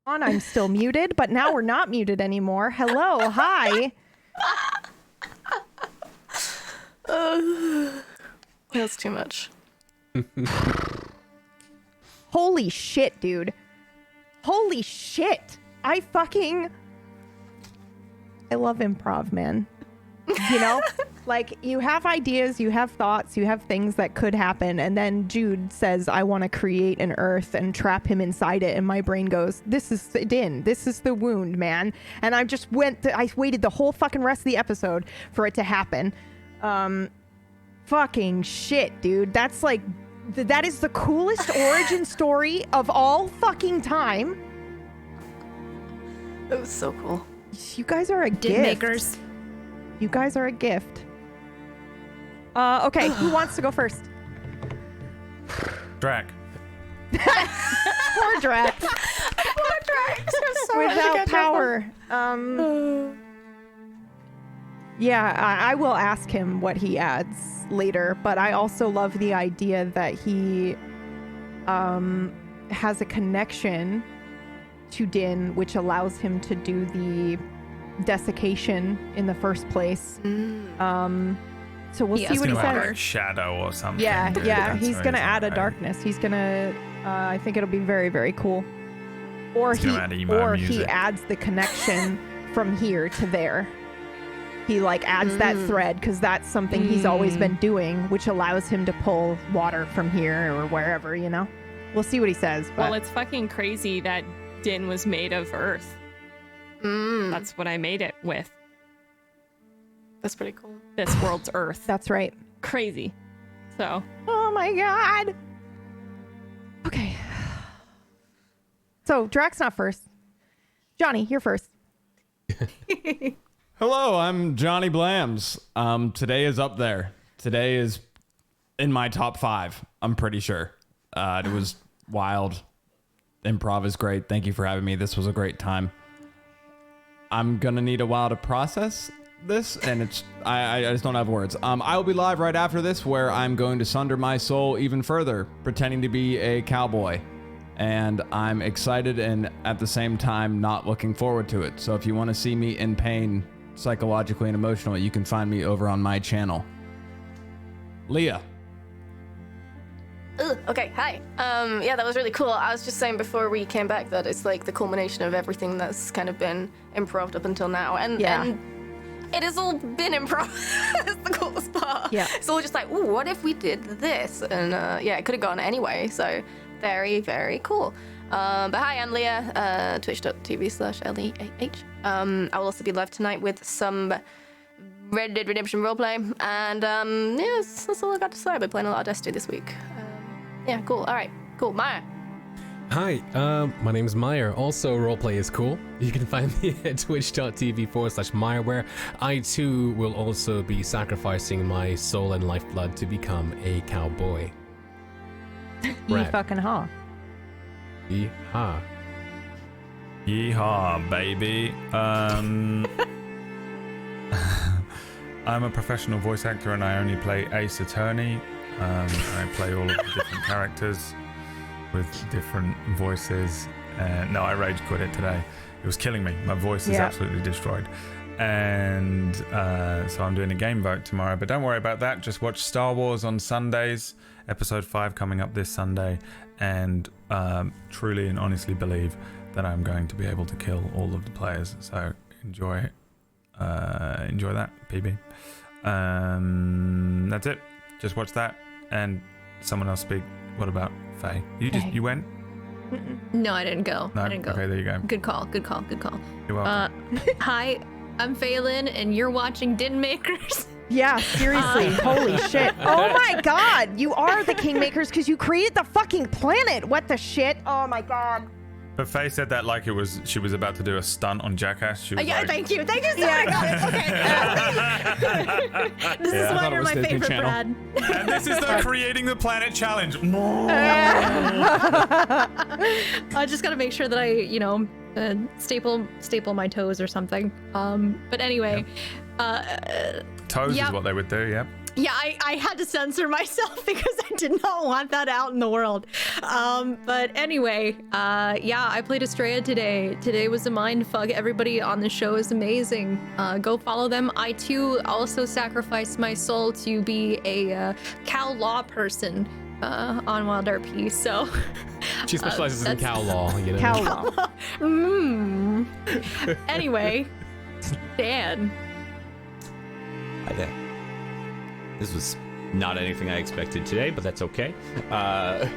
I'm still muted, but now we're not muted anymore. Hello, hi. That's too much. Holy shit, dude. Holy shit. I love improv, man. You know? Like, you have ideas, you have thoughts, you have things that could happen, and then Jude says, I want to create an earth and trap him inside it, and my brain goes, this is Din. This is the wound, man. And I just I waited the whole fucking rest of the episode for it to happen. Fucking shit, dude. That's like, that is the coolest origin story of all fucking time. It was so cool. You guys are a gift. Dinmakers. You guys are a gift. Okay, who wants to go first? Drac. Poor Drac. Poor Drac. Without power. Yeah, I will ask him what he adds later, but I also love the idea that he has a connection to Din, which allows him to do the desiccation in the first place. So we'll see what he says. Like shadow or something. Yeah, he's gonna add a darkness. He's gonna. I think it'll be very, very cool. Or he adds the connection from here to there. He like adds that thread because that's something he's always been doing, which allows him to pull water from here or wherever. You know, we'll see what he says. But... Well, it's fucking crazy that Din was made of earth. That's what I made it with. That's pretty cool. This world's earth. That's right. Crazy. So. Oh my god. Okay. So Drac's not first. Johnny, you're first. Hello, I'm JohnnyBlamz. Today is up there. Today is in my top 5. I'm pretty sure. It was wild. Improv is great. Thank you for having me. This was a great time. I'm gonna need a while to process this, and I just don't have words. I will be live right after this, where I'm going to sunder my soul even further, pretending to be a cowboy. And I'm excited and at the same time not looking forward to it. So if you want to see me in pain, psychologically and emotionally, you can find me over on my channel. Leah. Okay, hi. Yeah, that was really cool. I was just saying before we came back that it's like the culmination of everything that's kind of been improv up until now. And it has all been improv. It's the coolest part. Yeah. It's all just like, ooh, what if we did this? And yeah, it could have gone anyway. So very, very cool. But hi, I'm Leah, twitch.tv/LEAH. I will also be live tonight with some Red Dead Redemption roleplay. And yeah, that's all I got to say. I've been playing a lot of Destiny this week. Yeah, cool. All right, cool. Myre. Hi, my name's Myre. Also, roleplay is cool. You can find me at twitch.tv/Myre, where I too will also be sacrificing my soul and lifeblood to become a cowboy. Ye fucking ha. Yeehaw. Yeehaw, baby. I'm a professional voice actor and I only play Ace Attorney. I play all of the different characters with different voices. No, I rage quit it today. It was killing me. My voice is absolutely destroyed. And so I'm doing a game vote tomorrow. But don't worry about that. Just watch Star Wars on Sundays. Episode 5 coming up this Sunday. And truly and honestly believe that I'm going to be able to kill all of the players. So enjoy that, PB. That's it. Just watch that. And someone else speak. What about Faye? You went? No, I didn't go. No? I didn't go. Okay, there you go. Good call. You're welcome. Hi, I'm Fhaelin, and you're watching Dinmakers. Yeah, seriously. Holy shit. Oh my god. You are the Kingmakers because you created the fucking planet. What the shit? Oh my god. But Faye said that like she was about to do a stunt on Jackass. She was yeah, like, thank you. I got it. Okay. This is why you're my favorite, Brad. And this is the Creating the Planet Challenge. I just gotta make sure that I, staple my toes or something. But anyway, toes is what they would do. Yep. Yeah, I had to censor myself because I did not want that out in the world. But anyway, yeah, I played Estrella today. Today was a mind fuck. Everybody on the show is amazing. Go follow them. I too also sacrificed my soul to be a cow law person on Wild RP. So she specializes in cow law. You know. Cow law. Anyway, Dan. Hi there. This was not anything I expected today, but that's okay. I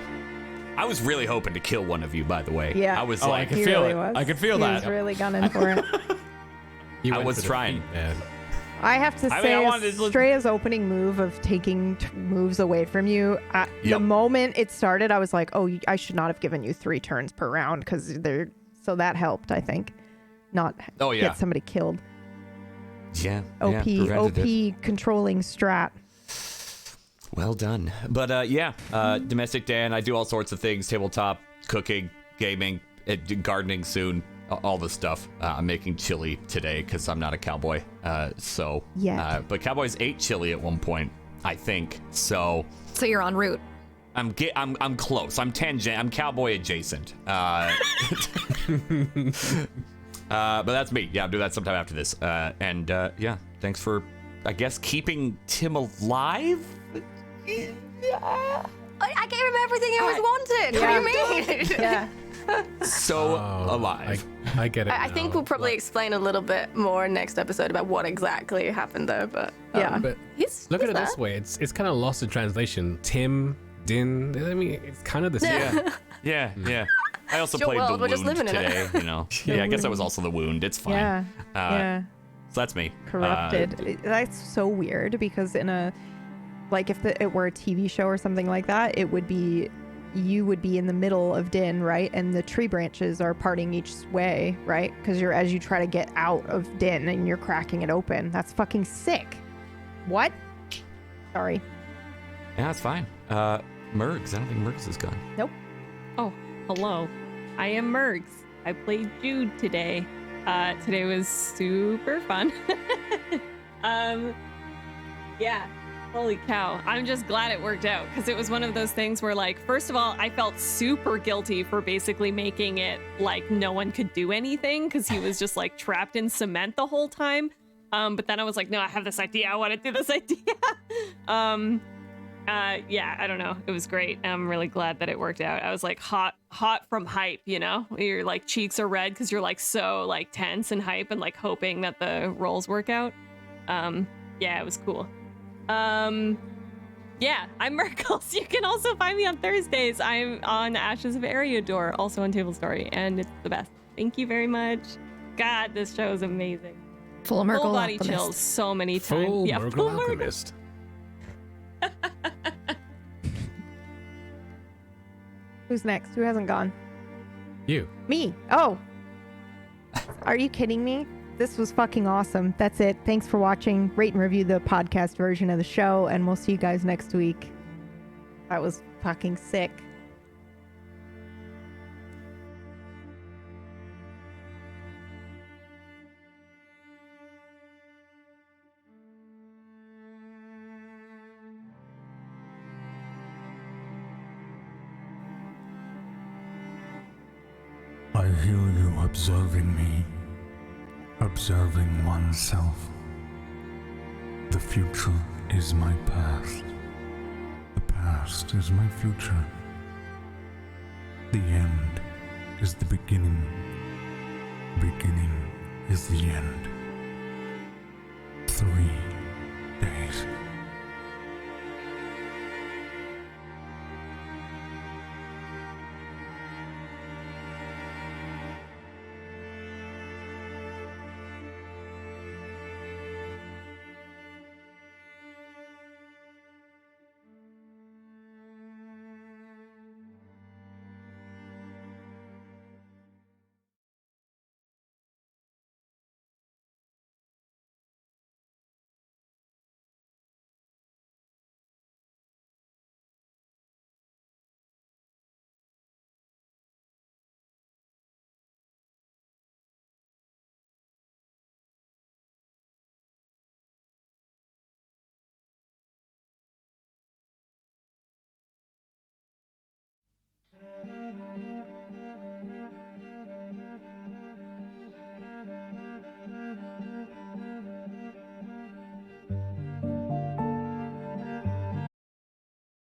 was really hoping to kill one of you, by the way. Yeah. I was I could feel it. I could feel that. He was really gunning for it. I was trying. Man. I have to say, Estrella's opening move of taking moves away from you, the moment it started, I was like, oh, I should not have given you 3 turns per round, because so that helped, I think. Not get somebody killed. Yeah. OP, yeah, OP it. controlling strat. Well done. But Domestic Dan, I do all sorts of things: tabletop, cooking, gaming, gardening soon, all the stuff. I'm making chili today because I'm not a cowboy. But cowboys ate chili at one point, I think. So you're en route. I'm close. I'm cowboy adjacent. But that's me. Yeah, I'll do that sometime after this. Thanks for, I guess, keeping Tim alive. I gave him everything he always wanted. Yeah. What do you mean? Yeah. So alive. I get it. I think we'll probably explain a little bit more next episode about what exactly happened there. But But look at it this way: it's kind of lost in translation. Tim, Din. I mean, it's kind of the same. Yeah. I also Your played world, the we're just wound living in it. today. You know. Yeah, I guess that was also the wound. It's fine. Yeah. So that's me. Corrupted. That's so weird because if it were a TV show or something like that, you would be in the middle of Din, right? And the tree branches are parting each way, right? Because as you try to get out of Din and you're cracking it open. That's fucking sick. What? Sorry. Yeah, it's fine. Mirggles. I don't think Mirggles is gone. Nope. Oh, hello. I am Mirggles. I played Jude today. Today was super fun. Yeah. Holy cow. I'm just glad it worked out because it was one of those things where, like, first of all, I felt super guilty for basically making it like no one could do anything because he was just like trapped in cement the whole time. But then I was like, no, I have this idea. I want to do this idea. Yeah, I don't know. It was great. I'm really glad that it worked out. I was like hot from hype, you know? Your like cheeks are red because you're like so like tense and hype and like hoping that the rolls work out. Yeah, it was cool. Yeah, I'm Mirggles. You can also find me on Thursdays. I'm on Ashes of Eriador, also on Table Story, and it's the best. Thank you very much. God, this show is amazing. Full Mirgle Full body Alchemist. chills so many times. Full Yeah, Mirgle full Mirgle. Alchemist. Who's next? Who hasn't gone? You. Me. Oh. Are you kidding me? This was fucking awesome. That's it. Thanks for watching. Rate and review the podcast version of the show, and we'll see you guys next week. That was fucking sick. I hear you observing me, observing oneself. The future is my past. The past is my future. The end is the beginning. Beginning is the end. 3 days.